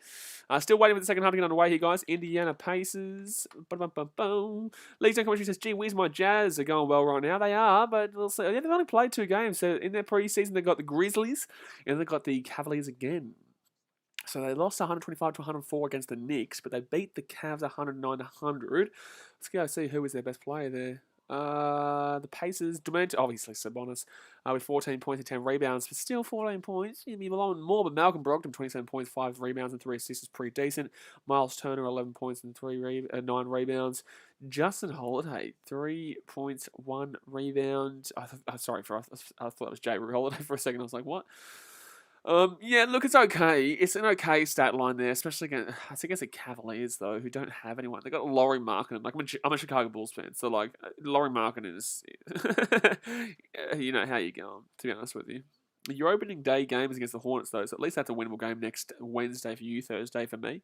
Still waiting for the second half to get underway here, guys. Indiana Pacers. League Zone commentary says, gee whiz, my Jazz are going well right now. They are, but we'll see. Yeah, they've only played 2 games. So in their preseason, they've got the Grizzlies and they've got the Cavaliers again. So they lost 125 to 104 against the Knicks, but they beat the Cavs 109 to 100. Let's go see who was their best player there. The Pacers, obviously Sabonis, with 14 points and 10 rebounds, but still 14 points. You'd be alone more, but Malcolm Brogdon, 27 points, 5 rebounds, and 3 assists is pretty decent. Miles Turner, 11 points and 9 rebounds. Justin Holiday, 3 points, 1 rebound. I thought that was Jay Holiday for a second. I was like, what? Yeah, look, it's okay. It's an okay stat line there, especially against the Cavaliers, though, who don't have anyone. They got Laurie Markkinen. Like, I'm a Chicago Bulls fan, so, like, Laurie Markkinen is... you know how you going, to be honest with you. Your opening day game is against the Hornets, though, so at least that's a winnable game next Wednesday for you, Thursday for me.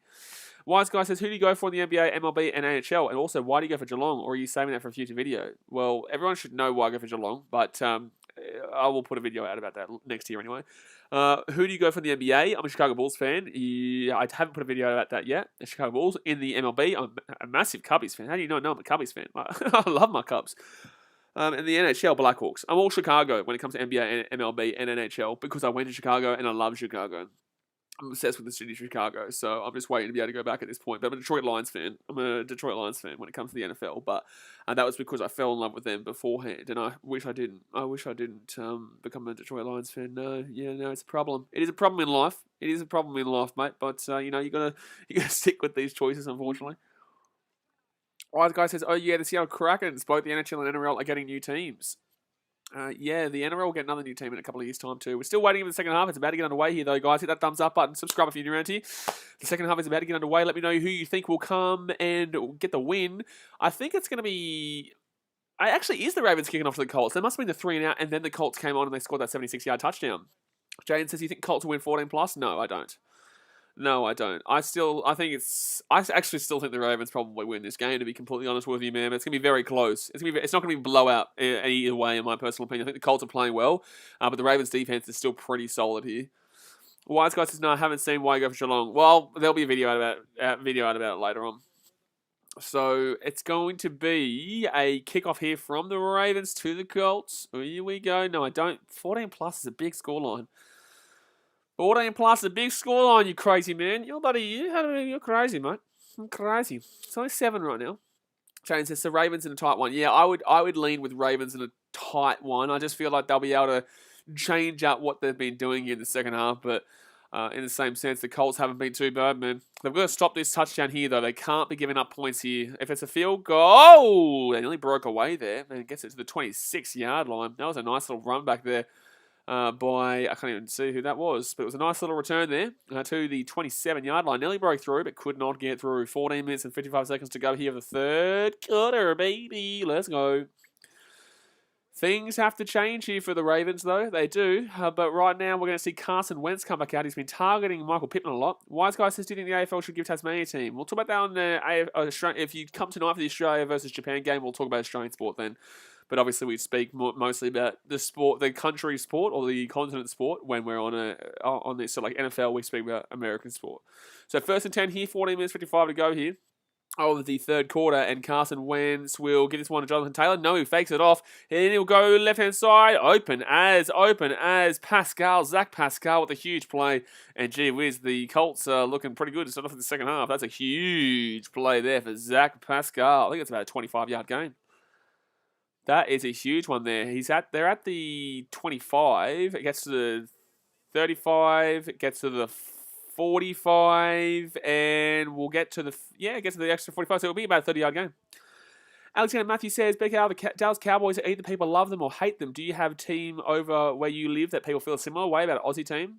Wise Guy says, who do you go for in the NBA, MLB, and NHL? And also, why do you go for Geelong, or are you saving that for a future video? Well, everyone should know why I go for Geelong, but I will put a video out about that next year anyway. Who do you go for in the NBA? I'm a Chicago Bulls fan. I haven't put a video about that yet. The Chicago Bulls. In the MLB, I'm a massive Cubbies fan. How do you not know I'm a Cubbies fan? I love my Cubs. In the NHL, Blackhawks. I'm all Chicago when it comes to NBA, and MLB, and NHL because I went to Chicago and I love Chicago. I'm obsessed with the city of Chicago, so I'm just waiting to be able to go back at this point. But I'm a Detroit Lions fan. I'm a Detroit Lions fan when it comes to the NFL. But that was because I fell in love with them beforehand, and I wish I didn't. I wish I didn't become a Detroit Lions fan. No, it's a problem. It is a problem in life. It is a problem in life, mate. But you gotta stick with these choices, unfortunately. Wise Guy says, oh yeah, the Seattle Kraken, both the NHL and NRL are getting new teams. The NRL will get another new team in a couple of years' time too. We're still waiting for the second half. It's about to get underway here, though, guys. Hit that thumbs up button. Subscribe if you're new around here. The second half is about to get underway. Let me know who you think will come and get the win. I think it's going to be... Actually, is the Ravens kicking off to the Colts? There must have been the 3 and out, and then the Colts came on and they scored that 76-yard touchdown. Jaden says, you think Colts will win 14+? No, I don't. No, I don't. I actually still think the Ravens probably win this game, to be completely honest with you, man. It's going to be very close. It's not going to be blowout either way, in my personal opinion. I think the Colts are playing well, but the Ravens' defense is still pretty solid here. Wise Guy says, no, I haven't seen why you go for Geelong. Well, there'll be a video out about it later on. So it's going to be a kickoff here from the Ravens to the Colts. Here we go. No, I don't. 14+ is a big scoreline. 14+ is a big scoreline, you crazy man. You're crazy, mate. I'm crazy. It's only 7 right now. Shane says the Ravens in a tight one. Yeah, I would lean with Ravens in a tight one. I just feel like they'll be able to change up what they've been doing in the second half, but in the same sense, the Colts haven't been too bad, man. They've got to stop this touchdown here, though. They can't be giving up points here. If it's a field goal, they nearly broke away there. Man, gets it to the 26-yard line. That was a nice little run back there. I can't even see who that was, but it was a nice little return there to the 27-yard line. Nearly broke through, but could not get through. 14 minutes and 55 seconds to go here for the third quarter, baby. Let's go. Things have to change here for the Ravens, though. They do. But right now, we're going to see Carson Wentz come back out. He's been targeting Michael Pittman a lot. Wise Guy says, do you think the AFL should give Tasmania a team? We'll talk about that on the AFL. If you come tonight for the Australia versus Japan game, we'll talk about Australian sport then. But obviously, we speak mostly about the sport, the country sport, or the continent sport. When we're on this, so like NFL, we speak about American sport. So 1st and 10 here, 14 minutes 55 to go here. The third quarter, and Carson Wentz will get this one to Jonathan Taylor. No, he fakes it off, and he'll go left-hand side, open as Pascal, Zach Pascal with a huge play. And gee whiz, the Colts are looking pretty good to start off in the second half. That's a huge play there for Zach Pascal. I think it's about a 25-yard gain. That is a huge one there. They're at the 25. It gets to the 35. It gets to the 45, and we'll get to the extra 45. So it'll be about a 30-yard game. Alexander Matthew says, BKR, the Dallas Cowboys either people love them or hate them. Do you have a team over where you live that people feel a similar way about an Aussie team?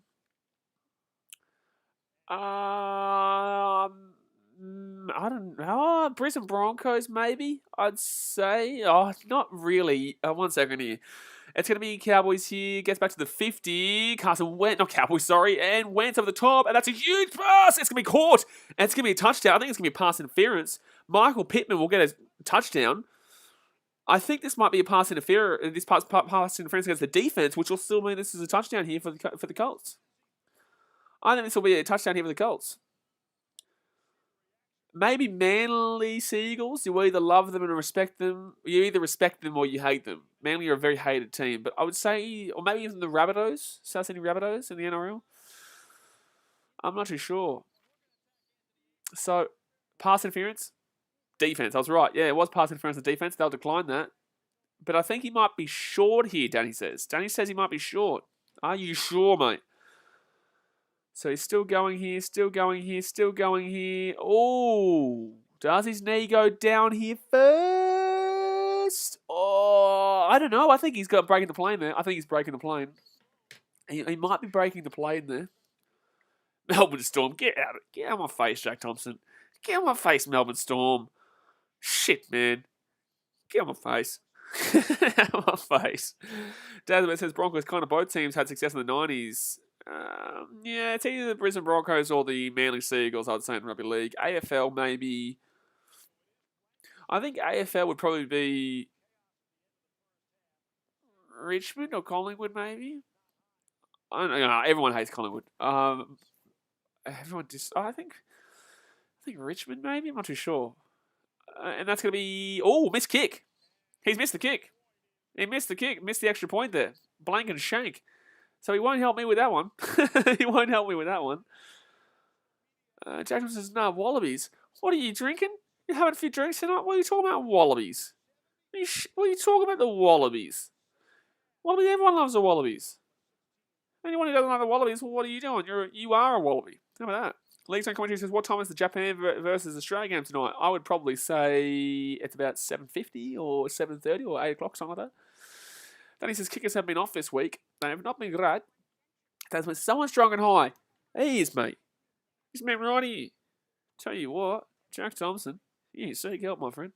I don't know. Brisbane Broncos, maybe, I'd say. Not really. 1 second here. It's going to be Cowboys here. Gets back to the 50. Carson Wentz, not Cowboys, sorry. And Wentz over the top. And that's a huge pass. It's going to be caught. And it's going to be a touchdown. I think it's going to be a pass interference. Michael Pittman will get a touchdown. I think this might be a pass interference. This pass interference against the defense, which will still mean this is a touchdown here for the Colts. I think this will be a touchdown here for the Colts. Maybe Manly Seagulls. You either love them and respect them. You either respect them or you hate them. Manly are a very hated team. But I would say, or maybe even the Rabbitohs, South Sydney Rabbitohs in the NRL. I'm not too sure. So, pass interference, defense. I was right. Yeah, it was pass interference and defense. They'll decline that. But I think he might be short here, Danny says. Danny says he might be short. Are you sure, mate? So he's still going here, still going here, still going here. Oh, does his knee go down here first? Oh, I don't know. I think he's got breaking the plane there. I think he's breaking the plane. He might be breaking the plane there. Melbourne Storm, get out of my face, Jack Thompson. Get out of my face, Melbourne Storm. Shit, man. Get out of my face. My face. Dazman says Broncos kind of both teams had success in the 90s. Yeah, it's either the Brisbane Broncos or the Manly Seagulls, I'd say, in rugby league. AFL, maybe. I think AFL would probably be Richmond or Collingwood, maybe. I don't know. Everyone hates Collingwood. I think Richmond, maybe. I'm not too sure. And that's going to be missed kick. He's missed the kick. He missed the kick. Missed the extra point there. Blank and shank. So he won't help me with that one. He won't help me with that one. Jackson says, "No, Wallabies. What are you drinking? You having a few drinks tonight? What are you talking about, Wallabies? What are you talking about, the Wallabies? Wallabies, everyone loves the Wallabies. Anyone who doesn't like the Wallabies, well, what are you doing? You are a Wallaby. How about that?" League's Own Commentary says, "What time is the Japan versus Australia game tonight?" I would probably say it's about 7:50 or 7:30 or 8 o'clock, something like that. Then he says, "Kickers have been off this week. They have not been great. That's when someone strong and high. He is, mate. He's been right here. Tell you what, Jack Thompson, you seek help, my friend."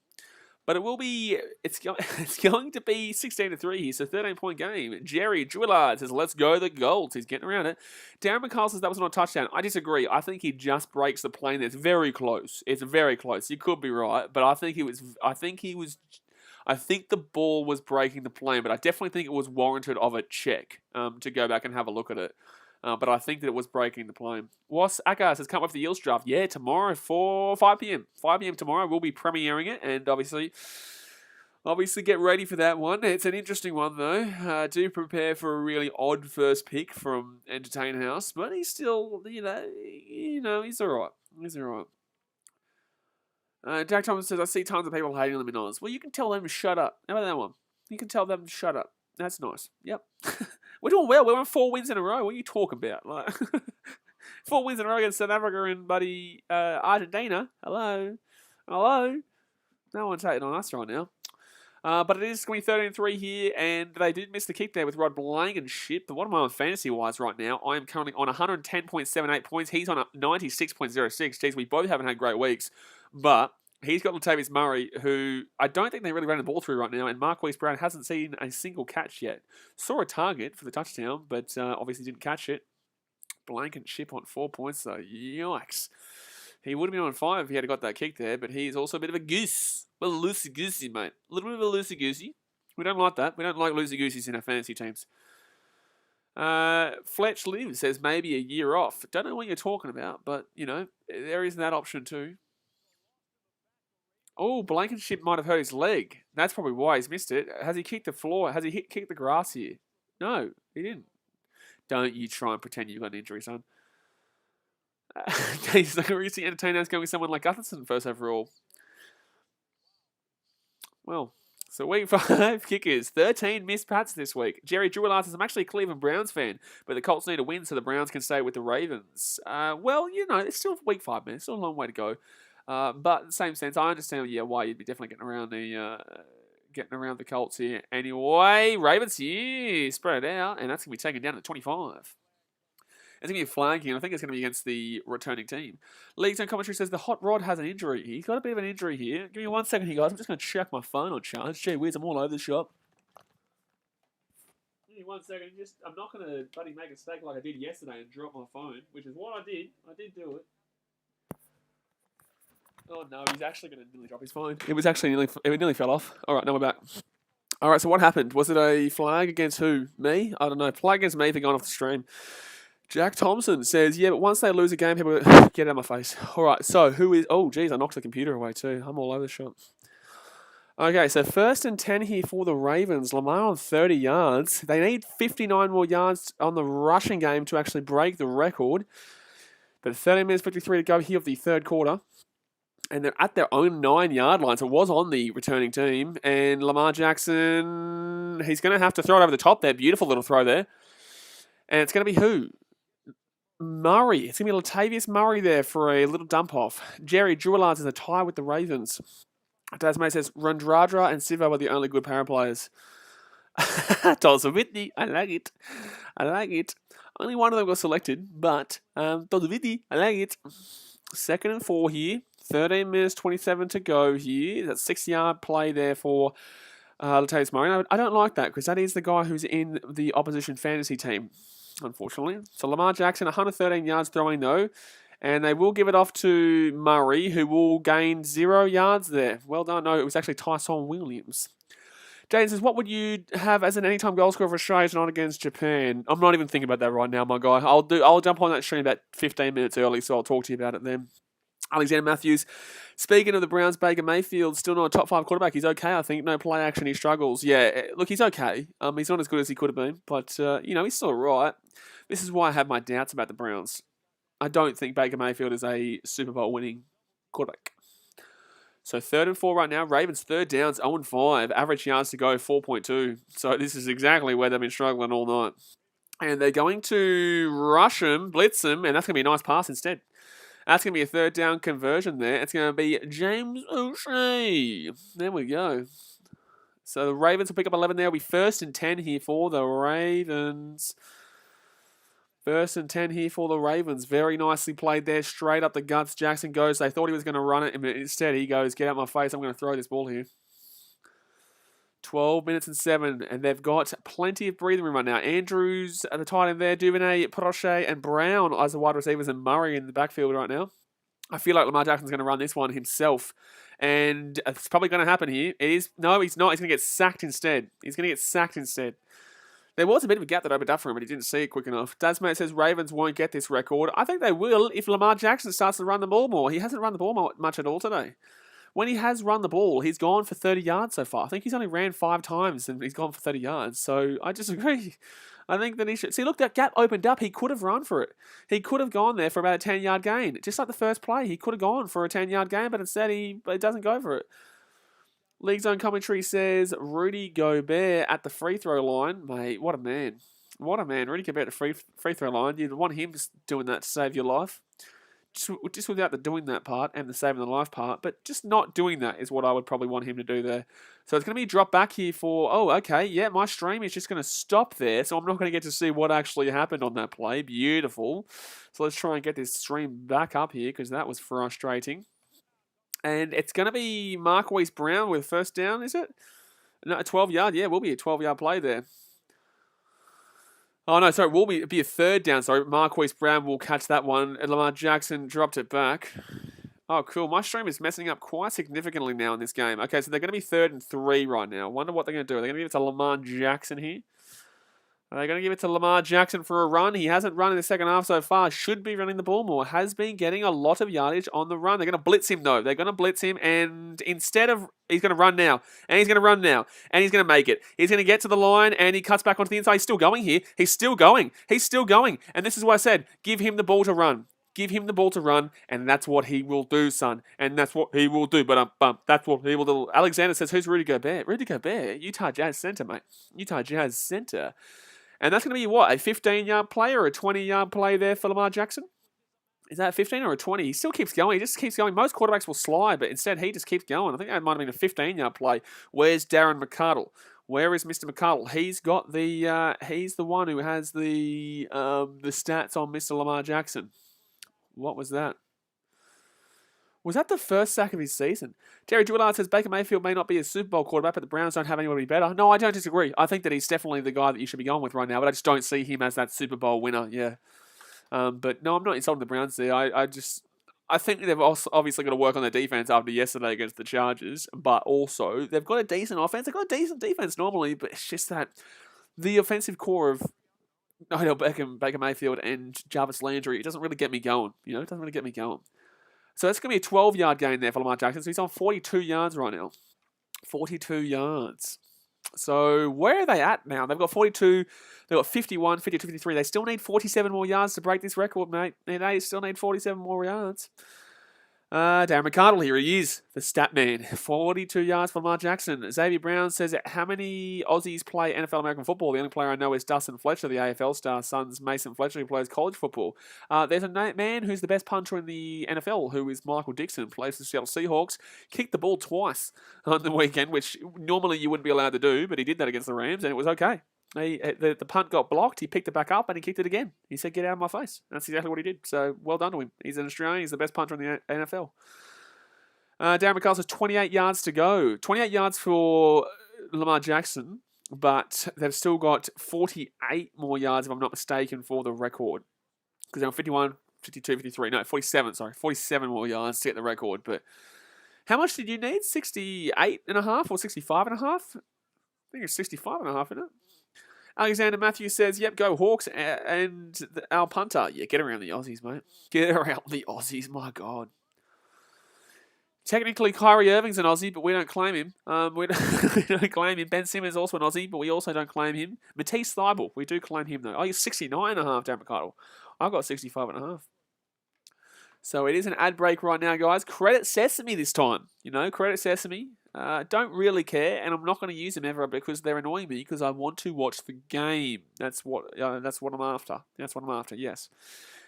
But it will be, it's going to be 16-3 here, so 13-point game. Jerry Drillard says, "Let's go the Colts." He's getting around it. Darren McCall says that was not a touchdown. I disagree. I think he just breaks the plane. It's very close. It's very close. You could be right, but I think the ball was breaking the plane, but I definitely think it was warranted of a check to go back and have a look at it. But I think that it was breaking the plane. Was Akar says, "Come up with the Eels draft." Yeah, tomorrow for 5 p.m. 5 p.m. tomorrow, we'll be premiering it, and obviously get ready for that one. It's an interesting one, though. Do prepare for a really odd first pick from Entertain House, but he's still, he's all right. He's all right. Jack Thomas says, "I see tons of people hating them in Oz." Well, you can tell them to shut up. How about that one? You can tell them to shut up. That's nice. Yep. We're doing well. We're on 4 wins in a row. What are you talking about? 4 wins in a row against South Africa and Argentina. Hello. No one's hating on us right now. But it is going to be 13-3 here, and they did miss the kick there with Rod Blankenship. But what am I on fantasy-wise right now? I am currently on 110.78 points. He's on 96.06. Geez, we both haven't had great weeks. But he's got Latavius Murray, who I don't think they really ran the ball through right now, and Marquise Brown hasn't seen a single catch yet. Saw a target for the touchdown, but obviously didn't catch it. Blankenship on 4 points, though. Yikes. He would have been on 5 if he had got that kick there, but he's also a bit of a goose. A little loosey-goosey, mate. A little bit of a loosey-goosey. We don't like that. We don't like loosey-gooseys in our fantasy teams. Fletch Live says maybe a year off. Don't know what you're talking about, but, there is that option too. Oh, Blankenship might have hurt his leg. That's probably why he's missed it. Has he kicked the floor? Has he kicked the grass here? No, he didn't. Don't you try and pretend you've got an injury, son. He's like a recent entertainer going with someone like Gutherson first overall. Well, so week 5 kickers, 13 missed pats this week. Jerry Drillard says, "I'm actually a Cleveland Browns fan, but the Colts need a win so the Browns can stay with the Ravens." Well, it's still week 5, man. It's still a long way to go. But in the same sense, I understand, why you'd be definitely getting around the Colts here. Anyway, Ravens here, spread it out, and that's going to be taken down to 25. It's going to be a flag here, and I think it's going to be against the returning team. League's Own Commentary says the Hot Rod has an injury. He's got a bit of an injury here. Give me 1 second here, guys. I'm just going to check my phone on charge. Gee whiz, I'm all over the shop. Give me 1 second. I'm not going to bloody make a mistake like I did yesterday and drop my phone, which is what I did. I did do it. Oh no, he's actually going to nearly drop his phone. It nearly fell off. All right, now we're back. All right, so what happened? Was it a flag against who? Me? I don't know. Flag against me for going off the stream. Jack Thompson says, "Yeah, but once they lose a game, people get out of my face." All right, so who is... Oh, geez, I knocked the computer away too. I'm all over the shop. Okay, so 1st and 10 here for the Ravens. Lamar on 30 yards. They need 59 more yards on the rushing game to actually break the record. But 30 minutes, 53 to go here of the third quarter. And they're at their own 9-yard line, so it was on the returning team. And Lamar Jackson, he's going to have to throw it over the top there. Beautiful little throw there. And it's going to be who? Murray. It's going to be Latavius Murray there for a little dump off. Jerry Drillard is a tie with the Ravens. Tasmay says, Rundradra and Sivo are the only good power players. Tulsa Whitney, I like it. Only one of them got selected, but Tulsa Whitney, I like it. 2nd and 4 here. 13 minutes, 27 to go here. That's 6-yard play there for Latavius Murray. I don't like that because that is the guy who's in the opposition fantasy team, unfortunately. So Lamar Jackson, 113 yards throwing though. And they will give it off to Murray, who will gain 0 yards there. Well done. No, it was actually Tyson Williams. Jaden says, what would you have as an anytime goal scorer for Australia tonight against Japan? I'm not even thinking about that right now, my guy. I'll jump on that stream about 15 minutes early, so I'll talk to you about it then. Alexander Matthews, speaking of the Browns, Baker Mayfield, still not a top 5 quarterback. He's okay, I think. No play action, he struggles. Yeah, look, he's okay. He's not as good as he could have been, but, he's still all right. This is why I have my doubts about the Browns. I don't think Baker Mayfield is a Super Bowl winning quarterback. So 3rd and 4 right now. Ravens 3rd downs, 0-5. Average yards to go, 4.2. So this is exactly where they've been struggling all night. And they're going to rush him, blitz him, and that's going to be a nice pass instead. That's going to be a 3rd down conversion there. It's going to be James O'Shea. There we go. So the Ravens will pick up 11 there. It'll be 1st and 10 here for the Ravens. 1st and 10 here for the Ravens. Very nicely played there. Straight up the guts. Jackson goes. They thought he was going to run it. But instead, he goes, get out my face. I'm going to throw this ball here. 12 minutes and 7. And they've got plenty of breathing room right now. Andrews at the tight end there. Duvernay, Prochet, and Brown as the wide receivers. And Murray in the backfield right now. I feel like Lamar Jackson's going to run this one himself. And it's probably going to happen here. It is. No, he's not. He's going to get sacked instead. There was a bit of a gap that opened up for him, but he didn't see it quick enough. Dasmate says Ravens won't get this record. I think they will if Lamar Jackson starts to run the ball more. He hasn't run the ball much at all today. When he has run the ball, he's gone for 30 yards so far. I think he's only ran 5 times and he's gone for 30 yards. So I disagree. I think that he should... See, look, that gap opened up. He could have run for it. He could have gone there for about a 10-yard gain. Just like the first play, he could have gone for a 10-yard gain, but instead he doesn't go for it. League Zone Commentary says Rudy Gobert at the free throw line. Mate, what a man. What a man. Rudy Gobert at the free throw line. You'd want him doing that to save your life. Just without the doing that part and the saving the life part. But just not doing that is what I would probably want him to do there. So it's going to be dropped back here for... Oh, okay. Yeah, my stream is just going to stop there. So I'm not going to get to see what actually happened on that play. Beautiful. So let's try and get this stream back up here because that was frustrating. And it's going to be Marquise Brown with 1st down, is it? No, a 12-yard. Yeah, it will be a 12-yard play there. Oh, no, sorry. It will be a 3rd down. Sorry, Marquise Brown will catch that one. And Lamar Jackson dropped it back. Oh, cool. My stream is messing up quite significantly now in this game. Okay, so they're going to be 3rd and 3 right now. Wonder what they're going to do. Are they going to give it to Lamar Jackson here? Are they going to give it to Lamar Jackson for a run? He hasn't run in the second half so far. Should be running the ball more. Has been getting a lot of yardage on the run. They're going to blitz him, though. They're going to blitz him, and instead of... He's going to run now. And he's going to run now. And he's going to make it. He's going to get to the line, and he cuts back onto the inside. He's still going here. He's still going. He's still going. And this is what I said. Give him the ball to run. Give him the ball to run, and that's what he will do, son. And that's what he will do. But that's what he will do. Alexander says, who's Rudy Gobert? Rudy Gobert? Utah Jazz center, mate. Utah Jazz center. And that's going to be, what, a 15-yard play or a 20-yard play there for Lamar Jackson? Is that a 15 or a 20? He still keeps going. He just keeps going. Most quarterbacks will slide, but instead he just keeps going. I think that might have been a 15-yard play. Where's Darren McCardle? Where is Mr. McCardle? He's got the... he's the one who has the stats on Mr. Lamar Jackson. What was that? Was that the first sack of his season? Terry Jewellard says Baker Mayfield may not be a Super Bowl quarterback, but the Browns don't have anybody better. No, I don't disagree. I think that he's definitely the guy that you should be going with right now, but I just don't see him as that Super Bowl winner, yeah. But no, I'm not insulting the Browns there. I think they've also obviously got to work on their defense after yesterday against the Chargers, but also they've got a decent offense. They've got a decent defense normally, but it's just that the offensive core of Odell Beckham, Baker Mayfield, and Jarvis Landry, it doesn't really get me going. You know, it doesn't really get me going. So that's going to be a 12-yard gain there for Lamar Jackson. So he's on 42 yards right now. 42 yards. So where are they at now? They've got 42, they've got 51, 52, 53. They still need 47 more yards to break this record, mate. They still need 47 more yards. Darren McCardle, here he is, the stat man. 42 yards for Lamar Jackson. Xavier Brown says, how many Aussies play NFL American football? The only player I know is Dustin Fletcher, the AFL star, son's Mason Fletcher, who plays college football. There's a man who's the best punter in the NFL, who is Michael Dixon, plays for the Seattle Seahawks. Kicked the ball twice on the weekend, which normally you wouldn't be allowed to do, but he did that against the Rams, and it was okay. The punt got blocked, he picked it back up, and he kicked it again. He said, get out of my face. That's exactly what he did. So, well done to him. He's an Australian. He's the best punter in the NFL. Darren McCall says 28 yards to go. 28 yards for Lamar Jackson, but they've still got 48 more yards, if I'm not mistaken, for the record. Because they're on 51, 52, 53. No, 47, sorry. 47 more yards to get the record. But how much did you need? 68 and a half or 65 and a half? I think it's 65 and a half, isn't it? Alexander Matthews says, yep, go Hawks and our punter. Yeah, get around the Aussies, mate. Get around the Aussies, my God. Technically, Kyrie Irving's an Aussie, but we don't claim him. We don't claim him. Ben Simmons is also an Aussie, but we also don't claim him. Matisse Thybulle, we do claim him, though. Oh, he's 69 and a half, Darren McCardle. I've got 65 and a half. So it is an ad break right now, guys. Credit Sesame this time. Credit Sesame. Don't really care, and I'm not going to use them ever because they're annoying me because I want to watch the game. That's what I'm after. That's what I'm after, yes.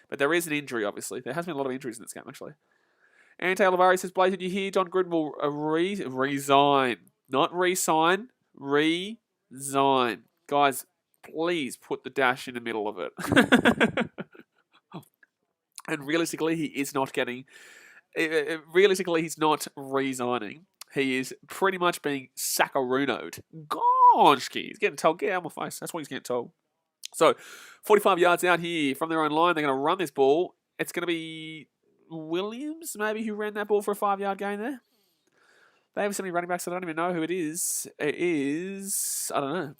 But there is an injury, obviously. There has been a lot of injuries in this game, actually. And Taylor Lavari says, Blaze, did you hear John Gruden will resign? Not re-sign, resign. Guys, please put the dash in the middle of it. And realistically, he is not getting... Realistically, he's not resigning. He is pretty much being saccarunoed. Gosh, he's getting told, get out of my face. That's what he's getting told. So, 45 yards out here from their own line. They're going to run this ball. It's going to be Williams, maybe, who ran that ball for a 5-yard gain there. They have so many running backs, I don't even know who it is. It is... I don't know.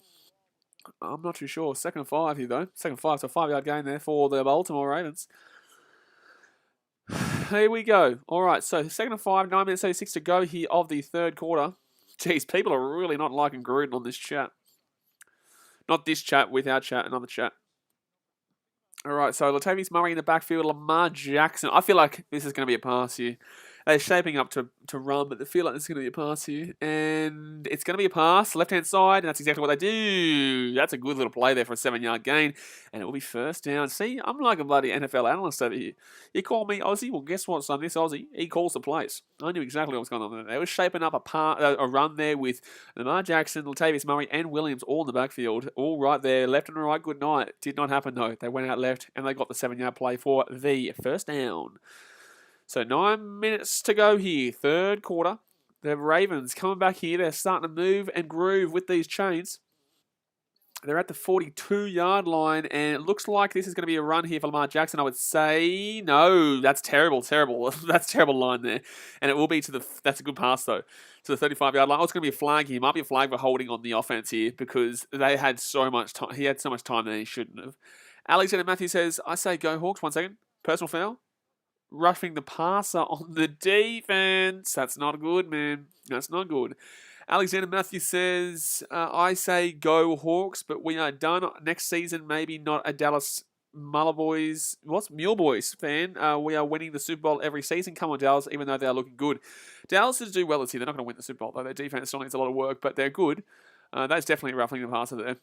I'm not too sure. 2nd and 5 here, though. 2nd and 5, so a 5-yard gain there for the Baltimore Ravens. Here we go. All right, so 2nd and 5, 9 minutes 36 to go here of the third quarter. Jeez, people are really not liking Gruden on this chat. Not this chat, with our chat, another chat. All right, so Latavius Murray in the backfield, Lamar Jackson. I feel like this is going to be a pass here. They're shaping up to run, but they feel like this is going to be a pass here. And it's going to be a pass, left-hand side, and that's exactly what they do. That's a good little play there for a 7-yard gain. And it will be first down. See, I'm like a bloody NFL analyst over here. You call me Aussie? Well, guess what, son? This Aussie, he calls the plays. I knew exactly what was going on there. They were shaping up a run there with Lamar Jackson, Latavius Murray, and Williams all in the backfield. All right there, left and right, good night. Did not happen, though. They went out left, and they got the 7-yard play for the first down. So 9 minutes to go here, third quarter. The Ravens coming back here. They're starting to move and groove with these chains. They're at the 42-yard line, and it looks like this is going to be a run here for Lamar Jackson. I would say no. That's terrible. That's a terrible line there. And it will be that's a good pass, though, to the 35-yard line. Oh, it's going to be a flag here. It might be a flag for holding on the offense here because they had so much time. He had so much time that he shouldn't have. Alexander Matthews says, I say go Hawks. 1 second. Personal foul. Roughing the passer on the defense. That's not good, man. That's not good. Alexander Matthews says, I say go Hawks, but we are done. Next season, maybe not a Dallas Mule Boys fan. We are winning the Super Bowl every season. Come on, Dallas, even though they are looking good. Dallas is do well this year. They're not going to win the Super Bowl, though. Their defense still needs a lot of work, but they're good. That's definitely roughing the passer there.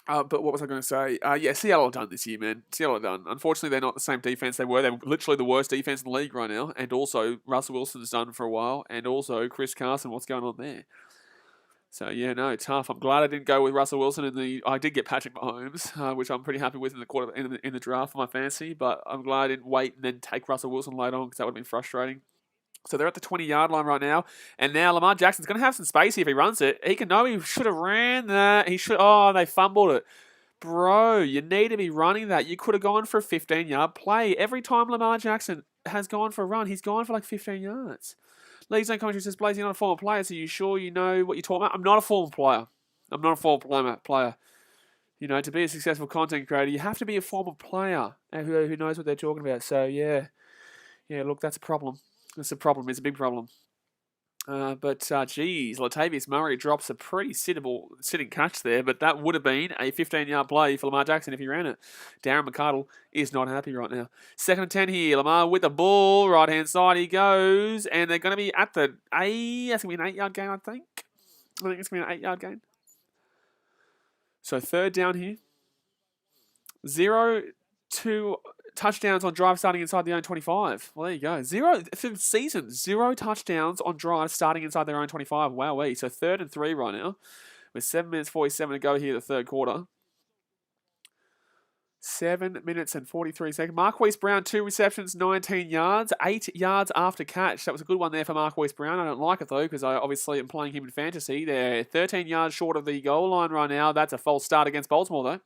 But what was I going to say? Yeah, Seattle are done this year, man. Seattle are done. Unfortunately, they're not the same defense they were. They're literally the worst defense in the league right now. And also, Russell Wilson's done for a while. And also, Chris Carson, what's going on there? So, yeah, no, tough. I'm glad I didn't go with Russell Wilson I did get Patrick Mahomes, which I'm pretty happy with in the draft for my fantasy. But I'm glad I didn't wait and then take Russell Wilson later on because that would have been frustrating. So they're at the 20-yard line right now. And now Lamar Jackson's going to have some space here if he runs it. He should have ran that. They fumbled it. Bro, you need to be running that. You could have gone for a 15-yard play. Every time Lamar Jackson has gone for a run, he's gone for like 15 yards. League Zone Commentary says, Blaze, you're not a former player, so you sure you know what you're talking about? I'm not a former player. To be a successful content creator, you have to be a former player who knows what they're talking about. So, yeah. Yeah, look, that's a problem. It's a problem. It's a big problem. Geez, Latavius Murray drops a pretty sitting catch there, but that would have been a 15-yard play for Lamar Jackson if he ran it. Darren McCardle is not happy right now. 2nd and 10 here. Lamar with the ball. Right-hand side he goes. And they're going to be at that's going to be an 8-yard gain, I think. I think it's going to be an 8-yard gain. So 3rd down here. 0 to... touchdowns on drive starting inside their own 25. Well, there you go. 0 for the season. 0 touchdowns on drive starting inside their own 25. Wowee. So 3rd and 3 right now. With 7 minutes 47 to go here the third quarter. 7 minutes and 43 seconds. Marquise Brown, 2 receptions, 19 yards, 8 yards after catch. That was a good one there for Marquise Brown. I don't like it, though, because I obviously am playing him in fantasy. They're 13 yards short of the goal line right now. That's a false start against Baltimore, though.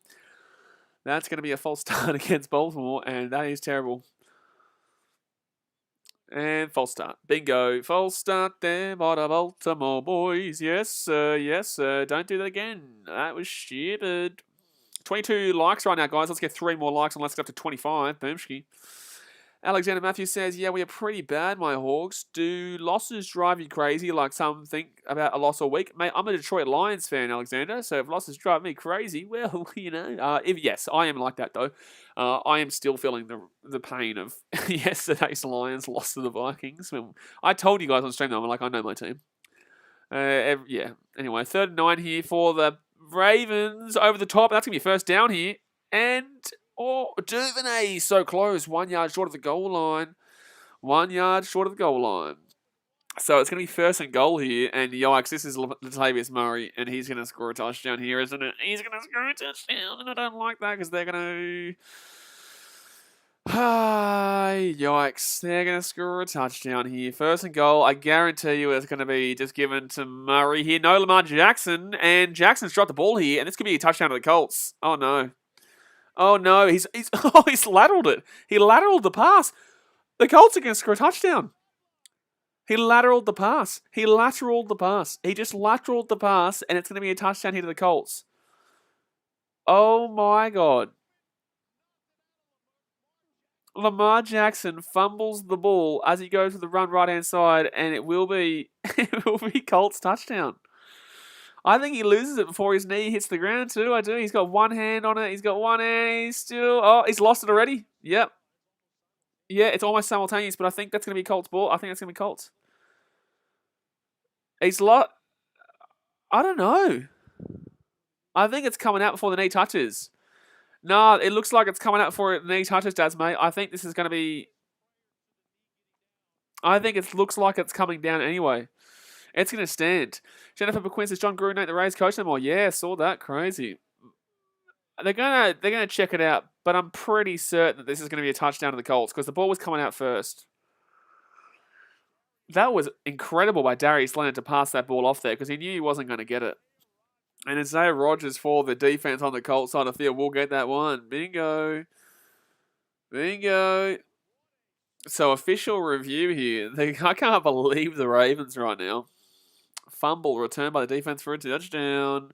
That's going to be a false start against Baltimore, and that is terrible. And false start. Bingo. False start there by the Baltimore boys. Yes, sir. Yes, sir. Don't do that again. That was stupid. 22 likes right now, guys. Let's get 3 more likes and let's get up to 25. Boomski. Alexander Matthews says, yeah, we are pretty bad, my Hawks. Do losses drive you crazy like some think about a loss a week? Mate, I'm a Detroit Lions fan, Alexander, so if losses drive me crazy, well, yes, I am like that, though. I am still feeling the pain of yesterday's Lions loss to the Vikings. I told you guys on stream, though, I know my team. Yeah, anyway, 3rd and 9 here for the Ravens over the top. That's going to be first down here. And, Duvernay, so close. 1 yard short of the goal line. 1 yard short of the goal line. So it's going to be first and goal here. And yikes, this is Latavius Murray. And he's going to score a touchdown here, isn't it? He's going to score a touchdown. And I don't like that because they're going to... Yikes. They're going to score a touchdown here. First and goal. I guarantee you it's going to be just given to Murray here. No Lamar Jackson. And Jackson's dropped the ball here. And this could be a touchdown to the Colts. Oh, no. Oh, no. He's lateraled it. He lateraled the pass. The Colts are going to score a touchdown. He lateraled the pass. He just lateraled the pass. And it's going to be a touchdown here to the Colts. Oh, my God. Lamar Jackson fumbles the ball as he goes to the run right-hand side, and it will be Colts touchdown. I think he loses it before his knee hits the ground too. I do. He's got one hand on it. He's got one hand. He's lost it already. Yep. Yeah, it's almost simultaneous, but I think that's going to be Colts ball. I think that's going to be Colts. I don't know. I think it's coming out before the knee touches. No, it looks like it's coming out before the knee touches, Daz, mate. I think this is going to be... I think it looks like it's coming down anyway. It's going to stand. Jennifer McQuinn says, John Gruden ain't the Rays coach no more. Yeah, saw that. Crazy. They're gonna check it out, but I'm pretty certain that this is going to be a touchdown to the Colts because the ball was coming out first. That was incredible by Darius Leonard to pass that ball off there because he knew he wasn't going to get it. And Isaiah Rodgers for the defense on the Colts side of the field will get that one. Bingo. So official review here. I can't believe the Ravens right now. Fumble returned by the defense for a touchdown.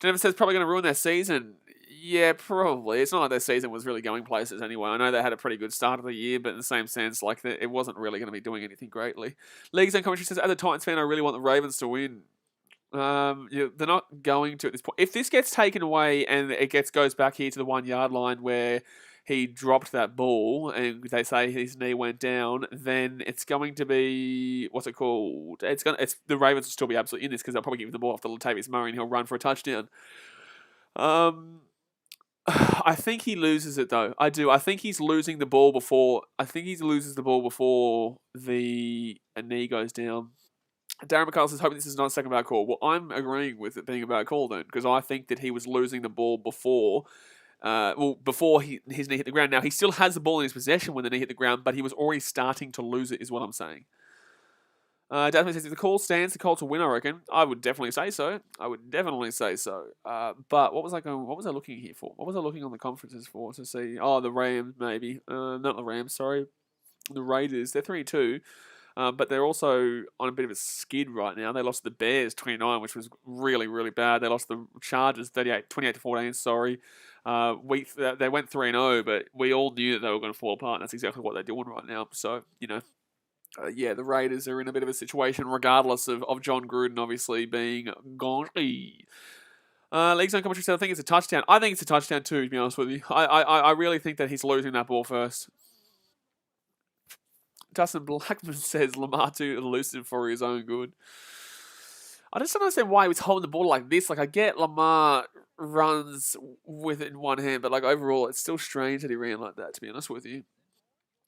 Jennifer says probably going to ruin their season. Yeah, probably. It's not like their season was really going places anyway. I know they had a pretty good start of the year, but in the same sense, it wasn't really going to be doing anything greatly. League's Own Commentary says, as a Titans fan, I really want the Ravens to win. They're not going to at this point. If this gets taken away and it goes back here to the 1 yard line where he dropped that ball and they say his knee went down, then it's going to be what's it called? The Ravens will still be absolutely in this because they'll probably give the ball off to Latavius Murray and he'll run for a touchdown. I think he loses it though. I do. I think he's losing the ball before. I think he loses the ball before the knee goes down. Darren McCall says, hoping this is not a second bad call. Well, I'm agreeing with it being a bad call then, because I think that he was losing the ball before his knee hit the ground. Now, he still has the ball in his possession when the knee hit the ground, but he was already starting to lose it, is what I'm saying. Jasmine says, if the call stands, the Colts will win, I reckon. I would definitely say so. But what was I looking here for? What was I looking on the conferences for to see? Oh, the Rams, maybe. Not the Rams, sorry. The Raiders. They're 3-2. But they're also on a bit of a skid right now. They lost the Bears 29, which was really, really bad. They lost the Chargers 28-14, sorry. They went 3-0, but we all knew that they were going to fall apart. And that's exactly what they're doing right now. So, the Raiders are in a bit of a situation, regardless of John Gruden obviously being gone. League's Own Commentary said, I think it's a touchdown. I think it's a touchdown too, to be honest with you. I really think that he's losing that ball first. Dustin Blackman says Lamar too elusive for his own good. I just don't understand why he was holding the ball like this. I get Lamar runs with it in one hand, but overall, it's still strange that he ran like that, to be honest with you.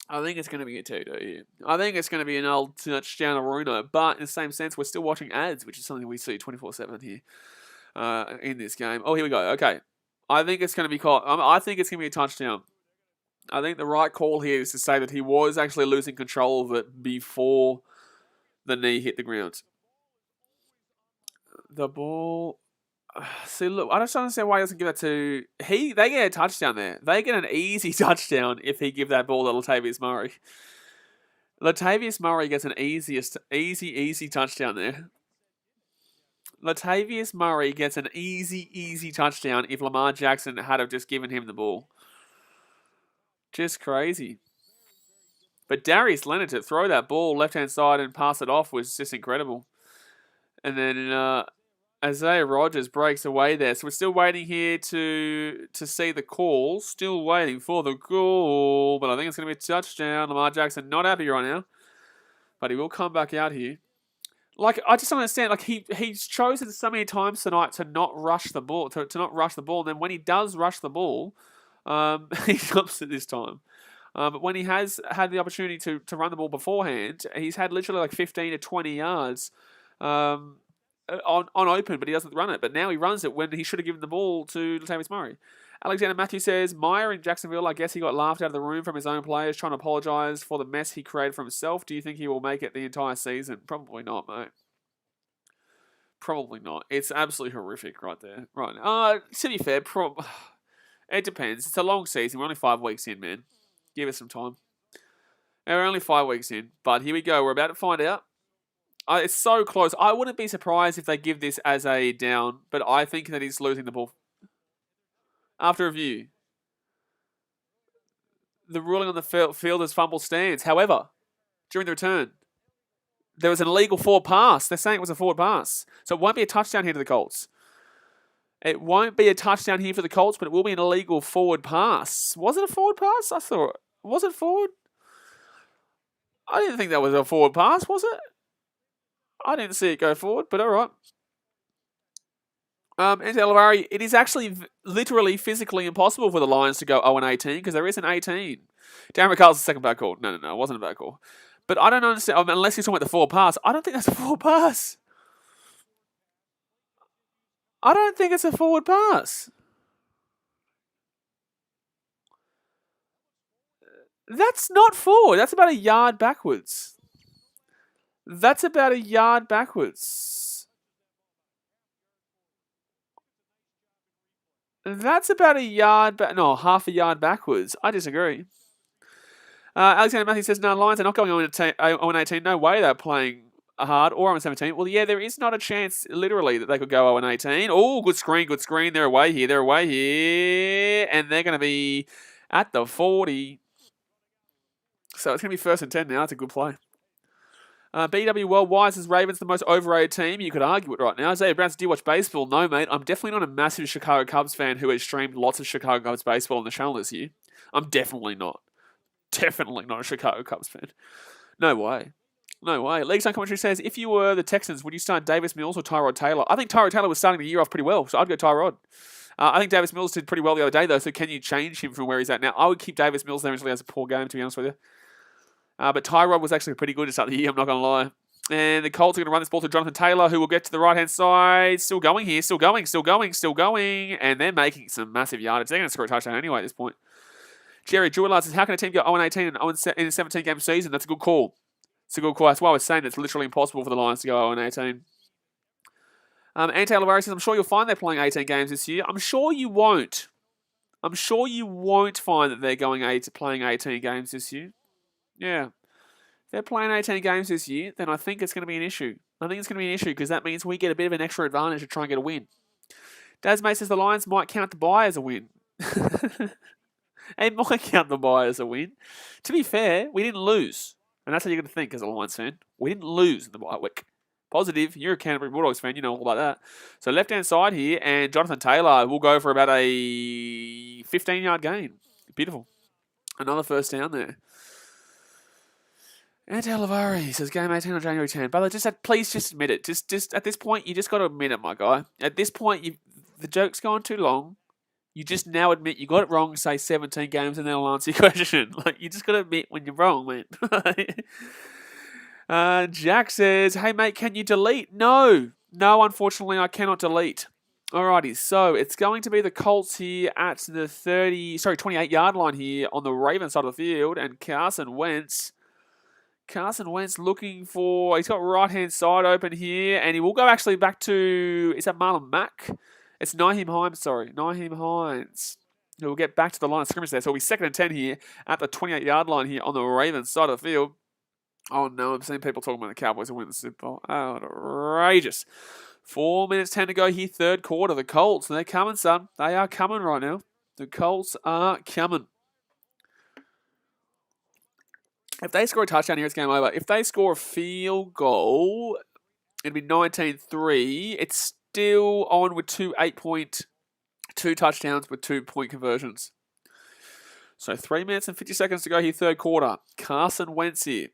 I think it's going to be a TD here. I think it's going to be an old touchdown Aruna, but in the same sense, we're still watching ads, which is something we see 24/7 here in this game. Oh, here we go. Okay. I think it's going to be called. I think it's going to be a touchdown. I think the right call here is to say that he was actually losing control of it before the knee hit the ground. The ball. See, look, I just don't understand why he doesn't give that to They get a touchdown there. They get an easy touchdown if he give that ball to Latavius Murray. Latavius Murray gets an easy touchdown there. Latavius Murray gets an easy touchdown if Lamar Jackson had have just given him the ball. Just crazy. But Darius Leonard to throw that ball left-hand side and pass it off was just incredible. And then Isaiah Rodgers breaks away there. So we're still waiting here to see the call. Still waiting for the call. But I think it's going to be a touchdown. Lamar Jackson not happy right now. But he will come back out here. Like, I just don't understand. Like, he's chosen so many times tonight to not rush the ball. To not rush the ball. And then when he does rush the ball, he jumps at this time. But when he has had the opportunity to run the ball beforehand, he's had literally like 15 to 20 yards on open, but he doesn't run it. But now he runs it when he should have given the ball to Latavius Murray. Alexander Matthews says, Meyer in Jacksonville, I guess he got laughed out of the room from his own players trying to apologise for the mess he created for himself. Do you think he will make it the entire season? Probably not, mate. Probably not. It's absolutely horrific right there. Right. To be fair, it depends. It's a long season. We're only 5 weeks in, man. Give us some time. And we're only 5 weeks in. But here we go. We're about to find out. It's so close. I wouldn't be surprised if they give this as a down, but I think that he's losing the ball. After review, the ruling on the field as fumble stands. However, during the return, there was an illegal forward pass. They're saying it was a forward pass. So it won't be a touchdown here to the Colts. It won't be a touchdown here for the Colts, but it will be an illegal forward pass. Was it a forward pass? I thought. Was it forward? I didn't think that was a forward pass, was it? I didn't see it go forward, but all right. And Delavari, it is actually literally physically impossible for the Lions to go 0-18 because there is an 18. Darren McCall's the second back call. No, it wasn't a back call. But I don't understand, unless you're talking about the forward pass, I don't think that's a forward pass. I don't think it's a forward pass. That's not forward. That's about a yard backwards. That's about a yard backwards. That's about a yard half a yard backwards. I disagree. Alexander Matthews says, no, Lions are not going on 0-18. No way they're playing hard or 0-17. Well, yeah, there is not a chance, literally, that they could go 0-18. Oh, good screen. They're away here. And they're going to be at the 40. So it's going to be 1st and 10 now. That's a good play. BW Worldwide says Ravens the most overrated team. You could argue it right now. Isaiah Brown says, do you watch baseball? No, mate. I'm definitely not a massive Chicago Cubs fan who has streamed lots of Chicago Cubs baseball on the channel this year. I'm definitely not. Definitely not a Chicago Cubs fan. No way. League Zone Commentary says, if you were the Texans, would you start Davis Mills or Tyrod Taylor? I think Tyrod Taylor was starting the year off pretty well, so I'd go Tyrod. I think Davis Mills did pretty well the other day, though, so can you change him from where he's at now? I would keep Davis Mills there until he has a poor game, to be honest with you. But Tyrod was actually pretty good to start the year, I'm not going to lie. And the Colts are going to run this ball to Jonathan Taylor, who will get to the right-hand side. Still going here. Still going. And they're making some massive yardage. They're going to score a touchdown anyway at this point. Jerry Jewellard says, how can a team go 0-18 and 0 in a 17-game season? That's a good call. That's why I was saying it's literally impossible for the Lions to go 0-18. Ante Oliveira says, I'm sure you'll find they're playing 18 games this year. I'm sure you won't. I'm sure you won't find that they're playing 18 games this year. Yeah. If they're playing 18 games this year, then I think it's going to be an issue. I think it's going to be an issue because that means we get a bit of an extra advantage to try and get a win. Daz says the Lions might count the bye as a win. It might count the bye as a win. To be fair, we didn't lose. And that's how you're going to think as a Lions fan. We didn't lose in the bye week. Positive. You're a Canterbury Bulldogs fan. You know all about that. So left-hand side here, and Jonathan Taylor will go for about a 15-yard gain. Beautiful. Another first down there. And Olivari says, game 18 on January 10. But please just admit it. Just at this point, you just got to admit it, my guy. At this point, the joke's gone too long. You just now admit you got it wrong, say 17 games, and then I'll answer your question. You just got to admit when you're wrong, man. Jack says, hey, mate, can you delete? No, unfortunately, I cannot delete. Alrighty, so it's going to be the Colts here at the 28-yard line here on the Ravens side of the field, and Carson Wentz looking for, he's got right-hand side open here, and he will go actually back to, is that Marlon Mack? It's Nyheim Hines. He'll get back to the line of scrimmage there, so it'll be 2nd and 10 here at the 28-yard line here on the Ravens side of the field. Oh no, I've seen people talking about the Cowboys who win the Super Bowl. Outrageous. 4 minutes, 10 to go here, third quarter. The Colts, they're coming, son. They are coming right now. The Colts are coming. If they score a touchdown here, it's game over. If they score a field goal, it'd be 19-3. It's still on with 2 touchdowns with 2-point conversions. So 3 minutes and 50 seconds to go here, third quarter. Carson Wentz here.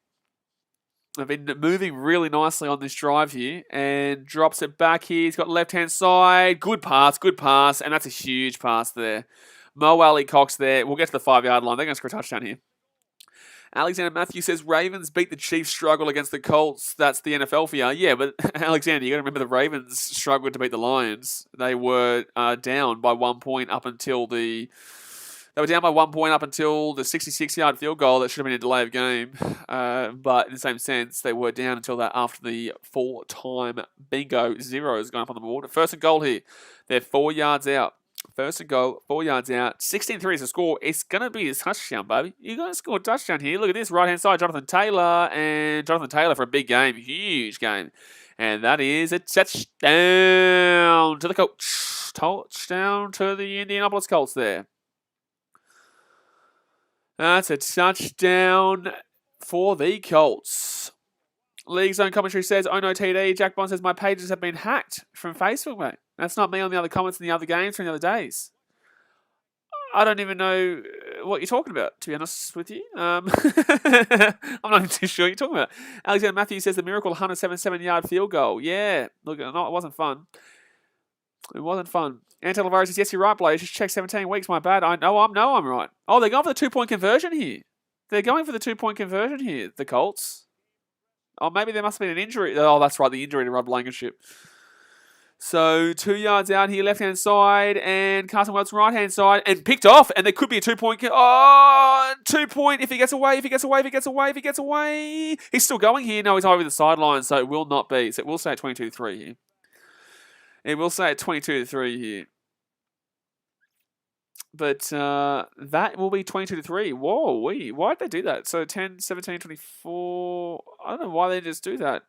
They've been moving really nicely on this drive here and drops it back here. He's got left-hand side. Good pass, and that's a huge pass there. Mo Ali Cox there. We'll get to the 5-yard line. They're going to score a touchdown here. Alexander Matthew says, Ravens beat the Chiefs' struggle against the Colts. That's the NFL for you. Yeah, but Alexander, you got to remember the Ravens struggled to beat the Lions. They were down by 1 point up until the 66-yard field goal that should have been a delay of game. But in the same sense, they were down until that after the full-time bingo zeros going up on the board. First and goal here. They're 4 yards out. First and goal, 4 yards out. 16-3 is the score. It's going to be a touchdown, baby. You're going to score a touchdown here. Look at this. Right-hand side, Jonathan Taylor. And Jonathan Taylor for a big game. Huge game. And that is a touchdown to the Colts. Touchdown to the Indianapolis Colts there. That's a touchdown for the Colts. League Zone commentary says, oh no TD. Jack Bond says, my pages have been hacked from Facebook, mate. That's not me on the other comments in the other games from the other days. I don't even know what you're talking about, to be honest with you. I'm not even too sure what you're talking about. Alexander Matthews says, the miracle 177-yard field goal. Yeah, look, no, it wasn't fun. It wasn't fun. Anton Alvarez says, yes, you're right, Blaze. Just check 17 weeks, my bad. I know I'm right. Oh, they're going for the 2-point conversion here. The Colts. Oh, maybe there must have been an injury. Oh, that's right, the injury to Rob Blankenship. So 2 yards out here, left-hand side, and Carson Wentz right-hand side, and picked off, and there could be a 2-point. 2-point if he gets away. He's still going here. No, he's over the sideline, so it will not be. So it will say 22-3 here. It will say 22-3 here. But that will be 22-3. Whoa, why did they do that? So 10, 17, 24. I don't know why they just do that.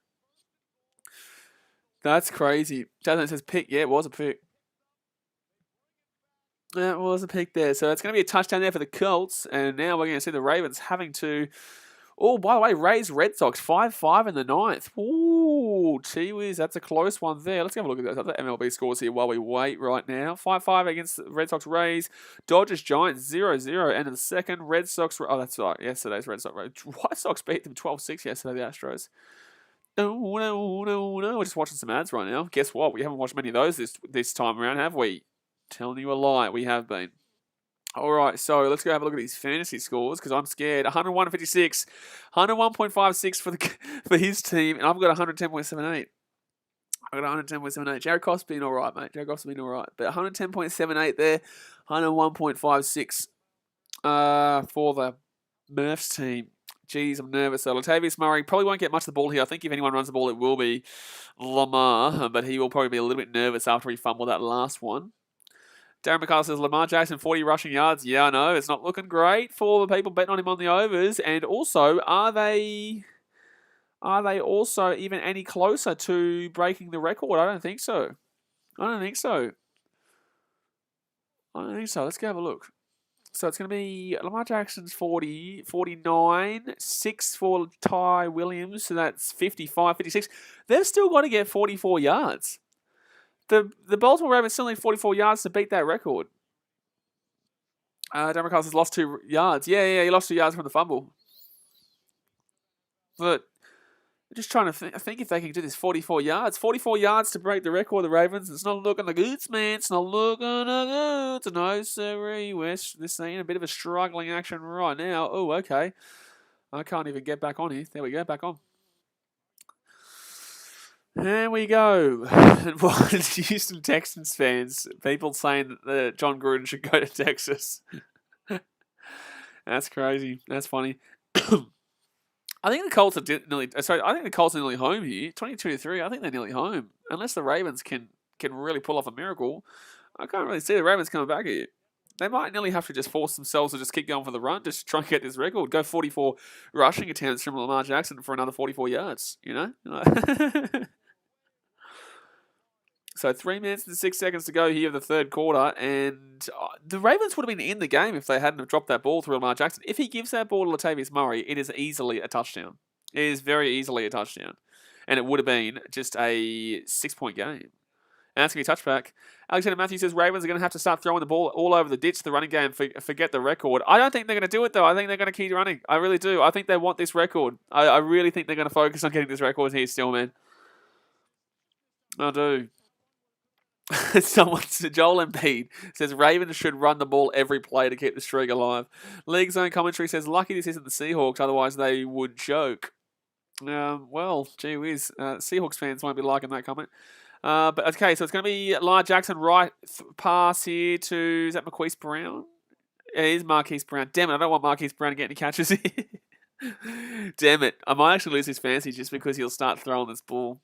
That's crazy. Jasmine says pick. Yeah, it was a pick. Yeah, it was a pick there. So it's going to be a touchdown there for the Colts. And now we're going to see the Ravens having to... Oh, by the way, Rays Red Sox 5-5 in the 9th. Ooh, gee whiz, that's a close one there. Let's have a look at those other MLB scores here while we wait right now. 5-5 against the Red Sox Rays. Dodgers Giants 0-0. And in the second, Red Sox... Oh, that's right. Yesterday's Red Sox Rays. White Sox beat them 12-6 yesterday, the Astros. No. We're just watching some ads right now. Guess what? We haven't watched many of those this time around, have we? Telling you a lie. We have been. All right, so let's go have a look at these fantasy scores because I'm scared. 101.56, 101.56 for his team, and I've got 110.78. I've got 110.78. Jared Goff's been all right, mate. But 110.78 there, 101.56 for the Murph's team. Jeez, I'm nervous. So Latavius Murray probably won't get much of the ball here. I think if anyone runs the ball, it will be Lamar, but he will probably be a little bit nervous after he fumbled that last one. Darren McCall says, Lamar Jackson, 40 rushing yards. Yeah, I know. It's not looking great for the people betting on him on the overs. And also, are they also even any closer to breaking the record? I don't think so. Let's go have a look. So it's going to be Lamar Jackson's 40, 49, 6 for Ty Williams, so that's 55, 56. They've still got to get 44 yards. The Baltimore Ravens still need 44 yards to beat that record. Darren McCall has lost 2 yards. Yeah, he lost 2 yards from the fumble. But I'm just trying to think if they can do this 44 yards. 44 yards to break the record, the Ravens. It's not looking the goods, man. It's not looking the goods. No, sorry. This ain't a bit of a struggling action right now. Oh, okay. I can't even get back on here. There we go, back on. There we go. Houston Texans fans, people saying that John Gruden should go to Texas. That's crazy. That's funny. I think the Colts are nearly. Sorry, I think the Colts are nearly home here. 22-3. I think they're nearly home, unless the Ravens can really pull off a miracle. I can't really see the Ravens coming back here. They might nearly have to just force themselves to just keep going for the run, just try and get this record. Go 44 rushing attempts from Lamar Jackson for another 44 yards. You know. So 3 minutes and 6 seconds to go here of the third quarter, and the Ravens would have been in the game if they hadn't have dropped that ball through Lamar Jackson. If he gives that ball to Latavius Murray, it is easily a touchdown. It is very easily a touchdown. And it would have been just a 6-point game. And that's going to be a touchback. Alexander Matthews says Ravens are going to have to start throwing the ball all over the ditch, the running game, forget the record. I don't think they're going to do it, though. I think they're going to keep running. I really do. I think they want this record. I really think they're going to focus on getting this record here still, man. I do. Joel Embiid says Ravens should run the ball every play to keep the streak alive. League Zone commentary says lucky this isn't the Seahawks, otherwise they would choke. Well, gee whiz, Seahawks fans won't be liking that comment. But okay, so it's going to be Lamar Jackson right pass here to, is that Marquise Brown? It is Marquise Brown. Damn it, I don't want Marquise Brown to get any catches here. Damn it, I might actually lose his fancy just because he'll start throwing this ball.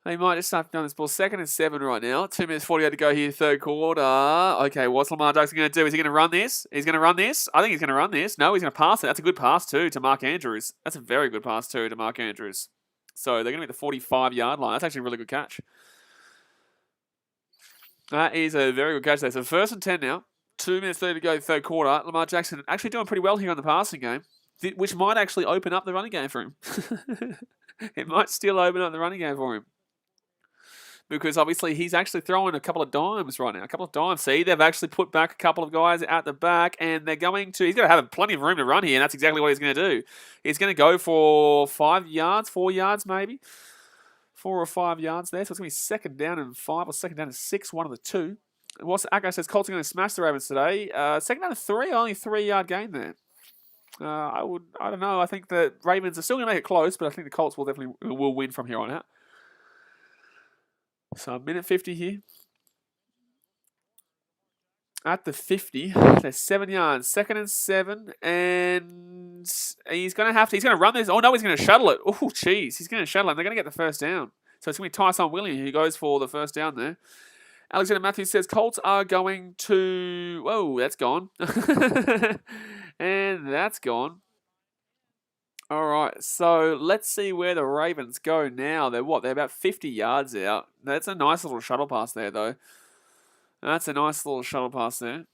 They might just start throwing this ball. 2nd and 7 right now. 2 minutes 48 to go here, third quarter. Okay, what's Lamar Jackson going to do? Is he going to run this? He's going to run this? I think he's going to run this. No, he's going to pass it. That's a good pass, too, to Mark Andrews. That's a very good pass, too, to Mark Andrews. So they're going to be at the 45-yard line. That's actually a really good catch. That is a very good catch there. So 1st and 10 now. 2 minutes 30 to go, third quarter. Lamar Jackson actually doing pretty well here on the passing game, which might actually open up the running game for him. It might still open up the running game for him. Because obviously he's actually throwing a couple of dimes right now. A couple of dimes. See, they've actually put back a couple of guys out the back, and they're going to... He's going to have plenty of room to run here, and that's exactly what he's going to do. He's going to go for 5 yards, 4 yards maybe. 4 or 5 yards there. So it's going to be 2nd down and 5 or 2nd down and 6, one of the two. What's Akko says Colts are going to smash the Ravens today. 2nd down and 3, only 3-yard gain there. I don't know. I think the Ravens are still going to make it close, but I think the Colts will definitely win from here on out. So, minute 50 here. At the 50, there's 7 yards. 2nd and 7, and he's going to run this. Oh, no, he's going to shuttle it. Oh, jeez, he's going to shuttle it. They're going to get the first down. So, it's going to be Tyson Williams who goes for the first down there. Alexander Matthews says Colts are going to... Whoa, that's gone. And that's gone. All right, so let's see where the Ravens go now. They're what? They're about 50 yards out. That's a nice little shuttle pass there, though. That's a nice little shuttle pass there.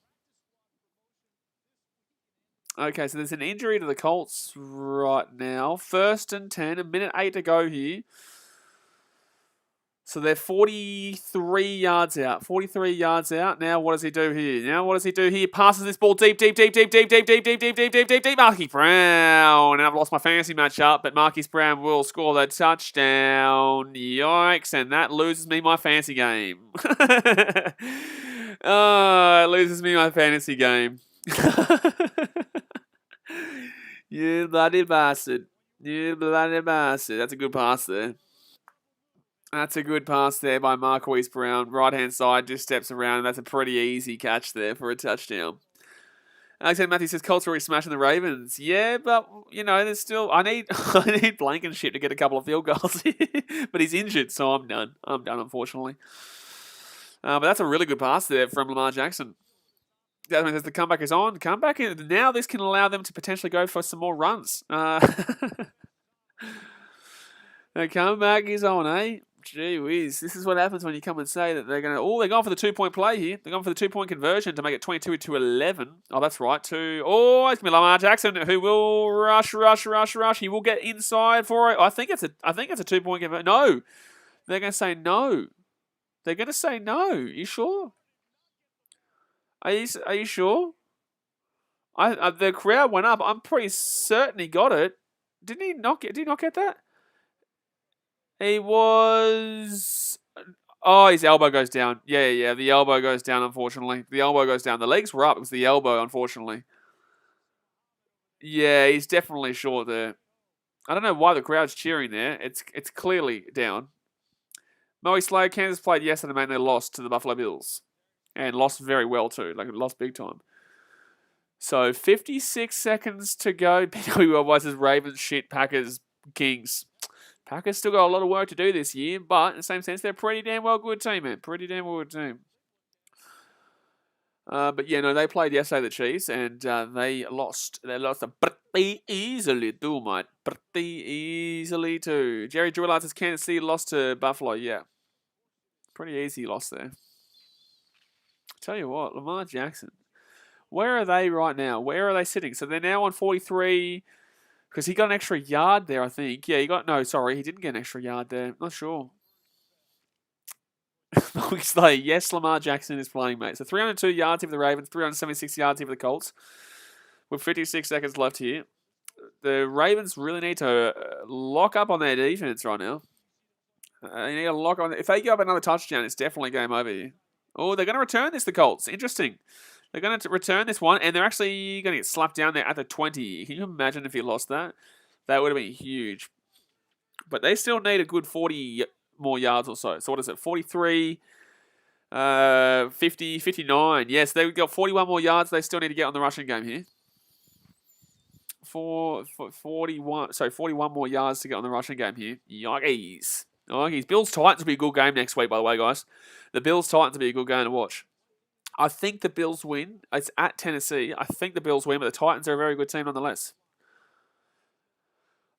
Okay, so there's an injury to the Colts right now. 1st and 10, a minute 8 to go here. So they're 43 yards out. 43 yards out. Now what does he do here? Passes this ball deep. Marquise Brown. And I've lost my fantasy matchup, but Marquise Brown will score that touchdown. Yikes. And that loses me my fantasy game. It loses me my fantasy game. You bloody bastard. That's a good pass there. That's a good pass there by Marquise Brown. Right-hand side, just steps around, and that's a pretty easy catch there for a touchdown. Alexander Matthews says, Colts are already smashing the Ravens. Yeah, but, there's still... I need Blankenship to get a couple of field goals. But he's injured, so I'm done. Unfortunately. But that's a really good pass there from Lamar Jackson. That means the comeback is on. Now this can allow them to potentially go for some more runs. The comeback is on, eh? Gee whiz. This is what happens when you come and say that they're going to... Oh, they're going for the 2-point play here. They're going for the 2-point conversion to make it 22-11. Oh, that's right. It's going to be Lamar Jackson who will rush. He will get inside for it. I think it's a 2-point conversion. No. They're going to say no. You sure? Are you sure? The crowd went up. I'm pretty certain he got it. Did he not get that? He was... Oh, his elbow goes down. Yeah, the elbow goes down, unfortunately. The elbow goes down. The legs were up. It was the elbow, unfortunately. Yeah, he's definitely short there. I don't know why the crowd's cheering there. It's clearly down. Moe Slayer, Kansas played yesterday, man. They lost to the Buffalo Bills. And lost very well, too. Like, lost big time. So, 56 seconds to go. BKRmy Worldwide says Ravens, shit, Packers, Kings. Packers still got a lot of work to do this year, but in the same sense, they're a pretty damn well good team, man. Pretty damn well good team. But yeah, no, they played yesterday, the Chiefs, and they lost. They lost pretty easily too, mate. Pretty easily too. Jerry Drillard says Kansas City lost to Buffalo. Yeah, pretty easy loss there. Tell you what, Lamar Jackson. Where are they right now? Where are they sitting? So they're now on 43 because he got an extra yard there, I think. Yeah, he didn't get an extra yard there. Not sure. Yes, Lamar Jackson is playing, mate. So 302 yards here for the Ravens, 376 yards here for the Colts. With 56 seconds left here. The Ravens really need to lock up on their defense right now. They need to lock on. If they give up another touchdown, it's definitely game over here. Oh, they're going to return this, the Colts. Interesting. They're going to return this one, and they're actually going to get slapped down there at the 20. Can you imagine if he lost that? That would have been huge. But they still need a good 40 more yards or so. So what is it? 43, 50, 59. Yes, they've got 41 more yards. They still need to get on the rushing game here. 41 more yards to get on the rushing game here. Yikes. Bills Titans will be a good game next week, by the way, guys. The Bills Titans will be a good game to watch. I think the Bills win. It's at Tennessee. I think the Bills win, but the Titans are a very good team nonetheless.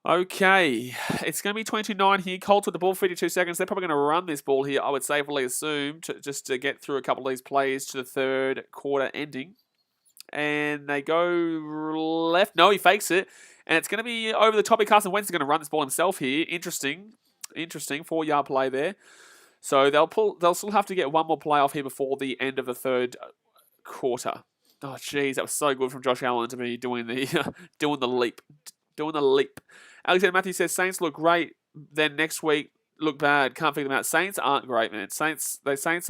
Okay, it's going to be 22-9 here. Colts with the ball, 52 seconds. They're probably going to run this ball here, I would safely assume, just to get through a couple of these plays to the third quarter ending. And they go left. No, he fakes it. And it's going to be over the top of Carson Wentz is going to run this ball himself here. Interesting. 4-yard play there. So they'll still have to get one more play off here before the end of the third quarter. Oh, jeez, that was so good from Josh Allen to be doing the doing the leap. Alexander Matthews says Saints look great, then next week look bad. Can't figure them out. Saints aren't great, man. Saints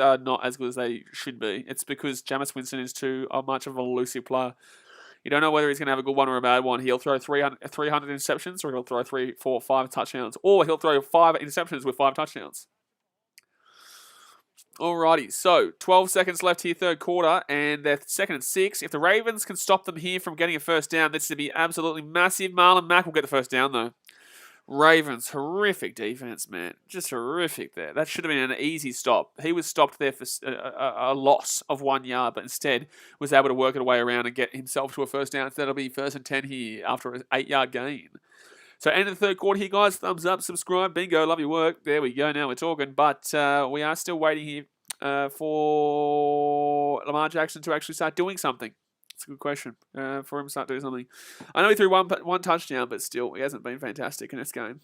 are not as good as they should be. It's because Jameis Winston is too much of an elusive player. You don't know whether he's going to have a good one or a bad one. He'll throw 300 interceptions, or he'll throw 3, 4, 5 touchdowns, or he'll throw 5 interceptions with 5 touchdowns. Alrighty, so 12 seconds left here, third quarter, and they're 2nd and 6. If the Ravens can stop them here from getting a first down, this would be absolutely massive. Marlon Mack will get the first down, though. Ravens, horrific defense, man. Just horrific there. That should have been an easy stop. He was stopped there for a loss of 1 yard, but instead was able to work it way around and get himself to a first down. So that'll be 1st and 10 here after an 8-yard gain. So end of the third quarter here, guys. Thumbs up, subscribe, bingo, love your work. There we go, now we're talking. But we are still waiting here for Lamar Jackson to actually start doing something. It's a good question for him to start doing something. I know he threw one touchdown, but still, he hasn't been fantastic in this game.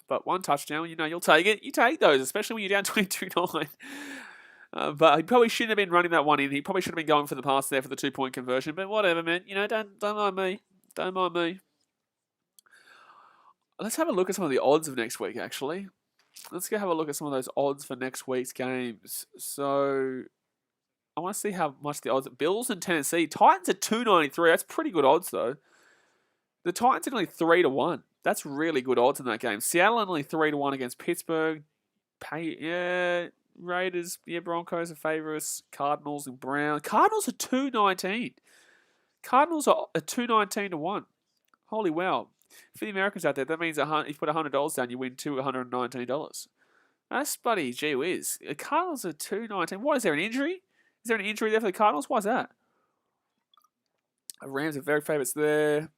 But one touchdown, you'll take it. You take those, especially when you're down 22-9. But he probably shouldn't have been running that one in. He probably should have been going for the pass there for the 2-point conversion. But whatever, man. Don't mind me. Don't mind me. Let's have a look at some of the odds of next week, actually. Let's go have a look at some of those odds for next week's games. So, I want to see how much the odds. Bills and Tennessee. Titans at 293. That's pretty good odds, though. The Titans are only 3-1. That's really good odds in that game. Seattle only 3-1 against Pittsburgh. Raiders, Broncos are favourites. Cardinals and Browns. Cardinals are 219. Cardinals are 219-1. Holy wow. For the Americans out there, that means if you put $100 down, you win $219. That's bloody gee whiz. The Cardinals are 219. What, is there an injury? Is there an injury there for the Cardinals? Why is that? Rams are very favourites there.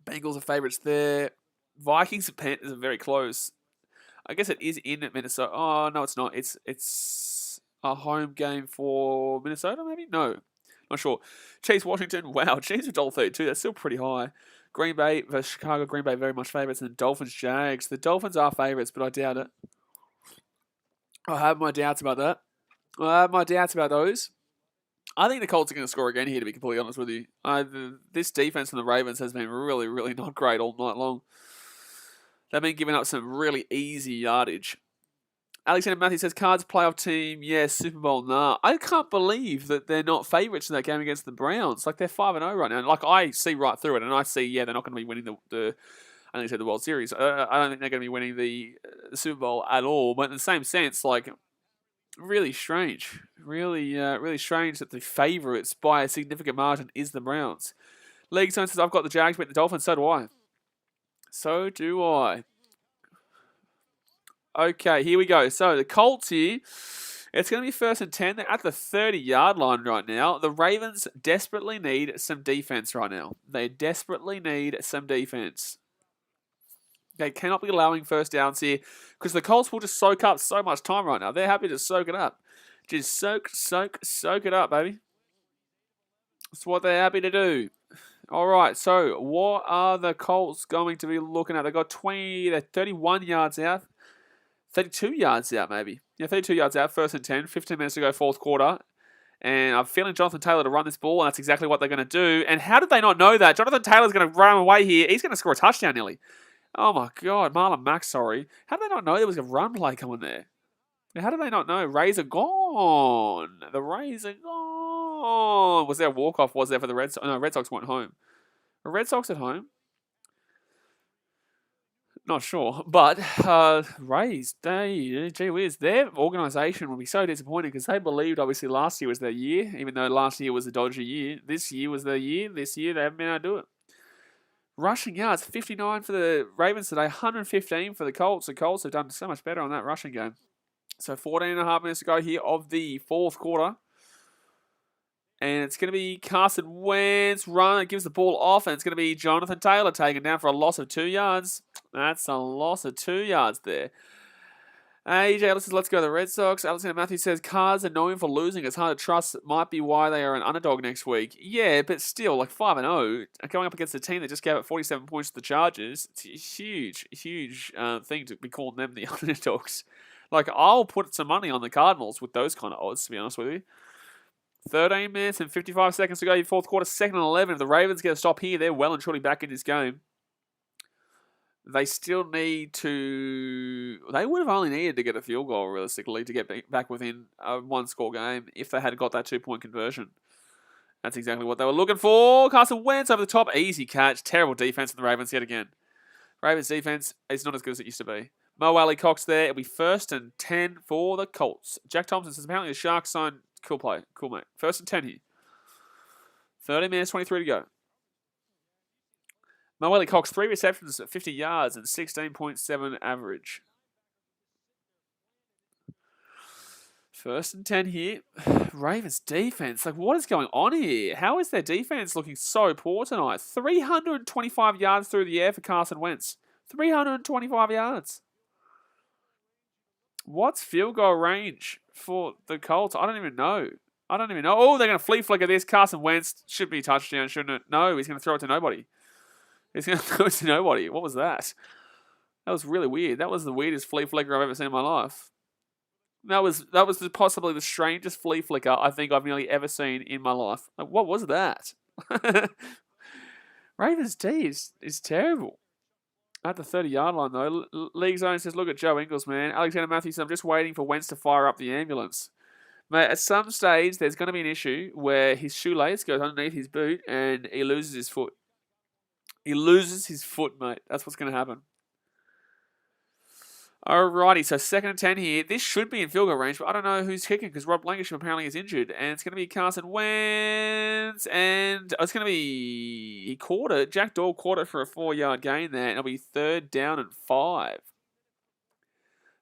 Bengals are favourites there. Vikings and Panthers are very close. I guess it is in Minnesota. Oh, no, it's not. It's a home game for Minnesota, maybe? No. Not sure. Chiefs, Washington. Wow, Chiefs are $1.32. That's still pretty high. Green Bay versus Chicago. Green Bay very much favourites. And Dolphins, Jags. The Dolphins are favourites, but I doubt it. I have my doubts about that. I have my doubts about those. I think the Colts are going to score again here, to be completely honest with you. This defense from the Ravens has been really, really not great all night long. They've been giving up some really easy yardage. Alexander Matthews says, Cards playoff team, yes. Super Bowl, nah. I can't believe that they're not favourites in that game against the Browns. Like, they're 5-0 right now. And like, I see right through it, and I see, they're not going to be winning the I think they said the World Series. I don't think they're going to be winning the Super Bowl at all. But in the same sense, like, really strange. Really strange that the favourites by a significant margin is the Browns. League Zone says, I've got the Jags beat the Dolphins. So do I. So do I. Okay, here we go. So the Colts here. It's going to be 1st and 10. They're at the 30-yard line right now. The Ravens desperately need some defense right now. They desperately need some defense. They cannot be allowing first downs here because the Colts will just soak up so much time right now. They're happy to soak it up. Just soak it up, baby. That's what they're happy to do. All right, so what are the Colts going to be looking at? They've got they're 31 yards out. 32 yards out, maybe. Yeah, 32 yards out, 1st and 10, 15 minutes to go, 4th quarter. And I'm feeling Jonathan Taylor to run this ball, and that's exactly what they're going to do. And how did they not know that? Jonathan Taylor's going to run away here. He's going to score a touchdown nearly. Oh, my God. Marlon Mack, sorry. How did they not know there was a run play coming there? How did they not know? Rays are gone. The Rays are gone. Was there a walk-off? Was there for the Red Sox? No, Red Sox weren't home. The Red Sox at home? Not sure, but Rays, gee whiz, their organisation will be so disappointed because they believed obviously last year was their year, even though last year was a dodgy year. This year was their year. This year they haven't been able to do it. Rushing yards, 59 for the Ravens today, 115 for the Colts. The Colts have done so much better on that rushing game. So 14 and a half minutes to go here of the 4th quarter. And it's going to be Carson Wentz run. It gives the ball off, and it's going to be Jonathan Taylor taken down for a loss of 2 yards. That's a loss of 2 yards there. AJ Ellis says, let's go to the Red Sox. Alexander Matthews says, Cards are known for losing. It's hard to trust. It might be why they are an underdog next week. Yeah, but still, like 5-0, going up against a team that just gave up 47 points to the Chargers, it's a huge thing to be calling them the underdogs. Like, I'll put some money on the Cardinals with those kind of odds, to be honest with you. 13 minutes and 55 seconds to go. 4th quarter, 2nd and 11. If the Ravens get a stop here, they're well and truly back in this game. They still need to... They would have only needed to get a field goal, realistically, to get back within a 1-score game if they had got that 2-point conversion. That's exactly what they were looking for. Carson Wentz over the top. Easy catch. Terrible defense from the Ravens yet again. Ravens defense is not as good as it used to be. Mo Alley Cox there. It'll be 1st and 10 for the Colts. Jack Thompson says, apparently the Sharks signed... Cool play. Cool, mate. 1st and 10 here. 30 minutes, 23 to go. Moelle Cox, 3 receptions at 50 yards and 16.7 average. 1st and 10 here. Ravens defense. Like, what is going on here? How is their defense looking so poor tonight? 325 yards through the air for Carson Wentz. 325 yards. What's field goal range for the Colts? I don't even know. Oh, they're going to flea flicker this. Carson Wentz should be a touchdown, shouldn't it? No, he's going to throw it to nobody. What was that? That was really weird. That was the weirdest flea flicker I've ever seen in my life. That was possibly the strangest flea flicker I think I've nearly ever seen in my life. Like, what was that? Ravens D is terrible. At the 30-yard line, though, League Zone says, look at Joe Ingles, man. Alexander Matthews, I'm just waiting for Wentz to fire up the ambulance. Mate, at some stage, there's going to be an issue where his shoelace goes underneath his boot and he loses his foot. He loses his foot, mate. That's what's going to happen. Alrighty, so 2nd and 10 here. This should be in field goal range, but I don't know who's kicking because Rob Blankenship apparently is injured. And it's going to be Carson Wentz. And it's going to be... He caught it. Jack Doyle caught it for a 4-yard gain there. And it'll be 3rd down and 5.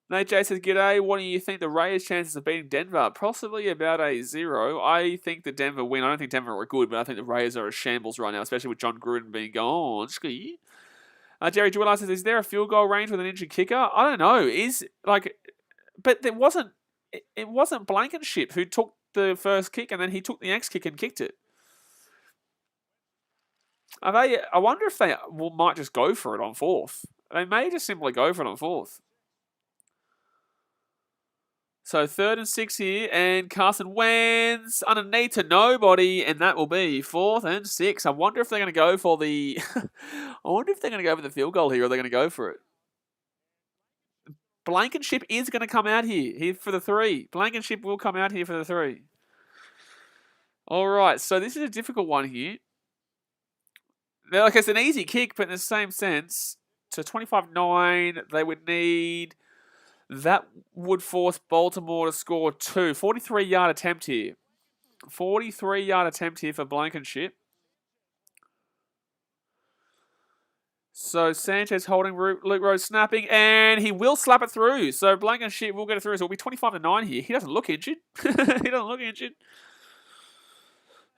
Nate J says, g'day. What do you think the Raiders' chances of beating Denver? Possibly about a 0. I think the Denver win. I don't think Denver are good, but I think the Raiders are a shambles right now, especially with John Gruden being gone. Jerry Jewell says, is there a field goal range with an injured kicker? I don't know. But it wasn't Blankenship who took the first kick and then he took the next kick and kicked it. I wonder if they might just go for it on 4th. They may just simply go for it on 4th. So 3rd and 6 here, and Carson Wentz underneath to nobody, and that will be 4th and 6. I wonder if they're going to go for the... field goal here, or they're going to go for it. Blankenship is going to come out here for the 3. Blankenship will come out here for the 3. All right, so this is a difficult one here. Now, like, it's an easy kick, but in the same sense, to 25-9. They would need... That would force Baltimore to score 2. 43-yard attempt here. 43-yard attempt here for Blankenship. So Sanchez holding, Luke Rose snapping, and he will slap it through. So Blankenship will get it through. So it'll be 25-9 here. He doesn't look injured. He doesn't look injured.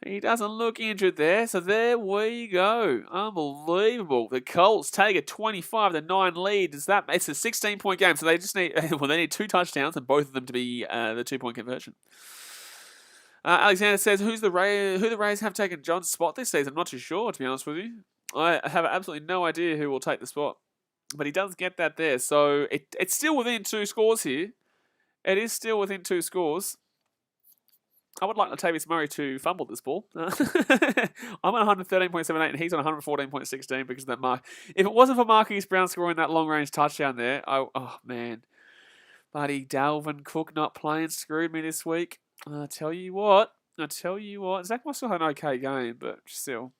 He doesn't look injured there. So there we go. Unbelievable. The Colts take a 25-9 lead. It's a 16-point game. So they just need, well, they need 2 touchdowns and both of them to be the 2-point conversion. Alexander says, who the Rays have taken John's spot this season? I'm not too sure, to be honest with you. I have absolutely no idea who will take the spot. But he does get that there. So it's still within 2 scores here. It is still within 2 scores. I would like Latavius Murray to fumble this ball. I'm on 113.78 and he's on 114.16 because of that mark. If it wasn't for Marquise Brown scoring that long-range touchdown there, oh, man. Buddy, Dalvin Cook not playing screwed me this week. I tell you what. Zach Moss still had an okay game, but still.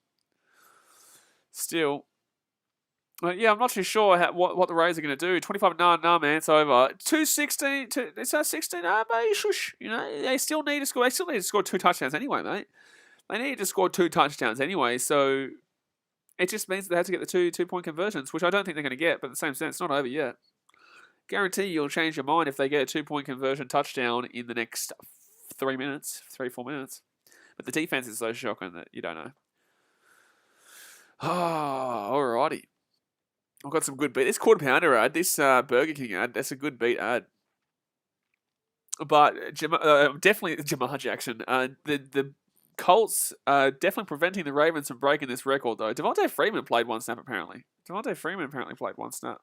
Yeah, I'm not too sure what the Rays are going to do. 25-9, nah, man, it's over. 2-16, it's 16, mate, shush. You know, they still need to score. They still need to score 2 touchdowns anyway, mate. They need to score 2 touchdowns anyway, so it just means that they have to get the 2-point conversions, which I don't think they're going to get, but at the same sense, it's not over yet. Guarantee you'll change your mind if they get a 2-point conversion touchdown in the next 3 minutes, 3-4 minutes. But the defense is so shocking that you don't know. Oh, alrighty. I've got some good beat. This quarter pounder ad, this Burger King ad, that's a good beat ad. But definitely Jamar Jackson. The Colts are definitely preventing the Ravens from breaking this record, though. Devontae Freeman played 1 snap, apparently. Played 1 snap.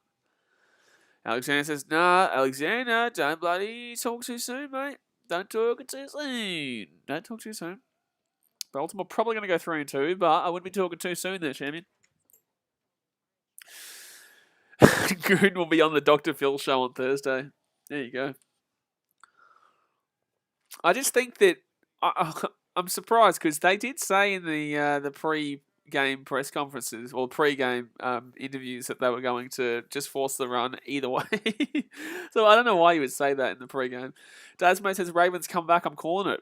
Alexander says, nah, Alexander, don't bloody talk too soon, mate. Don't talk too soon. Baltimore probably going to go 3-2, but I wouldn't be talking too soon there, champion. Goon will be on the Dr. Phil show on Thursday. There you go. I just think that I'm surprised because they did say in the pre-game press conferences or pre-game interviews that they were going to just force the run either way. So I don't know why you would say that in the pre-game. Dasmo says Ravens come back. I'm calling it.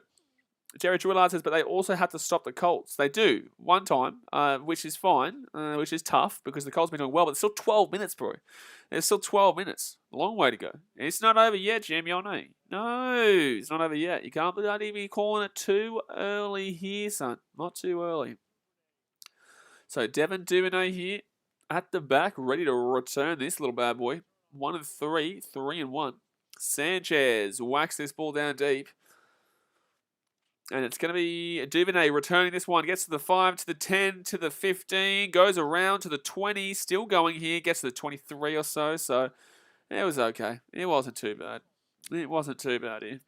Jerry Drillard says, but they also had to stop the Colts. They do, one time, which is fine, which is tough because the Colts have been doing well, but it's still 12 minutes, bro. There's still 12 minutes. A long way to go. It's not over yet, Jamie, I know. No, it's not over yet. You can't be calling it too early here, son. Not too early. So Devin Duvernay here at the back, ready to return this little bad boy. 1-3, 3-1. Sanchez whacks this ball down deep. And it's going to be Duvernay returning this one. Gets to the 5, to the 10, to the 15. Goes around to the 20. Still going here. Gets to the 23 or so. So it was okay. It wasn't too bad. Here.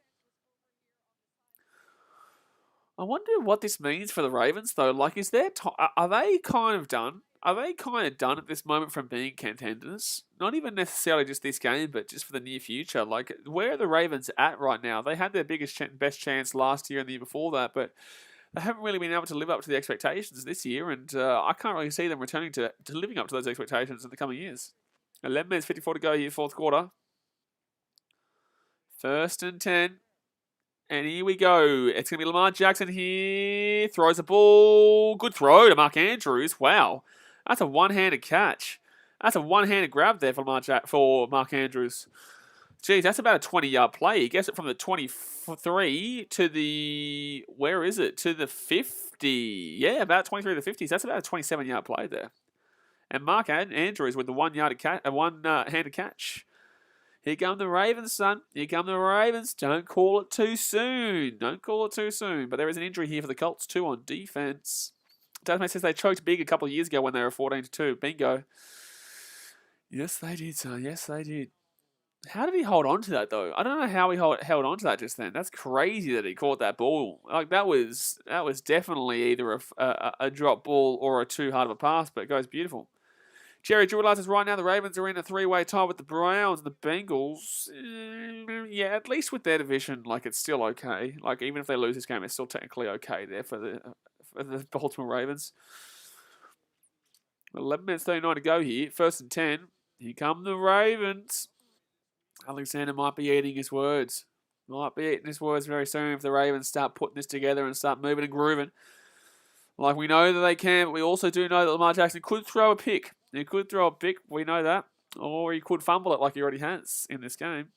I wonder what this means for the Ravens, though. Like, is there are they kind of done? Are they kind of done at this moment from being contenders? Not even necessarily just this game, but just for the near future. Like, where are the Ravens at right now? They had their best chance last year and the year before that, but they haven't really been able to live up to the expectations this year, and I can't really see them returning to living up to those expectations in the coming years. 11 minutes 54 to go here, fourth quarter. 1st and 10. And here we go. It's going to be Lamar Jackson here. Throws the ball. Good throw to Mark Andrews. Wow. That's a one-handed catch. That's a one-handed grab there for Mark Andrews. Geez, that's about a 20-yard play. He gets it from the 23 to the... Where is it? To the 50. Yeah, about 23 to the 50s. That's about a 27-yard play there. And Mark Andrews with the one-handed catch. Here come the Ravens, son. Here come the Ravens. Don't call it too soon. But there is an injury here for the Colts, too, on defense. Dasmate says they choked big a couple of years ago when they were 14-2. Bingo. Yes, they did, son. Yes, they did. How did he hold on to that, though? I don't know how he held on to that just then. That's crazy that he caught that ball. Like, that was definitely either a drop ball or a too hard of a pass, but it goes beautiful. Jerry Drillard says right now the Ravens are in a 3-way tie with the Browns and the Bengals. Yeah, at least with their division, like, it's still okay. Like, even if they lose this game, it's still technically okay there for the Baltimore Ravens. 11 minutes 39 to go here. 1st and 10. Here come the Ravens. Alexander might be eating his words. Might be eating his words very soon if the Ravens start putting this together and start moving and grooving. Like we know that they can, but we also do know that Lamar Jackson could throw a pick. He could throw a pick, we know that. Or he could fumble it like he already has in this game.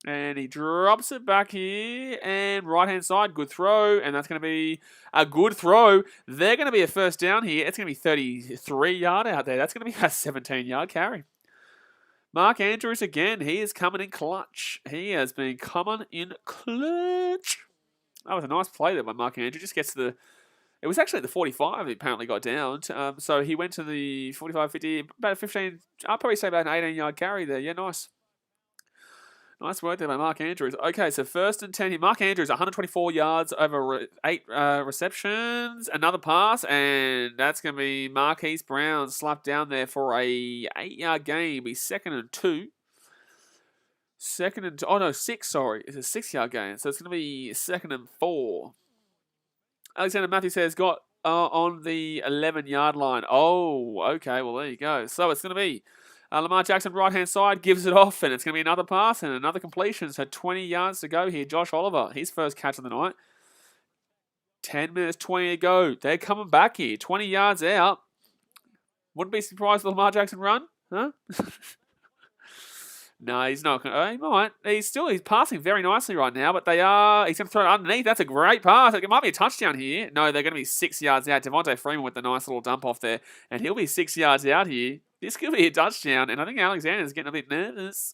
And he drops it back here. And right-hand side, good throw. And that's going to be a good throw. They're going to be a first down here. It's going to be 33-yard out there. That's going to be a 17-yard carry. Mark Andrews again. He is coming in clutch. He has been coming in clutch. That was a nice play there by Mark Andrews. Just gets to the... It was actually the 45 he apparently got down. So he went to the 45, 50, about a 15... I'll probably say about an 18-yard carry there. Yeah, nice. Nice work there by Mark Andrews. Okay, so 1st and 10 here. Mark Andrews, 124 yards over 8 receptions. Another pass, and that's going to be Marquise Brown slapped down there for a 8-yard gain. It'll be 2nd and 2. 6, sorry. It's a 6-yard gain, so it's going to be 2nd and 4. Alexander Matthews says got on the 11-yard line. Oh, okay, well, there you go. So it's going to be Lamar Jackson, right-hand side, gives it off, and it's going to be another pass and another completion. So 20 yards to go here. Josh Oliver, his first catch of the night. 10 minutes, 20 to go. They're coming back here. 20 yards out. Wouldn't be surprised if Lamar Jackson run, huh? No, he's not. He might. He's passing very nicely right now, but he's going to throw it underneath. That's a great pass. It might be a touchdown here. No, they're going to be 6 yards out. Devontae Freeman with the nice little dump off there, and he'll be 6 yards out here. This could be a touchdown, and I think Alexander's getting a bit nervous.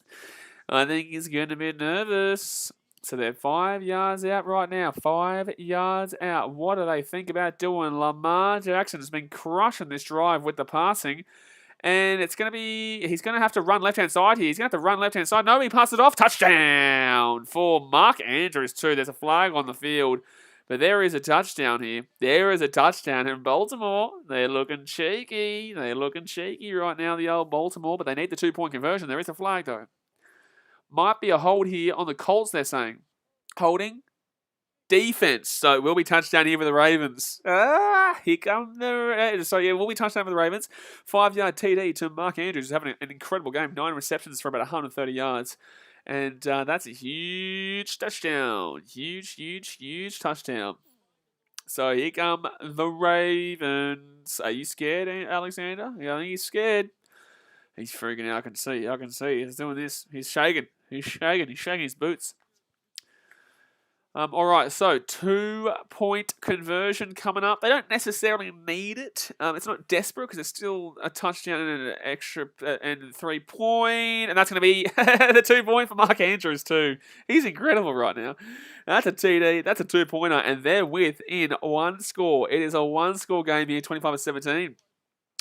So they're 5 yards out right now. 5 yards out. What do they think about doing? Lamar Jackson has been crushing this drive with the passing. And it's going to be... He's going to have to run left-hand side here. He's going to have to run left-hand side. No, he passed it off. Touchdown for Mark Andrews too. There's a flag on the field. But there is a touchdown here. There is a touchdown in Baltimore. They're looking cheeky. They're looking cheeky right now, the old Baltimore. But they need the 2-point conversion. There is a flag, though. Might be a hold here on the Colts, they're saying. Holding. Defense. So will be touchdown here for the Ravens. Here come the... So, yeah, will be touchdown for the Ravens. 5-yard TD to Mark Andrews. He's having an incredible game. 9 receptions for about 130 yards. And that's a huge touchdown. Huge touchdown. So here come the Ravens. Are you scared, Alexander? Yeah, I think he's scared. He's freaking out. I can see. He's doing this. He's shaking. He's shaking his boots. All right, so 2-point conversion coming up. They don't necessarily need it. It's not desperate because it's still a touchdown and an extra and 3-point. And that's going to be the 2-point for Mark Andrews too. He's incredible right now. That's a TD. That's a 2-pointer. And they're within 1 score. It is a 1-score game here, 25-17.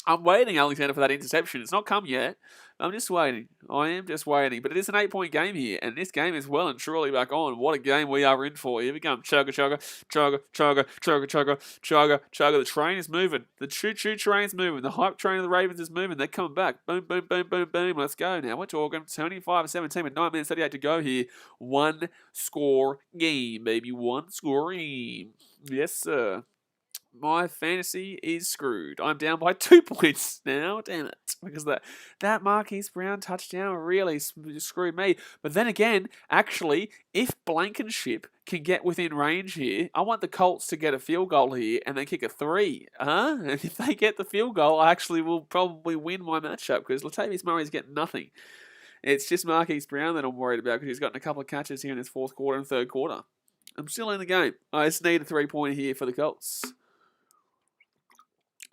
I'm waiting, Alexander, for that interception. It's not come yet. I'm just waiting. I am just waiting. But it is an 8-point game here, and this game is well and truly back on. What a game we are in for. Here we come. Chugga. The train is moving. The choo-choo train's moving. The hype train of the Ravens is moving. They're coming back. Boom. Let's go now. We're talking 25-17 with 9 minutes 38 to go here. 1-score game, baby. 1-score game. Yes, sir. My fantasy is screwed. I'm down by 2 points now. Damn it. Because that Marquise Brown touchdown really screwed me. But then again, actually, if Blankenship can get within range here, I want the Colts to get a field goal here and then kick a 3. And if they get the field goal, I actually will probably win my matchup because Latavius Murray's getting nothing. It's just Marquise Brown that I'm worried about because he's gotten a couple of catches here in his 4th quarter and 3rd quarter. I'm still in the game. I just need a 3-pointer here for the Colts.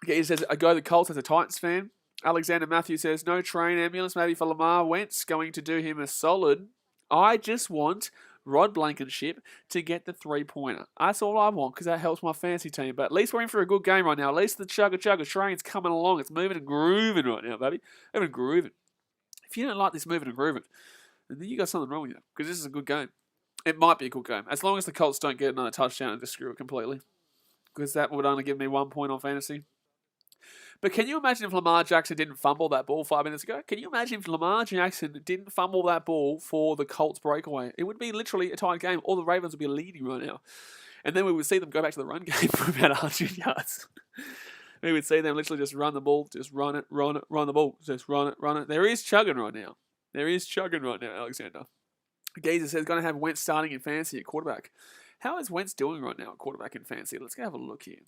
Okay, he says, I go the Colts as a Titans fan. Alexander Matthews says, no train ambulance maybe for Lamar Wentz, going to do him a solid. I just want Rod Blankenship to get the 3-pointer. That's all I want because that helps my fantasy team. But at least we're in for a good game right now. At least the chugga train's coming along. It's moving and grooving right now, baby. Moving and grooving. If you don't like this moving and grooving, then you got something wrong with you because this is a good game. It might be a good game. As long as the Colts don't get another touchdown and just screw it completely. Because that would only give me 1 point on fantasy. But can you imagine if Lamar Jackson didn't fumble that ball 5 minutes ago? Can you imagine if Lamar Jackson didn't fumble that ball for the Colts breakaway? It would be literally a tied game. All the Ravens would be leading right now. And then we would see them go back to the run game for about 100 yards. We would see them literally just run the ball, just run it, run the ball, just run it. There is chugging right now. Alexander. Geezer says, going to have Wentz starting in fantasy at quarterback. How is Wentz doing right now at quarterback in fantasy? Let's go have a look here.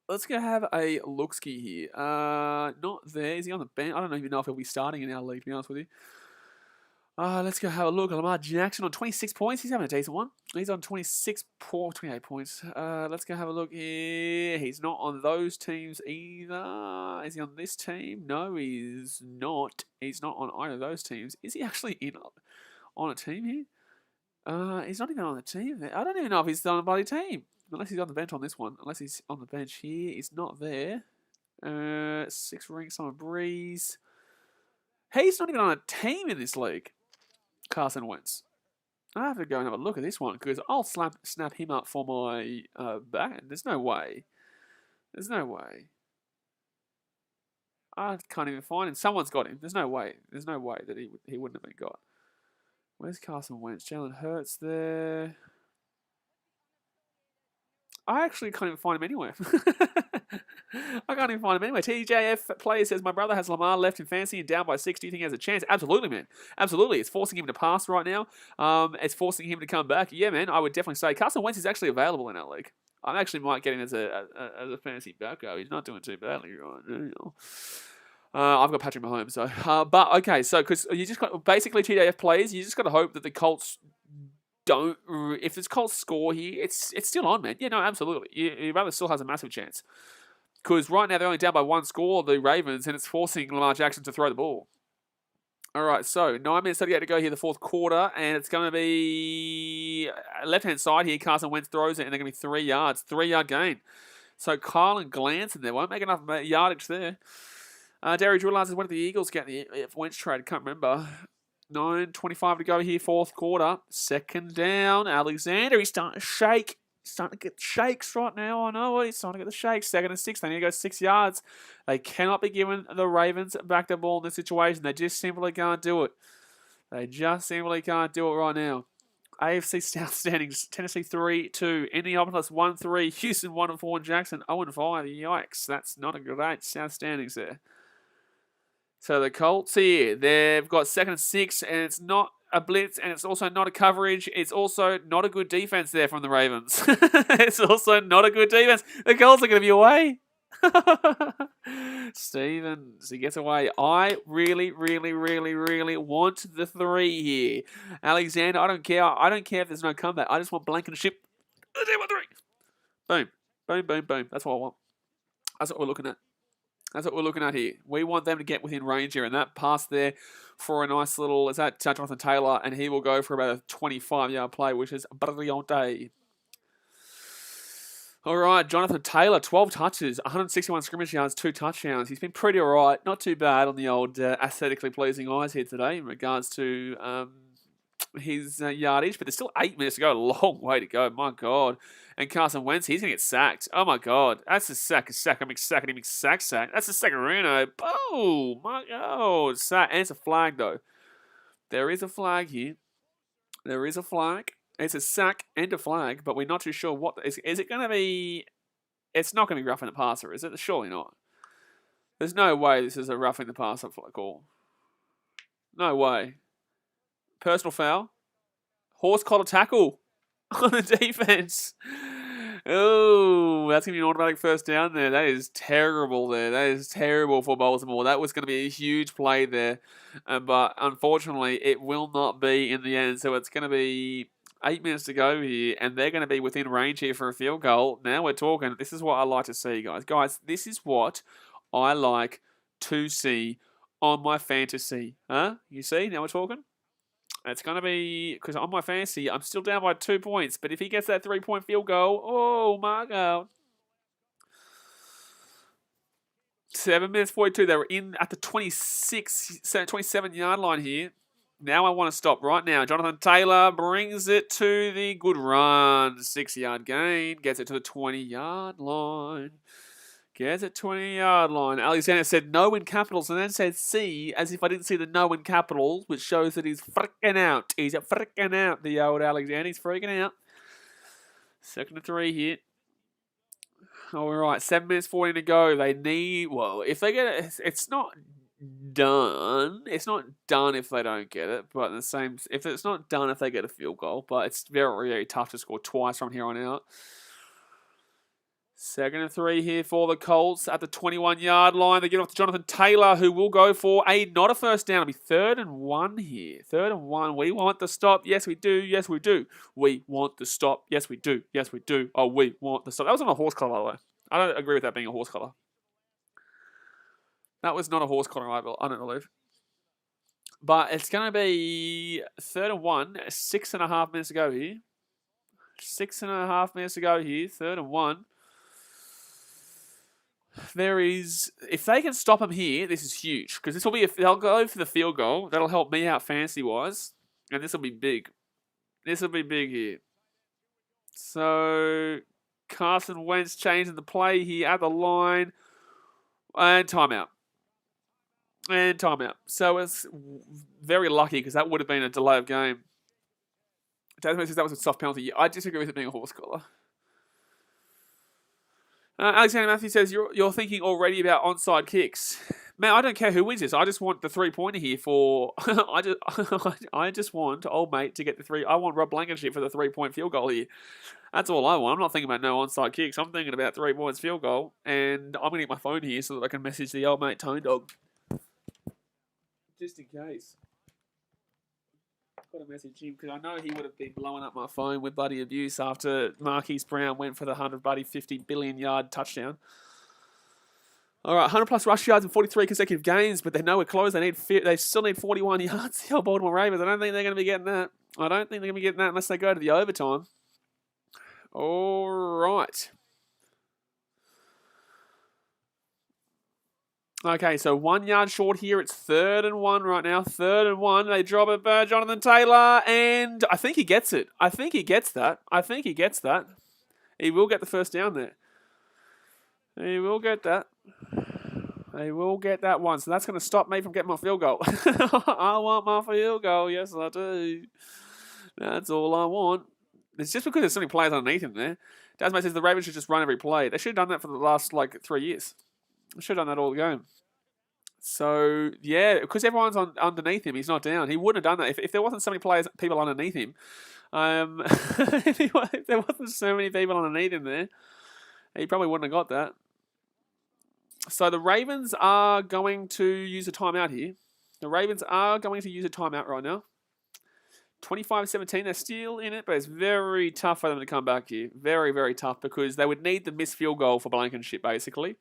Let's go have a look-ski here. Not there. Is he on the bench? I don't even know if he'll be starting in our league, to be honest with you. Let's go have a look. Lamar Jackson on 26 points. He's having a decent one. He's on 28 points. Let's go have a look here. He's not on those teams either. Is he on this team? No, he's not. He's not on either of those teams. Is he actually on a team here? He's not even on the team. I don't even know if he's on a bloody team. Unless he's on the bench on this one. Unless he's on the bench here. He's not there. 6 rings on a breeze. He's not even on a team in this league. Carson Wentz. I have to go and have a look at this one because I'll snap him up for my back. There's no way. I can't even find him. Someone's got him. There's no way that he wouldn't have been got. Where's Carson Wentz? Jalen Hurts there. I actually can't even find him anywhere. TJF player says, my brother has Lamar left in fantasy and down by 6. Do you think he has a chance? Absolutely, man. Absolutely. It's forcing him to pass right now. It's forcing him to come back. Yeah, man. I would definitely say Carson Wentz is actually available in our league. I actually might get him as a fantasy backup. He's not doing too badly right now. I've got Patrick Mahomes, so but okay, so because you just got basically TJF players, you just got to hope that the Colts don't. If this Colts score here, it's still on, man. Yeah, no, absolutely. Your brother still has a massive chance because right now they're only down by 1 score, the Ravens, and it's forcing Lamar Jackson to throw the ball. All right, so 9 minutes 38 to go here, the fourth quarter, and it's going to be left-hand side here. Carson Wentz throws it, and they're going to be 3 yards, 3-yard gain. So Kyle and Glanson there won't make enough yardage there. Derry Drillard says, when did the Eagles get the Wentz trade? Can't remember. 9:25 to go here, fourth quarter. Second down. Alexander, he's starting to shake. He's starting to get shakes right now. I know it. He's starting to get the shakes. 2nd and 6. They need to go 6 yards. They cannot be giving the Ravens back the ball in this situation. They just simply can't do it. Right now. AFC South standings, Tennessee 3-2, Indianapolis 1-3, Houston 1-4, Jackson 0-5. Yikes, that's not a great South standings there. So the Colts here, they've got 2nd and 6, and it's not a blitz, and it's also not a coverage. It's also not a good defense there from the Ravens. It's also not a good defense. The Colts are going to be away. Stevens, he gets away. I really want the 3 here. Alexander, I don't care. I don't care if there's no comeback. I just want blanket ship. 3. Boom. That's what I want. That's what we're looking at. Here. We want them to get within range here, and that pass there for a nice little, is that Jonathan Taylor, and he will go for about a 25-yard play, which is brillante. All right, Jonathan Taylor, 12 touches, 161 scrimmage yards, 2 touchdowns. He's been pretty all right, not too bad on the old aesthetically pleasing eyes here today in regards to his yardage, but there's still 8 minutes to go. A long way to go, my God. And Carson Wentz, he's going to get sacked. Oh, my God. That's a sack. I'm sacking him. Sack. That's a sackarino. Oh, my God. Sack. And it's a flag, though. There is a flag here. It's a sack and a flag, but we're not too sure what. Is it going to be? It's not going to be roughing the passer, is it? Surely not. There's no way this is a roughing the passer call. No way. Personal foul. Horse collar tackle on the defense. Oh, that's going to be an automatic first down there. That is terrible there. That is terrible for Baltimore. That was going to be a huge play there. But unfortunately, it will not be in the end. So it's going to be 8 minutes to go here, and they're going to be within range here for a field goal. Now we're talking. This is what I like to see, guys. Guys, this is what I like to see on my fantasy. Huh? You see? Now we're talking. It's going to be, because on my fantasy, I'm still down by 2 points. But if he gets that 3-point field goal, oh my God. 7 minutes 42. They were in at the 27-yard line here. Now I want to stop right now. Jonathan Taylor brings it to the good run. 6-yard gain. Gets it to the 20-yard line. Alexander said no in capitals and then said C as if I didn't see the no in capitals, which shows that he's freaking out. He's freaking out, the old Alexander. He's freaking out. 2nd and 3 here. All right, 7 minutes 40 to go. They need, well, if they get it, it's not done. It's not done if they don't get it, but the same, if it's not done if they get a field goal, but it's very, very tough to score twice from here on out. 2nd and 3 here for the Colts at the 21-yard line. They get off to Jonathan Taylor, who will go for not a first down. It'll be 3rd and 1 here. 3rd and 1. We want the stop. Yes, we do. Yes, we do. We want the stop. Yes, we do. Yes, we do. Oh, we want the stop. That was on a horse collar, by the way. I don't agree with that being a horse collar. That was not a horse collar, I don't believe. But it's going to be 3rd and 1. 6.5 minutes to go here. 6.5 minutes to go here. 3rd and 1. There is, if they can stop them here, this is huge because this will be. They'll go for the field goal. That'll help me out fantasy wise, and this will be big. This will be big here. So Carson Wentz changing the play here at the line, and timeout. And timeout. So it's very lucky because that would have been a delay of game. Jasmine says that was a soft penalty. I disagree with it being a horse collar. Alexander Matthews says, you're thinking already about onside kicks. Man, I don't care who wins this. I just want the 3-pointer here for... I just want old mate to get the 3... I want Rob Blankenship for the 3-point field goal here. That's all I want. I'm not thinking about no onside kicks. I'm thinking about 3 points field goal. And I'm going to get my phone here so that I can message the old mate Tone Dog. Just in case. Got to message him because I know he would have been blowing up my phone with bloody abuse after Marquise Brown went for the 50 billion yard touchdown. All right, 100 plus rush yards in 43 consecutive games, but they're nowhere close. They still need 41 yards. The old Baltimore Ravens. I don't think they're going to be getting that. I don't think they're going to be getting that unless they go to the overtime. All right. Okay, so 1 yard short here. It's 3rd and 1 right now. 3rd and 1. They drop it by Jonathan Taylor, and I think he gets it. I think he gets that. He will get the first down there. He will get that. He will get that one. So that's going to stop me from getting my field goal. I want my field goal. Yes, I do. That's all I want. It's just because there's so many players underneath him there. Dasmate says the Ravens should just run every play. They should have done that for the last, 3 years. They should have done that all the game. So, yeah, because everyone's underneath him, he's not down. He wouldn't have done that. If there wasn't so many people underneath him, if there wasn't so many people underneath him there, he probably wouldn't have got that. So the Ravens are going to use a timeout here. The Ravens are going to use a timeout right now. 25-17, they're still in it, but it's very tough for them to come back here. Very, very tough because they would need the missed field goal for Blankenship, basically.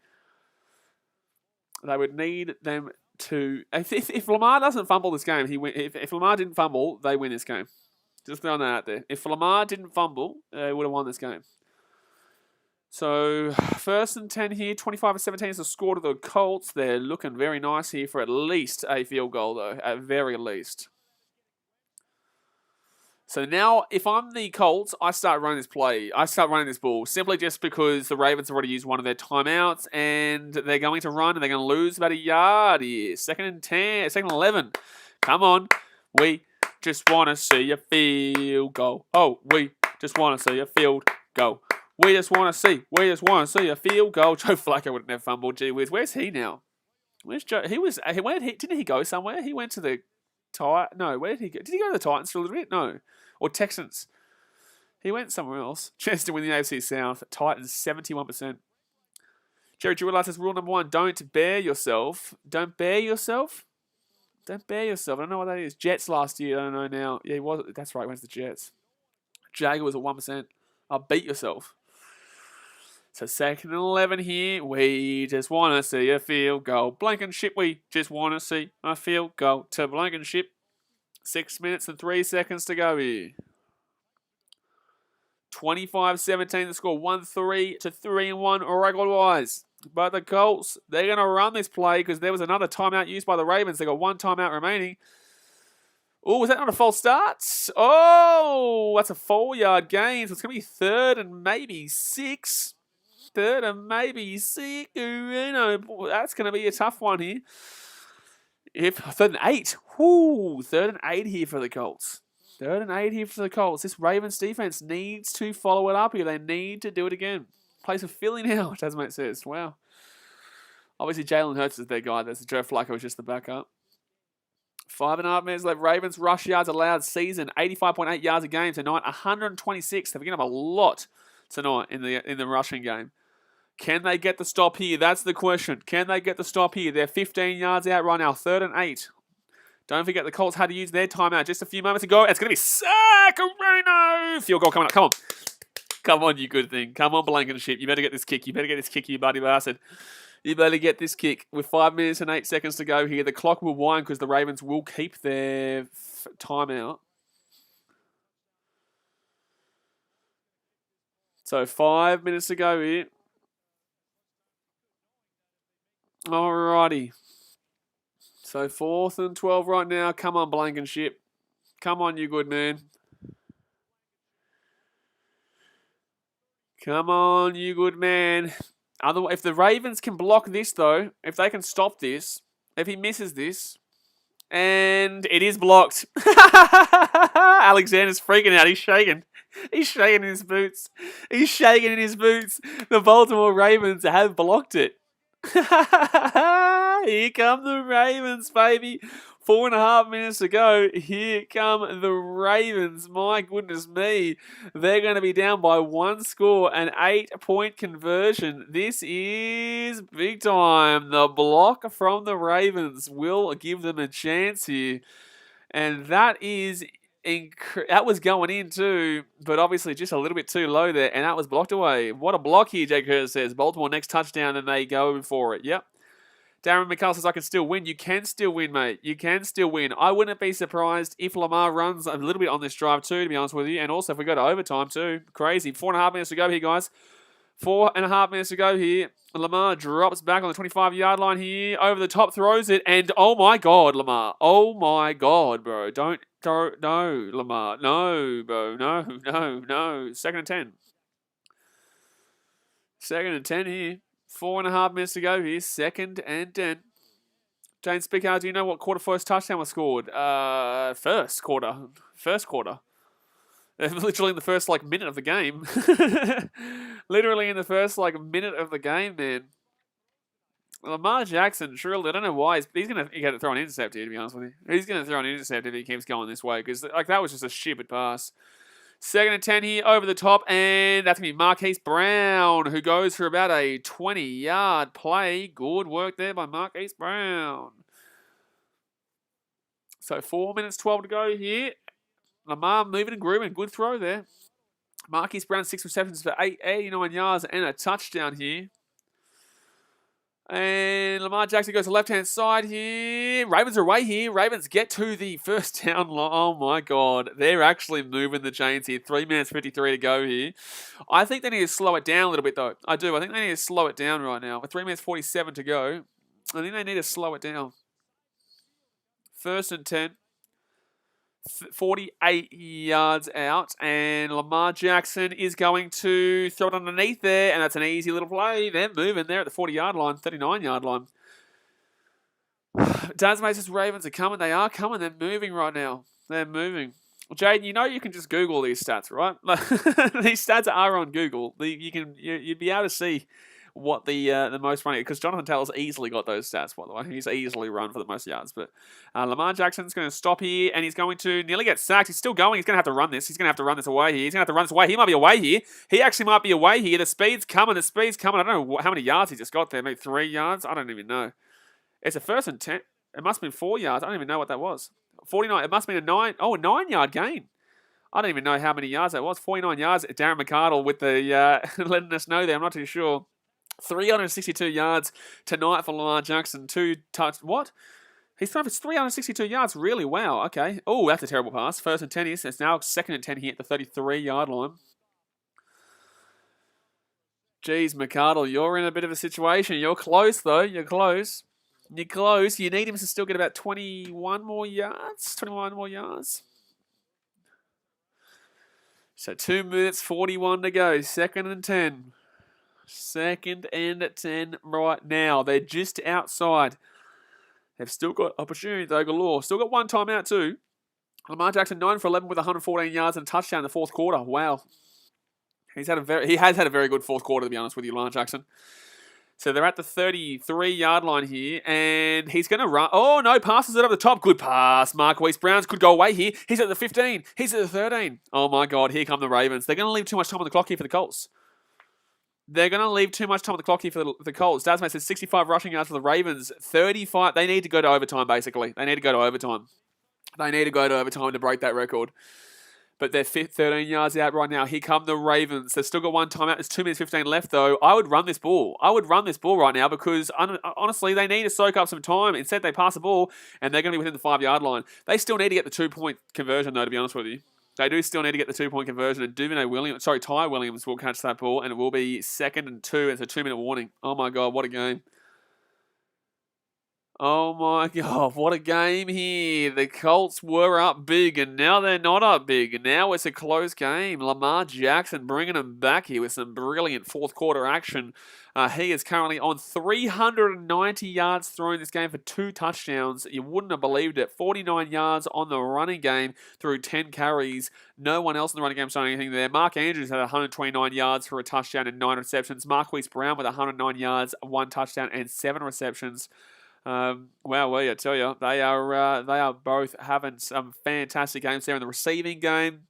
They would need them to... If Lamar doesn't fumble this game, he win. If Lamar didn't fumble, they win this game. Just throwing that out there. If Lamar didn't fumble, they would have won this game. So, 1st and 10 here. 25-17 is the score to the Colts. They're looking very nice here for at least a field goal, though. At very least. So now, if I'm the Colts, I start running this play. I start running this ball simply just because the Ravens have already used one of their timeouts and they're going to run and they're going to lose about a yard here. 2nd and 10, 2nd and 11. Come on. We just want to see a field goal. Oh, we just want to see a field goal. We just want to see a field goal. Joe Flacco would have never fumbled. Gee whiz. Where's he now? Where's Joe? Didn't he go somewhere? He went to the No, where did he go? Did he go to the Titans for a little bit? No. Or Texans. He went somewhere else. Chance to win the AFC South. Titans, 71%. Jerry Jewell says, rule number 1, don't bare yourself. Don't bare yourself? Don't bare yourself. I don't know what that is. Jets last year. I don't know now. Yeah, he was. That's right. He went to the Jets. Jaguar was at 1%. I'll beat yourself. So 2nd and 11 here. We just want to see a field goal. Blankenship, we just want to see a field goal to Blankenship. 6 minutes and 3 seconds to go here. 25-17 the score. 1-3 to 3-1 record-wise. But the Colts, they're going to run this play because there was another timeout used by the Ravens. They got 1 timeout remaining. Oh, was that not a false start? Oh, that's a 4-yard gain. So it's going to be 3rd and maybe 6. 3rd and maybe 6. That's going to be a tough one here. 3rd and 8. Whoo, 3rd and 8 here for the Colts. 3rd and 8 here for the Colts. This Ravens defense needs to follow it up here. They need to do it again. Plays for Philly now, Tasmate says. Wow. Obviously, Jalen Hurts is their guy. That's Joe Flacco was just the backup. 5.5 minutes left. Ravens rush yards allowed season 85.8 yards a game tonight. 126. They're picking up a lot tonight in the rushing game. Can they get the stop here? That's the question. Can they get the stop here? They're 15 yards out right now. 3rd and 8. Don't forget the Colts had to use their timeout just a few moments ago. It's going to be Sacarino. Field goal coming up. Come on. Come on, you good thing. Come on, Blankenship. You better get this kick. You better get this kick, you buddy bastard. You better get this kick. With 5 minutes and 8 seconds to go here, the clock will wind because the Ravens will keep their timeout. So 5 minutes to go here. Alrighty. So 4th and 12 right now. Come on, Blankenship. Come on, you good man. Come on, you good man. Otherwise, if the Ravens can block this, though, if they can stop this, if he misses this, and it is blocked. Alexander's freaking out. He's shaking. He's shaking in his boots. He's shaking in his boots. The Baltimore Ravens have blocked it. Here come the Ravens, baby. 4.5 minutes to go. Here come the Ravens. My goodness me. They're going to be down by 1 score, an 8-point conversion. This is big time. The block from the Ravens will give them a chance here. And that is that was going in too, but obviously just a little bit too low there, and that was blocked away. What a block here, Jake Curtis says. Baltimore next touchdown, and they go for it. Yep. Darren McCall says, I can still win. You can still win, mate. You can still win. I wouldn't be surprised if Lamar runs a little bit on this drive too, to be honest with you, and also if we go to overtime too. Crazy. 4.5 minutes to go here, guys. 4.5 minutes to go here. Lamar drops back on the 25-yard line here. Over the top, throws it, and oh my God, Lamar. Oh my God, bro. Don't throw. No, Lamar. No, bro. No. 2nd and 10. 2nd and 10 here. 4.5 minutes to go here. 2nd and 10. James Spickard, do you know what quarter first touchdown was scored? First quarter. Literally in the first minute of the game. Literally in the first minute of the game, man. Lamar Jackson, surely, I don't know why. He's going to get to throw an intercept here, to be honest with you. He's going to throw an intercept if he keeps going this way, because that was just a stupid pass. 2nd and 10 here, over the top, and that's going to be Marquise Brown, who goes for about a 20-yard play. Good work there by Marquise Brown. So 4 minutes 12 to go here. Lamar moving and grooving. Good throw there. Marquise Brown, 6 receptions for 89 yards and a touchdown here. And Lamar Jackson goes to left-hand side here. Ravens are away here. Ravens get to the first down line. Oh, my God. They're actually moving the chains here. 3 minutes 53 to go here. I think they need to slow it down a little bit, though. I do. I think they need to slow it down right now. With 3 minutes 47 to go, I think they need to slow it down. 1st and 10. 48 yards out, and Lamar Jackson is going to throw it underneath there, and that's an easy little play. They're moving there at the 40-yard line, 39-yard line. Tasmania's Ravens are coming. They are coming. They're moving right now. They're moving. Jaden, you know you can just Google these stats, right? These stats are on Google. You'd be able to see what the most running, because Jonathan Taylor's easily got those stats, by the way. He's easily run for the most yards. But Lamar Jackson's going to stop here, and he's going to nearly get sacked. He's still going. He's going to have to run this. He's going to have to run this away here. He's going to have to run this away. He might be away here. He actually might be away here. The speed's coming. I don't know how many yards he just got there. Maybe 3 yards? I don't even know. It's a 1st and 10. It must have been 4 yards. I don't even know what that was. 49. It must have been a 9-yard gain. I don't even know how many yards that was. 49 yards. Darren McCardle with the letting us know there. I'm not too sure. 362 yards tonight for Lamar Jackson. What? He's thrown for 362 yards. Really? Wow. Okay. Oh, that's a terrible pass. 1st and 10 is. It's now 2nd and 10 here at the 33-yard line. Jeez, McCardle, you're in a bit of a situation. You're close, though. You're close. You need him to still get about 21 more yards. 21 more yards. So 2 minutes 41 to go. 2nd and 10. 2nd and 10 right now. They're just outside. They've still got opportunity though galore. Still got one timeout too. Lamar Jackson 9 for 11 with 114 yards and a touchdown in the 4th quarter. Wow. He has had a very good fourth quarter, to be honest with you, Lamar Jackson. So they're at the 33-yard line here, and he's going to run. Oh, no, passes it up the top. Good pass. Marquise Browns could go away here. He's at the 15. He's at the 13. Oh, my God, here come the Ravens. They're going to leave too much time on the clock here for the Colts. They're going to leave too much time on the clock here for the Colts. Dasmate says 65 rushing yards for the Ravens. 35. They need to go to overtime, basically. They need to go to overtime. They need to go to overtime to break that record. But they're 13 yards out right now. Here come the Ravens. They've still got one timeout. There's 2 minutes 15 left, though. I would run this ball. Right now because, honestly, they need to soak up some time. Instead, they pass the ball, and they're going to be within the 5-yard line. They still need to get the 2-point conversion, though, to be honest with you. They do still need to get the 2-point conversion, and Ty Williams will catch that ball, and it will be 2nd and 2. It's a 2-minute warning. Oh, my God, what a game. Oh my God, what a game here. The Colts were up big, and now they're not up big. Now it's a close game. Lamar Jackson bringing them back here with some brilliant fourth quarter action. He is currently on 390 yards thrown this game for 2 touchdowns. You wouldn't have believed it. 49 yards on the running game through 10 carries. No one else in the running game showing anything there. Mark Andrews had 129 yards for a touchdown and 9 receptions. Marquise Brown with 109 yards, 1 touchdown and 7 receptions. I tell you, they are both having some fantastic games there in the receiving game.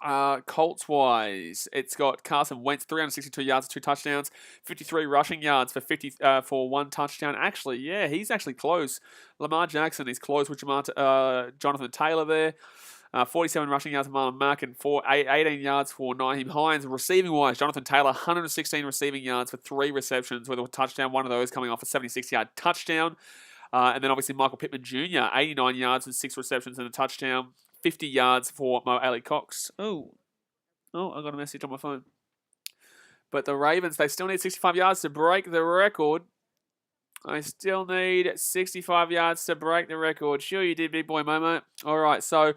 Colts-wise, it's got Carson Wentz, 362 yards, 2 touchdowns, 53 rushing yards for 1 touchdown. Actually, yeah, he's actually close. Lamar Jackson is close with Jonathan Taylor there. 47 rushing yards for Marlon Mack and 18 yards for Nyheim Hines. Receiving-wise, Jonathan Taylor, 116 receiving yards for 3 receptions with a touchdown, one of those coming off a 76-yard touchdown. And then obviously Michael Pittman Jr., 89 yards and 6 receptions and a touchdown. 50 yards for Mo Alley-Cox. Oh, I got a message on my phone. But the Ravens, they still need 65 yards to break the record. I still need 65 yards to break the record. Sure you did, big boy Momo. All right, so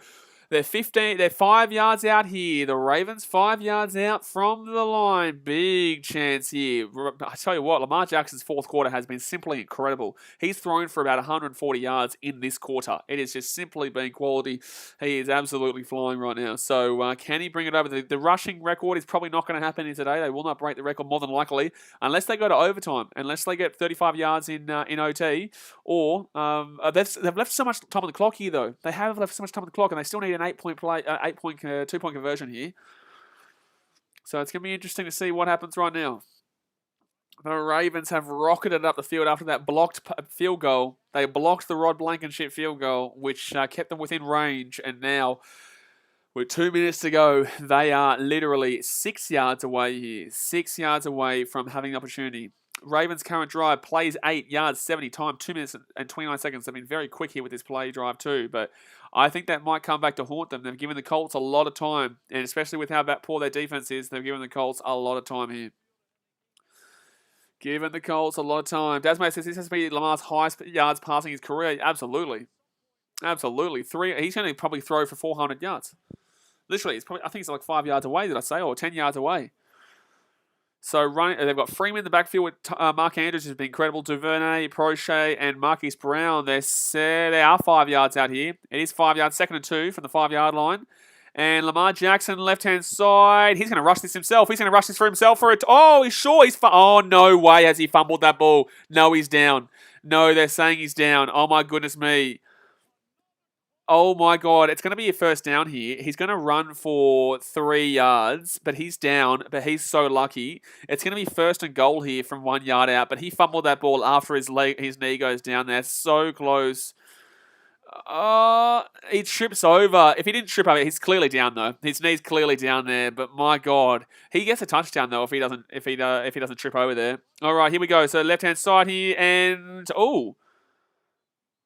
they're 5 yards out here. The Ravens 5 yards out from the line. Big chance here. I tell you what, Lamar Jackson's fourth quarter has been simply incredible. He's thrown for about 140 yards in this quarter. It has just simply been quality. He is absolutely flying right now. So can he bring it over? The rushing record is probably not going to happen here today. They will not break the record more than likely unless they go to overtime, unless they get 35 yards in OT, or they've left so much time on the clock here, though. They have left so much time on the clock, and they still need an 2-point conversion here. So it's going to be interesting to see what happens right now. The Ravens have rocketed up the field after that blocked field goal. They blocked the Rod Blankenship field goal, which kept them within range. And now, with 2 minutes to go, they are literally 6 yards away here. 6 yards away from having the opportunity. Ravens' current drive plays 8 yards, 70 time, 2 minutes and 29 seconds. They've been very quick here with this play drive too, but I think that might come back to haunt them. They've given the Colts a lot of time, and especially with how poor their defense is, they've given the Colts a lot of time here. Given the Colts a lot of time. Dasmate says this has to be Lamar's highest yards passing his career. Absolutely. Absolutely. He's going to probably throw for 400 yards. Literally, I think it's like 5 yards away, did I say, or 10 yards away. So they've got Freeman in the backfield with Mark Andrews, who's been incredible. Duvernay, Prochet, and Marquise Brown. They are 5 yards out here. It is 5 yards, 2nd and 2 from the 5-yard line. And Lamar Jackson, left-hand side. He's going to rush this himself. He's going to rush this for himself for it. Oh, he's sure. Oh, no way has he fumbled that ball. No, he's down. No, they're saying he's down. Oh, my goodness me. Oh my God, it's going to be a first down here. He's going to run for 3 yards, but he's down, but he's so lucky. It's going to be 1st and goal here from 1 yard out, but he fumbled that ball after his knee goes down there. So close. He trips over. If he didn't trip over, he's clearly down though. His knee's clearly down there, but my God, he gets a touchdown though if he doesn't trip over there. All right, here we go. So left-hand side here, and what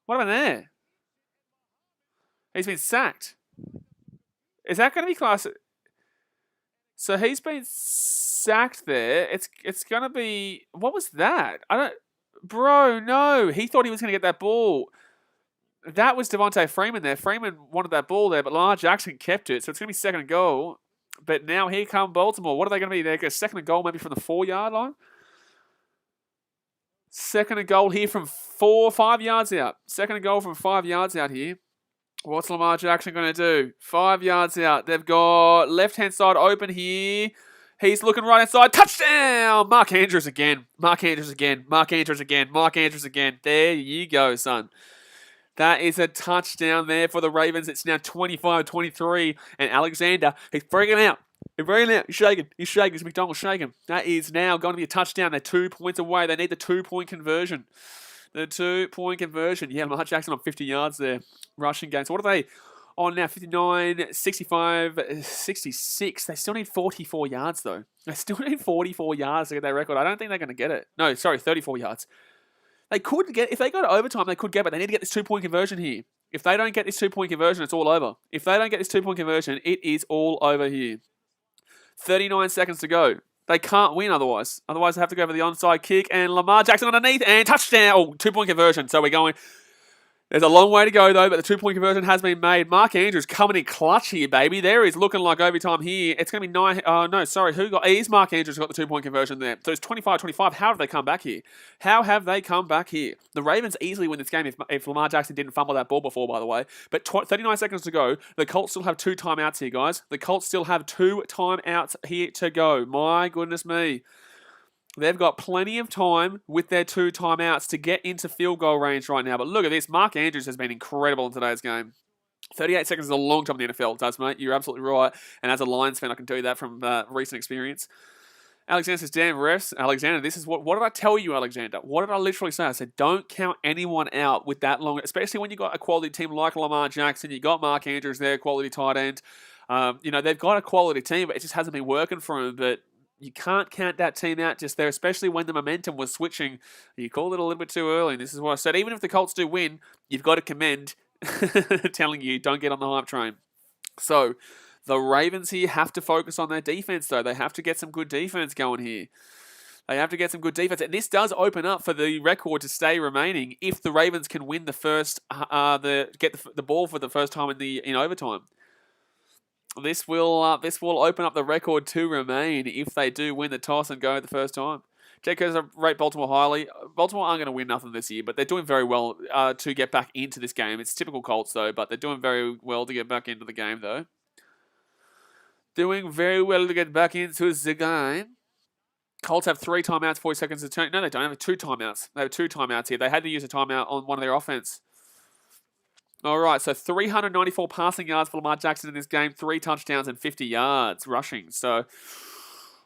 happened there? He's been sacked. Is that going to be class? So he's been sacked there. It's going to be... What was that? Bro, no. He thought he was going to get that ball. That was Devontae Freeman there. Freeman wanted that ball there, but Lamar Jackson kept it. So it's going to be 2nd and goal. But now here come Baltimore. What are they going to be? They're going to 2nd and goal maybe from the 4-yard line? 2nd and goal here from 5 yards out. 2nd and goal from 5 yards out here. What's Lamar Jackson going to do? 5 yards out. They've got left-hand side open here. He's looking right inside. Touchdown! Mark Andrews again. Mark Andrews again. Mark Andrews again. Mark Andrews again. There you go, son. That is a touchdown there for the Ravens. It's now 25-23. And Alexander, he's freaking out. He's freaking out. He's shaking. He's shaking. It's McDonald shaking. That is now going to be a touchdown. They're 2 points away. They need the 2-point conversion. The 2-point conversion. Yeah, Lamar Jackson on 50 yards there. Rushing game. So what are they on now? 59, 65, 66. They still need 44 yards, though. They still need 44 yards to get their record. I don't think they're going to get it. No, sorry, 34 yards. They could get, if they go to overtime, they could get, but they need to get this 2-point conversion here. If they don't get this 2-point conversion, it's all over. If they don't get this 2-point conversion, it is all over here. 39 seconds to go. They can't win otherwise. Otherwise, they have to go for the onside kick, and Lamar Jackson underneath, and touchdown. Oh, 2-point conversion. So we're going. There's a long way to go, though, but the 2-point conversion has been made. Mark Andrews coming in clutch here, baby. There is looking like overtime here. It's going to be 9. No, sorry. Who got? It is Mark Andrews who got the 2-point conversion there. So it's 25-25. How have they come back here? How have they come back here? The Ravens easily win this game if Lamar Jackson didn't fumble that ball before, by the way. But 39 seconds to go. The Colts still have 2 timeouts here, guys. The Colts still have 2 timeouts here to go. My goodness me. They've got plenty of time with their 2 timeouts to get into field goal range right now. But look at this. Mark Andrews has been incredible in today's game. 38 seconds is a long time in the NFL, does, mate. You're absolutely right. And as a Lions fan, I can tell you that from recent experience. Alexander says, damn, refs. Alexander, this is what did I tell you, Alexander? What did I literally say? I said, don't count anyone out with that long, especially when you've got a quality team like Lamar Jackson. You got Mark Andrews there, quality tight end. They've got a quality team, but it just hasn't been working for them. But you can't count that team out just there, especially when the momentum was switching. You called it a little bit too early, and this is what I said. Even if the Colts do win, you've got to commend telling you, don't get on the hype train. So the Ravens here have to focus on their defense, though. They have to get some good defense going here. They have to get some good defense. And this does open up for the record to stay remaining if the Ravens can win the first, get the ball for the first time in overtime. This will open up the record to remain if they do win the toss and go the first time. Jake Curtis, I rate Baltimore highly. Baltimore aren't going to win nothing this year, but they're doing very well to get back into this game. It's typical Colts, though, but they're doing very well to get back into the game, though. Doing very well to get back into the game. Colts have 3 timeouts, 40 seconds to turn. No, they don't. They have 2 timeouts. They have 2 timeouts here. They had to use a timeout on one of their offense. All right, so 394 passing yards for Lamar Jackson in this game, 3 touchdowns and 50 yards rushing. So,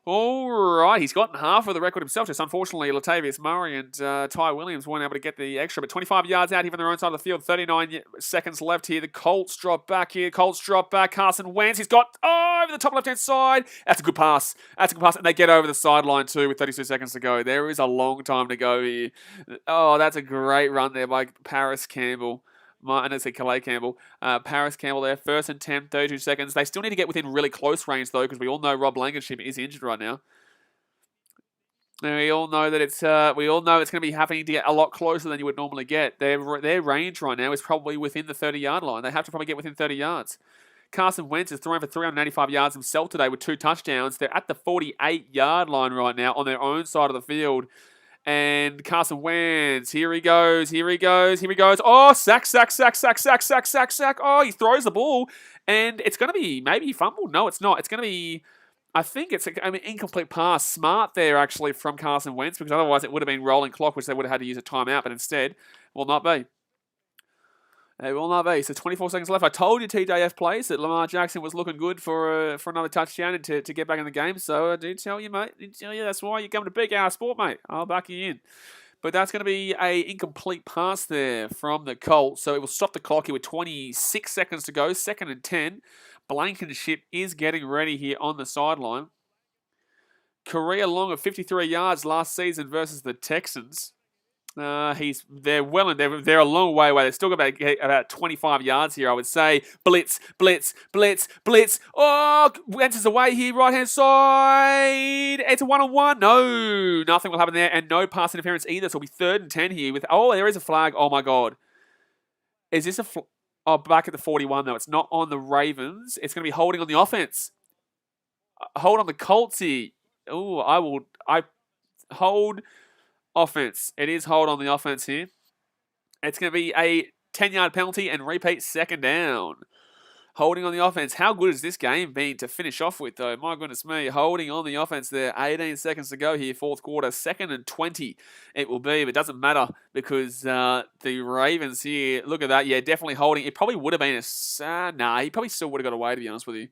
all right, he's gotten half of the record himself. Just unfortunately, Latavius Murray and Ty Williams weren't able to get the extra, but 25 yards out here from their own side of the field. 39 seconds left here. The Colts drop back here. Carson Wentz. He's got over the top left-hand side. That's a good pass. And they get over the sideline too with 32 seconds to go. There is a long time to go here. Oh, that's a great run there by Paris Campbell. And it's Calais Campbell. Paris Campbell there, 1st and 10, 32 seconds. They still need to get within really close range, though, because we all know Rob Blankenship is injured right now. And we all know that it's going to be happening to get a lot closer than you would normally get. Their range right now is probably within the 30-yard line. They have to probably get within 30 yards. Carson Wentz is throwing for 385 yards himself today with 2 touchdowns. They're at the 48-yard line right now on their own side of the field. And Carson Wentz, here he goes. Oh, sack. Oh, he throws the ball. And it's going to be, maybe he fumbled. No, it's not. It's going to be, I think it's an incomplete pass. Smart there, actually, from Carson Wentz, because otherwise it would have been rolling clock, which they would have had to use a timeout, but instead, will not be. It will not be. So 24 seconds left. I told you, TJF Plays, that Lamar Jackson was looking good for another touchdown and to get back in the game. So I do tell you, mate. That's why you're coming to BKR Sport, mate. I'll back you in. But that's going to be an incomplete pass there from the Colts. So it will stop the clock here with 26 seconds to go. 2nd and 10. Blankenship is getting ready here on the sideline. Career long of 53 yards last season versus the Texans. They're a long way away. They've still got about 25 yards here, I would say. Blitz. Oh, Wentz is away here, right-hand side. It's a 1-on-1. No, nothing will happen there, and no pass interference either. So it'll be 3rd and 10 here with, there is a flag. Oh my God. Is this back at the 41 though. It's not on the Ravens. It's going to be holding on the offense. Hold on the Colts here. Oh, I hold offense. It is hold on the offense here. It's going to be a 10-yard penalty and repeat 2nd down. Holding on the offense. How good has this game been to finish off with, though? My goodness me. Holding on the offense there. 18 seconds to go here, fourth quarter. 2nd and 20 it will be, but it doesn't matter because the Ravens here, look at that. Yeah, definitely holding. It probably would have been he probably still would have got away, to be honest with you.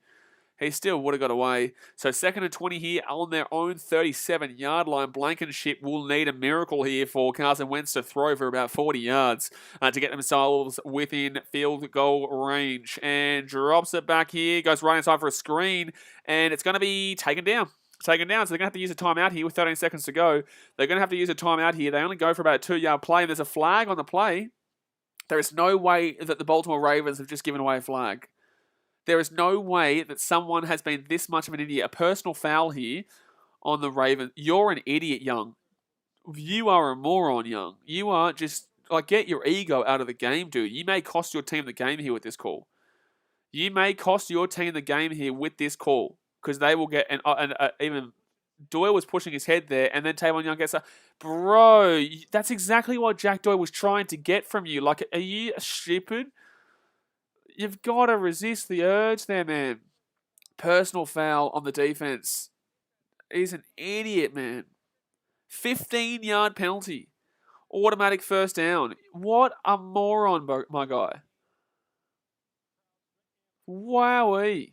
He still would have got away. So 2nd and 20 here on their own 37-yard line. Blankenship will need a miracle here for Carson Wentz to throw for about 40 yards to get themselves within field goal range. And drops it back here. Goes right inside for a screen. And it's going to be taken down. So they're going to have to use a timeout here with 13 seconds to go. They're going to have to use a timeout here. They only go for about a 2-yard play. And there's a flag on the play. There is no way that the Baltimore Ravens have just given away a flag. There is no way that someone has been this much of an idiot. A personal foul here on the Ravens. You're an idiot, Young. You are a moron, Young. You are just, get your ego out of the game, dude. You may cost your team the game here with this call. You may cost your team the game here with this call. Because they will get, even Doyle was pushing his head there, and then Tavon Young gets a, bro, that's exactly what Jack Doyle was trying to get from you. Are you stupid? You've got to resist the urge there, man. Personal foul on the defense. He's an idiot, man. 15-yard penalty. Automatic first down. What a moron, my guy. Wowee.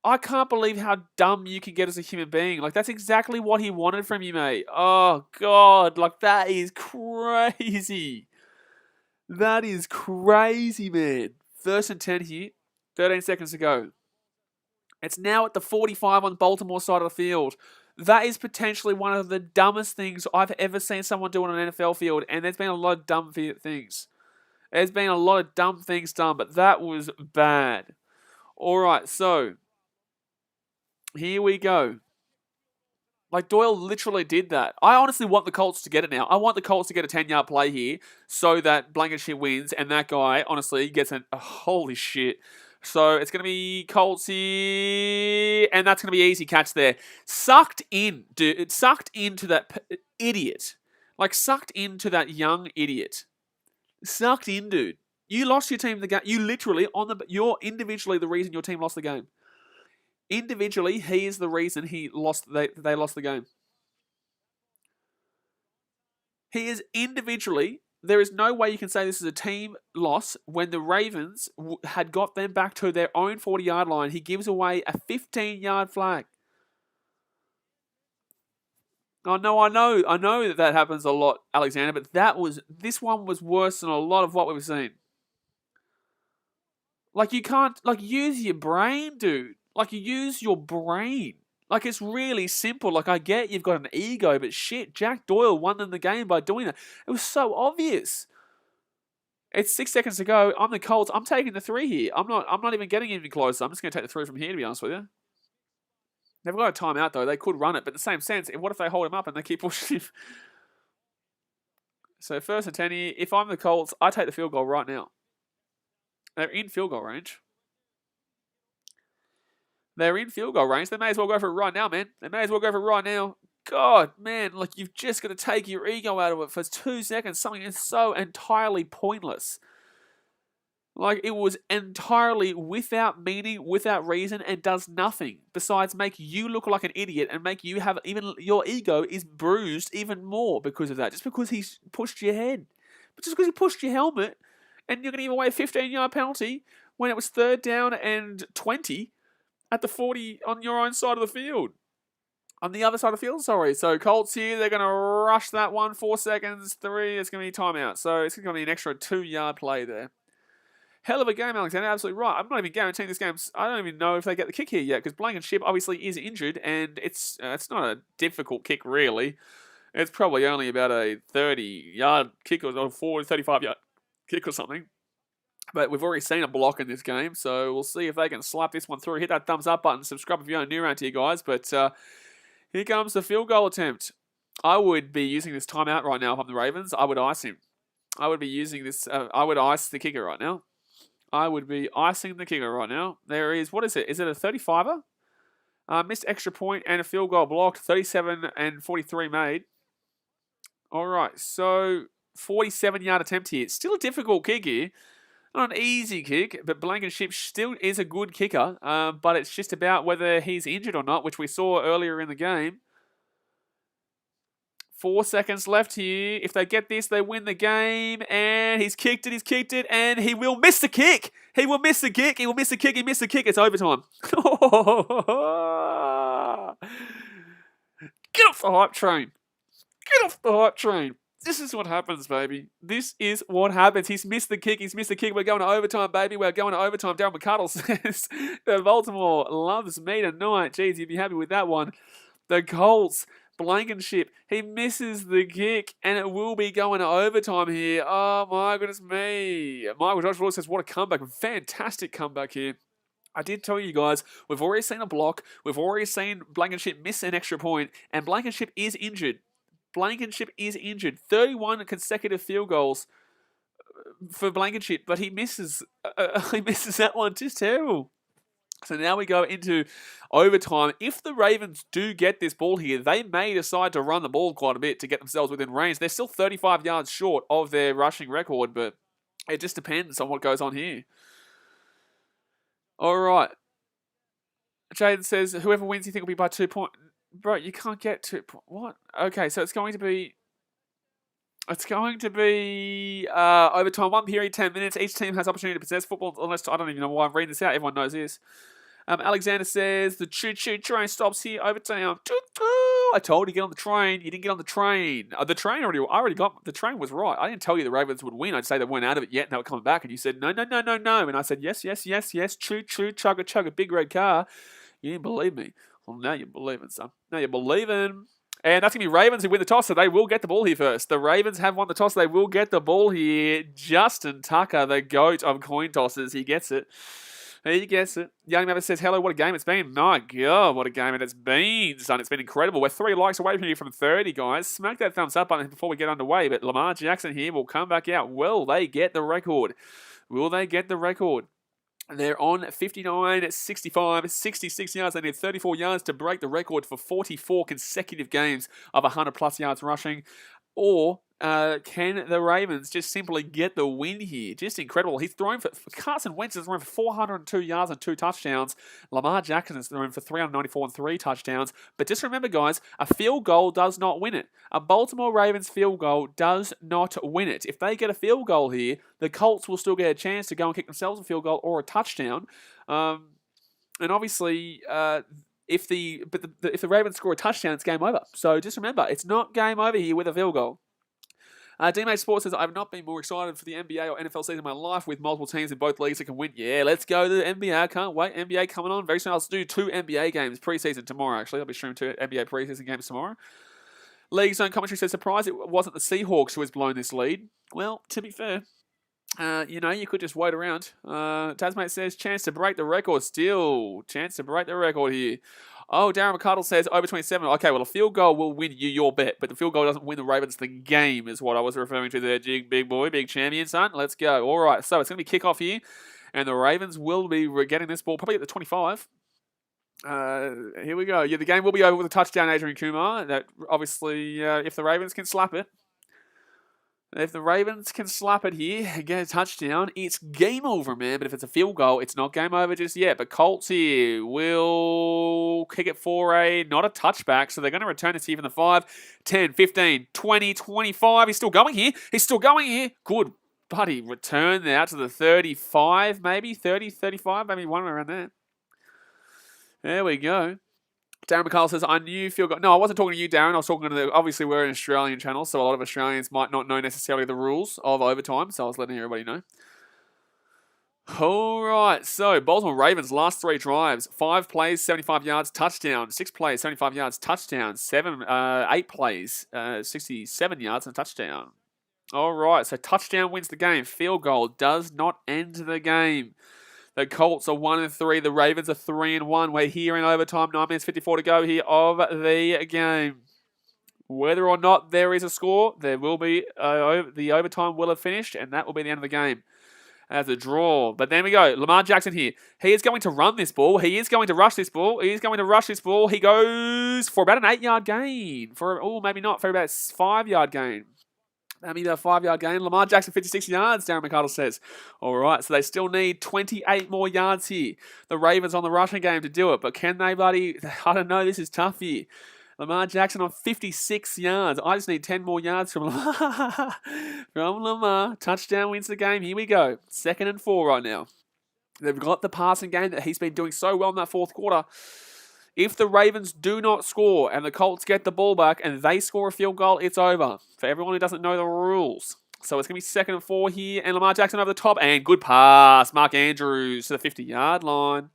I can't believe how dumb you can get as a human being. That's exactly what he wanted from you, mate. Oh, God. That is crazy. That is crazy, man. 1st and 10 here. 13 seconds to go. It's now at the 45 on the Baltimore side of the field. That is potentially one of the dumbest things I've ever seen someone do on an NFL field. And there's been a lot of dumb things. There's been a lot of dumb things done, but that was bad. All right, so here we go. Doyle literally did that. I honestly want the Colts to get it now. I want the Colts to get a 10-yard play here so that Blankenship wins and that guy, honestly, gets holy shit. So it's going to be Colts here, and that's going to be easy catch there. Sucked in, dude. It sucked into that idiot. Sucked into that young idiot. Sucked in, dude. You lost your team the game. You literally, you're individually the reason your team lost the game. Individually, he is the reason they lost the game. He is individually. There is no way you can say this is a team loss when the Ravens had got them back to their own 40-yard line. He gives away a 15-yard flag. Oh, no, I know that happens a lot, Alexander, but this one was worse than a lot of what we've seen. You can't, use your brain, dude. You use your brain. It's really simple. I get you've got an ego, but shit, Jack Doyle won them the game by doing that. It was so obvious. It's 6 seconds to go. I'm the Colts. I'm taking the 3 here. I'm not even getting any closer. I'm just going to take the 3 from here, to be honest with you. They've got a timeout, though. They could run it, but in the same sense, what if they hold him up and they keep pushing him? So 1st and 10 here. If I'm the Colts, I take the field goal right now. They're in field goal range. They're in field goal range. They may as well go for it right now, man. They may as well go for it right now. God, man, you've just got to take your ego out of it for 2 seconds. Something is so entirely pointless. It was entirely without meaning, without reason, and does nothing besides make you look like an idiot and make you have even your ego is bruised even more because of that. Just because he's pushed your head. But just because he pushed your helmet and you're going to give away a 15-yard penalty when it was 3rd down and 20 at the 40 on your own side of the field. On the other side of the field, sorry. So Colts here, they're going to rush that one. 4 seconds, 3, it's going to be timeout. So it's going to be an extra 2-yard play there. Hell of a game, Alexander. Absolutely right. I'm not even guaranteeing this game. I don't even know if they get the kick here yet because Blankenship obviously is injured and it's not a difficult kick really. It's probably only about a 30-yard kick or 35-yard kick or something. But we've already seen a block in this game, so we'll see if they can slap this one through. Hit that thumbs up button. Subscribe if you're new around here, guys. But here comes the field goal attempt. I would be using this timeout right now if I'm the Ravens. I would ice him. I would be using this. I would ice the kicker right now. I would be icing the kicker right now. There is, what is it? Is it a 35er? Missed extra point and a field goal blocked. 37 and 43 made. All right, so 47-yard attempt here. Still a difficult kick here. Not an easy kick, but Blankenship still is a good kicker. But it's just about whether he's injured or not, which we saw earlier in the game. 4 seconds left here. If they get this, they win the game. And he's kicked it, and he will miss the kick. He will miss the kick. He missed the kick. It's overtime. Get off the hype train. Get off the hype train. This is what happens, baby. This is what happens. He's missed the kick. We're going to overtime, baby. We're going to overtime. Darren McCardle says that Baltimore loves me tonight. Jeez, you'd be happy with that one. The Colts, Blankenship, he misses the kick, and it will be going to overtime here. Oh, my goodness me. Michael Josh Lewis says, what a comeback. Fantastic comeback here. I did tell you guys, we've already seen a block. We've already seen Blankenship miss an extra point, and Blankenship is injured. 31 consecutive field goals for Blankenship, but he misses that one. Just terrible. So now we go into overtime. If the Ravens do get this ball here, they may decide to run the ball quite a bit to get themselves within range. They're still 35 yards short of their rushing record, but it just depends on what goes on here. All right. Jaden says, whoever wins, you think will be by 2 points. Bro, you can't get 2 points. What? Okay, so it's going to be overtime, 1 period, 10 minutes. Each team has opportunity to possess football, unless I don't even know why I'm reading this out. Everyone knows this. Alexander says the choo-choo train stops here. Overtime. I told you get on the train. You didn't get on the train. The train the train was right. I didn't tell you the Ravens would win. I'd say they weren't out of it yet and they were coming back. And you said no. And I said yes. Choo-choo, chugga, big red car. You didn't believe me. Well, now you're believing, son. Now you're believing. And that's going to be Ravens who win the toss, so they will get the ball here first. The Ravens have won the toss. They will get the ball here. Justin Tucker, the GOAT of coin tosses. He gets it. Young Mavis says, hello, what a game it's been. My God, what a game it has been, son. It's been incredible. We're 3 likes away from here from 30, guys. Smack that thumbs up button before we get underway. But Lamar Jackson here will come back out. Will they get the record? They're on 59, 65, 66 yards. They need 34 yards to break the record for 44 consecutive games of 100-plus yards rushing. Or can the Ravens just simply get the win here? Just incredible. He's thrown for Carson Wentz has thrown for 402 yards and 2 touchdowns. Lamar Jackson has thrown for 394 and 3 touchdowns. But just remember, guys, a field goal does not win it. A Baltimore Ravens field goal does not win it. If they get a field goal here, the Colts will still get a chance to go and kick themselves a field goal or a touchdown. And obviously, if the Ravens score a touchdown, it's game over. So just remember, it's not game over here with a field goal. D-Mate Sports says, I've not been more excited for the NBA or NFL season in my life with multiple teams in both leagues that can win. Yeah, let's go to the NBA. I can't wait. NBA coming on very soon. I'll do 2 NBA games preseason tomorrow, actually. I'll be streaming 2 NBA preseason games tomorrow. League Zone Commentary says, surprised it wasn't the Seahawks who has blown this lead. Well, to be fair, you could just wait around. Tasmate says, chance to break the record still. Chance to break the record here. Oh, Darren McCardle says over 27. Okay, well, a field goal will win you your bet, but the field goal doesn't win the Ravens the game, is what I was referring to there. Big boy, big champion, son. Let's go. All right, so it's going to be kickoff here, and the Ravens will be getting this ball probably at the 25. Here we go. Yeah, the game will be over with a touchdown, Adrian Kumar. That obviously, if the Ravens can slap it, here and get a touchdown, it's game over, man. But if it's a field goal, it's not game over just yet. But Colts here will kick it for not a touchback. So they're going to return this here from the 5, 10, 15, 20, 25. He's still going here. Good, buddy. Return out to the 35, maybe. 30, 35, maybe one around there. There we go. Darren McCall says, I knew field goal. No, I wasn't talking to you, Darren. I was talking to obviously we're an Australian channel, so a lot of Australians might not know necessarily the rules of overtime, so I was letting everybody know. All right, so Baltimore Ravens last 3 drives, 5 plays, 75 yards, touchdown. 6 plays, 75 yards, touchdown. 8 plays, 67 yards and touchdown. All right, so touchdown wins the game. Field goal does not end the game. The Colts are 1-3. The Ravens are 3-1. We're here in overtime. 9 minutes 54 to go here of the game. Whether or not there is a score, there will be the overtime will have finished, and that will be the end of the game as a draw. But then we go. Lamar Jackson here. He is going to run this ball. He is going to rush this ball. He goes for about an 8-yard gain. Maybe not. For about a 5-yard gain. That'd be a 5-yard gain. Lamar Jackson, 56 yards, Darren McArdle says. All right, so they still need 28 more yards here. The Ravens on the rushing game to do it, but can they, buddy? I don't know. This is tough here. Lamar Jackson on 56 yards. I just need 10 more yards from Lamar. From Lamar. Touchdown wins the game. Here we go. 2nd and 4 right now. They've got the passing game that he's been doing so well in that fourth quarter. If the Ravens do not score and the Colts get the ball back and they score a field goal, it's over. For everyone who doesn't know the rules. So it's going to be 2nd and 4 here. And Lamar Jackson over the top. And good pass. Mark Andrews to the 50-yard line.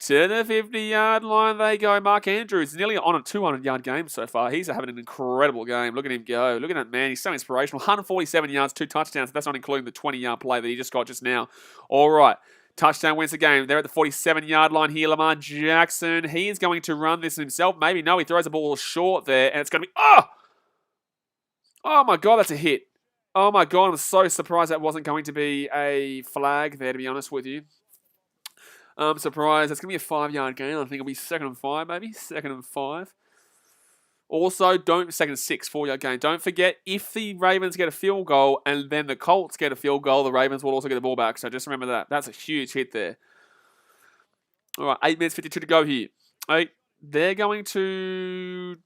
To the 50-yard line they go. Mark Andrews nearly on a 200-yard game so far. He's having an incredible game. Look at him go. Look at that man. He's so inspirational. 147 yards, 2 touchdowns. That's not including the 20-yard play that he just got just now. All right. Touchdown wins the game. They're at the 47-yard line here. Lamar Jackson. He is going to run this himself. Maybe no. He throws the ball short there. And it's going to be... Oh, my God. That's a hit. Oh, my God. I'm so surprised that wasn't going to be a flag there, to be honest with you. I'm surprised. It's going to be a 5-yard gain. I think it'll be 2nd and 5, maybe. 2nd and 5. Also, 2nd and 6, 4-yard gain. Don't forget, if the Ravens get a field goal and then the Colts get a field goal, the Ravens will also get the ball back. So just remember that. That's a huge hit there. All right, 8 minutes 52 to go here. They're going to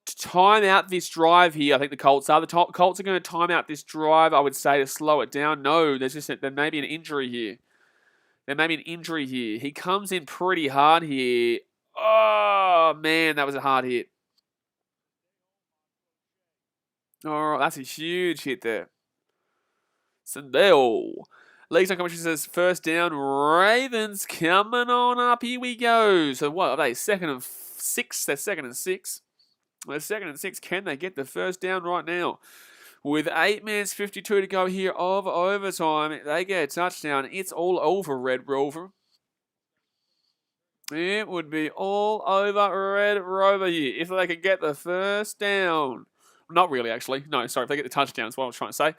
time out this drive here. I think the Colts are. The Colts are going to time out this drive, I would say, to slow it down. No, there may be an injury here. He comes in pretty hard here. Oh, man, that was a hard hit. All right, that's a huge hit there. Sandell. League's on commentary says, 1st down, Ravens coming on up. Here we go. So what are they? 2nd and 6. They're 2nd and 6. They're 2nd and 6. Can they get the 1st down right now? With 8 minutes 52 to go here of overtime, they get a touchdown. It's all over, Red Rover. It would be all over Red Rover here if they could get the 1st down. Not really, actually. No, sorry, if they get the touchdown, that's what I was trying to say.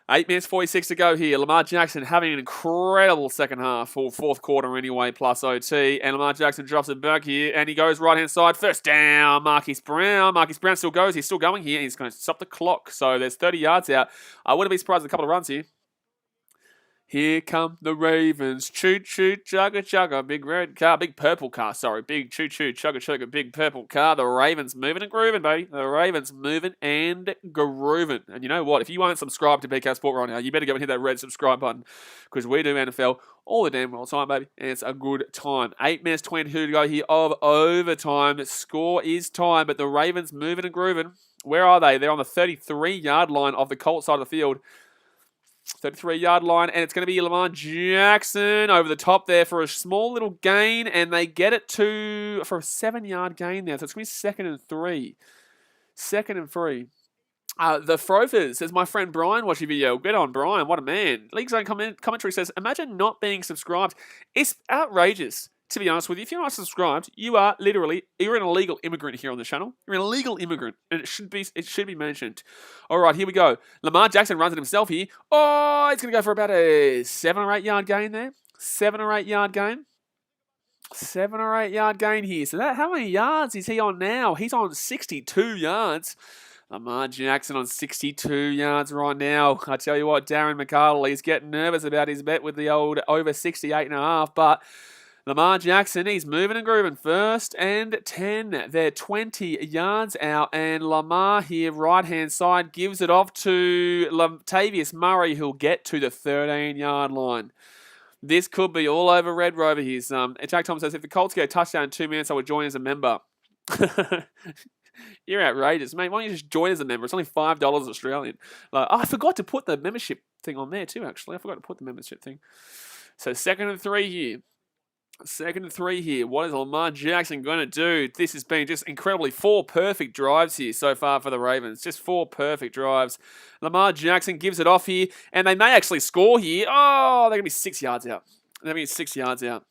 8 minutes 46 to go here. Lamar Jackson having an incredible second half, or fourth quarter anyway, plus OT. And Lamar Jackson drops it back here, and he goes right-hand side. 1st down, Marquise Brown. Marquise Brown still goes. He's still going here. He's going to stop the clock. So there's 30 yards out. I wouldn't be surprised with a couple of runs here. Here come the Ravens. Choo-choo, chugga-chugga. Big red car. Big purple car, sorry. Big choo-choo, chugga-chugga. Big purple car. The Ravens moving and grooving, baby. The Ravens moving and grooving. And you know what? If you aren't subscribed to BK Sport right now, you better go and hit that red subscribe button. Because we do NFL all the damn well time, baby. And it's a good time. 8 minutes 22 to go here of overtime. Score is time, but the Ravens moving and grooving. Where are they? They're on the 33-yard line of the Colts side of the field. 33-yard line, and it's going to be Lamar Jackson over the top there for a small little gain, and they get it for a 7-yard gain there. So it's going to be 2nd and 3. 2nd and 3. The Frofers says, my friend Brian watching video. Get on, Brian. What a man. League Zone commentary says, imagine not being subscribed. It's outrageous. To be honest with you, if you're not subscribed, you're an illegal immigrant here on the channel. You're an illegal immigrant, and it should be mentioned. All right, here we go. Lamar Jackson runs it himself here. Oh, he's going to go for about a 7 or 8 yard gain there. 7 or 8 yard gain. 7 or 8 yard gain here. So how many yards is he on now? He's on 62 yards. Lamar Jackson on 62 yards right now. I tell you what, Darren McArdle, he's getting nervous about his bet with the old over 68.5, but Lamar Jackson, he's moving and grooving. 1st and 10. They're 20 yards out. And Lamar here, right-hand side, gives it off to Latavius Murray, who'll get to the 13-yard line. This could be all over Red Rover here. Jack Thomas says, if the Colts get a touchdown in 2 minutes, I would join as a member. You're outrageous, mate. Why don't you just join as a member? It's only $5 Australian. I forgot to put the membership thing on there too, actually. I forgot to put the membership thing. So 2nd and 3 here. 2nd and 3 here. What is Lamar Jackson going to do? This has been just incredibly 4 perfect drives here so far for the Ravens. Just 4 perfect drives. Lamar Jackson gives it off here, and they may actually score here. Oh, they're going to be 6 yards out. They're going to be 6 yards out.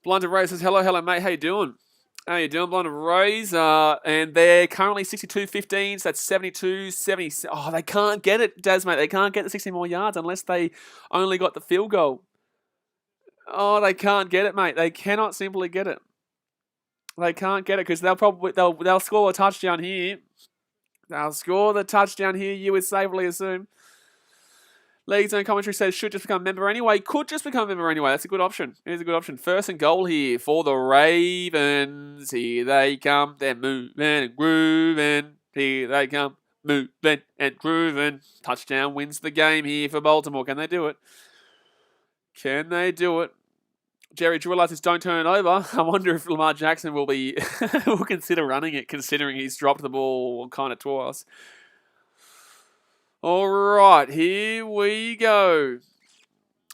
Blind of Ray says, hello, mate. How you doing? How you doing, Blind of Rays? And they're currently 62-15, so that's 72-70. Oh, they can't get it, Daz, mate. They can't get the 60 more yards unless they only got the field goal. Oh, they can't get it, mate. They cannot simply get it. They can't get it because they'll score a touchdown here. They'll score the touchdown here, you would safely assume. League Zone commentary says should just become a member anyway. Could just become a member anyway. That's a good option. It is a good option. First and goal here for the Ravens. Here they come. They're moving and grooving. Here they come. Moving and grooving. Touchdown wins the game here for Baltimore. Can they do it? Can they do it? Jerry Drillard says don't turn it over. I wonder if Lamar Jackson will consider running it, considering he's dropped the ball kind of twice. All right, here we go.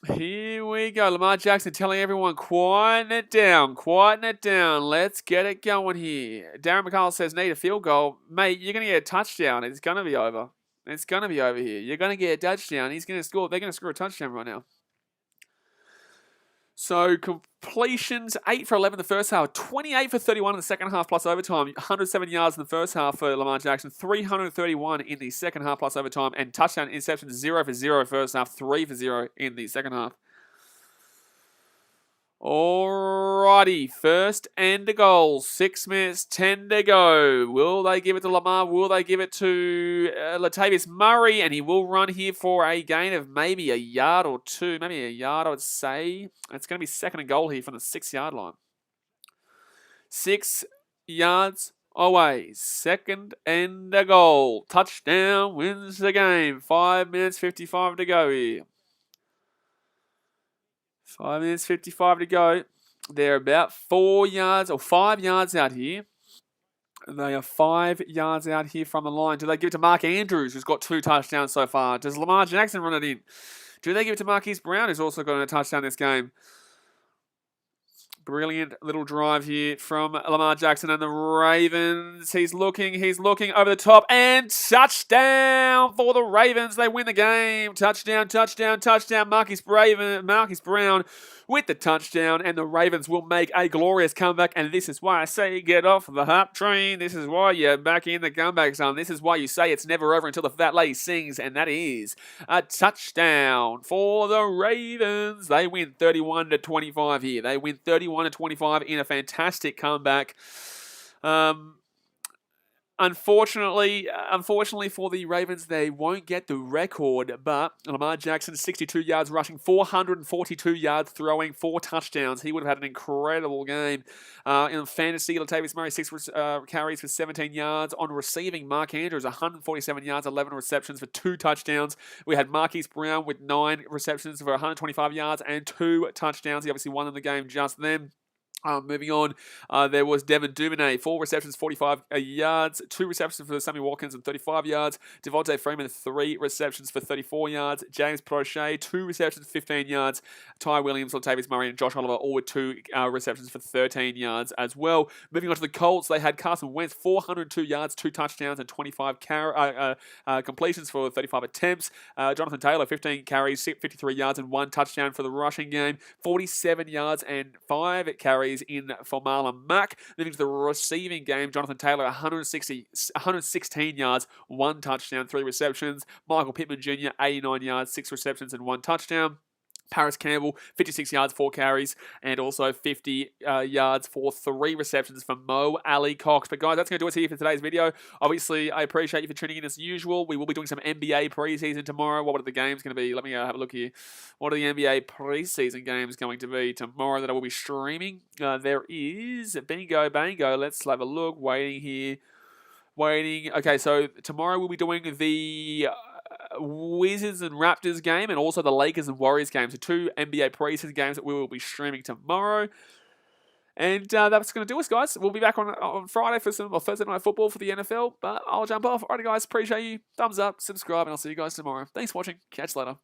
Here we go. Lamar Jackson telling everyone, quieten it down, quieten it down. Let's get it going here. Darren McCall says, need a field goal. Mate, you're going to get a touchdown. It's going to be over. It's going to be over here. You're going to get a touchdown. He's going to score. They're going to score a touchdown right now. So completions, 8 for 11 in the first half, 28 for 31 in the second half plus overtime, 107 yards in the first half for Lamar Jackson, 331 in the second half plus overtime, and touchdown interceptions 0 for 0 first half, 3 for 0 in the second half. Alrighty, first and a goal, 6 minutes, 10 to go. Will they give it to Lamar? Will they give it to Latavius Murray? And he will run here for a gain of maybe a yard or two, maybe a yard, I would say. It's going to be second and goal here from the 6-yard line. 6 yards away, second and a goal. Touchdown wins the game. 5 minutes, 55 to go here. 5 minutes, 55 to go. They're about 4 yards or 5 yards out here. They are 5 yards out here from the line. Do they give it to Mark Andrews, who's got 2 touchdowns so far? Does Lamar Jackson run it in? Do they give it to Marquise Brown, who's also got a touchdown this game? Brilliant little drive here from Lamar Jackson and the Ravens. He's looking over the top, and touchdown for the Ravens. They win the game. Touchdown, touchdown, touchdown. Marquise Brown with the touchdown, and the Ravens will make a glorious comeback. And this is why I say get off the hype train. This is why you're back in the comeback zone. This is why you say it's never over until the fat lady sings, and that is a touchdown for the Ravens. They win 31-25 here. They win 31-25 in a fantastic comeback. Unfortunately for the Ravens, they won't get the record, but Lamar Jackson, 62 yards rushing, 442 yards throwing, 4 touchdowns. He would have had an incredible game. In fantasy, Latavius Murray, 6 carries for 17 yards. On receiving, Mark Andrews, 147 yards, 11 receptions for 2 touchdowns. We had Marquise Brown with 9 receptions for 125 yards and 2 touchdowns. He obviously won in the game just then. Moving on, there was Devin Duvernay, 4 receptions, 45 yards, 2 receptions for Sammy Watkins and 35 yards. Devontae Freeman, 3 receptions for 34 yards. James Prochet, 2 receptions, 15 yards. Ty Williams, Latavius Murray, and Josh Oliver, all with 2 receptions for 13 yards as well. Moving on to the Colts, they had Carson Wentz, 402 yards, 2 touchdowns, and 25 completions for 35 attempts. Jonathan Taylor, 15 carries, 53 yards, and 1 touchdown for the rushing game. 47 yards and 5 carries in for Marlon Mack. Moving to the receiving game, Jonathan Taylor, 116 yards, 1 touchdown, 3 receptions. Michael Pittman Jr., 89 yards, 6 receptions, and 1 touchdown. Paris Campbell, 56 yards, 4 carries, and also 50 yards for 3 receptions from Mo Ali Cox. But guys, that's going to do us here for today's video. Obviously, I appreciate you for tuning in as usual. We will be doing some NBA preseason tomorrow. What are the games going to be? Let me have a look here. What are the NBA preseason games going to be tomorrow that I will be streaming? There is Bingo Bango. Let's have a look. Waiting here. Waiting. Okay, so tomorrow we'll be doing the Wizards and Raptors game, and also the Lakers and Warriors game. So 2 NBA preseason games that we will be streaming tomorrow. And that's going to do us, guys. We'll be back on Friday for Thursday Night Football for the NFL. But I'll jump off. Alrighty, guys. Appreciate you. Thumbs up, subscribe, and I'll see you guys tomorrow. Thanks for watching. Catch you later.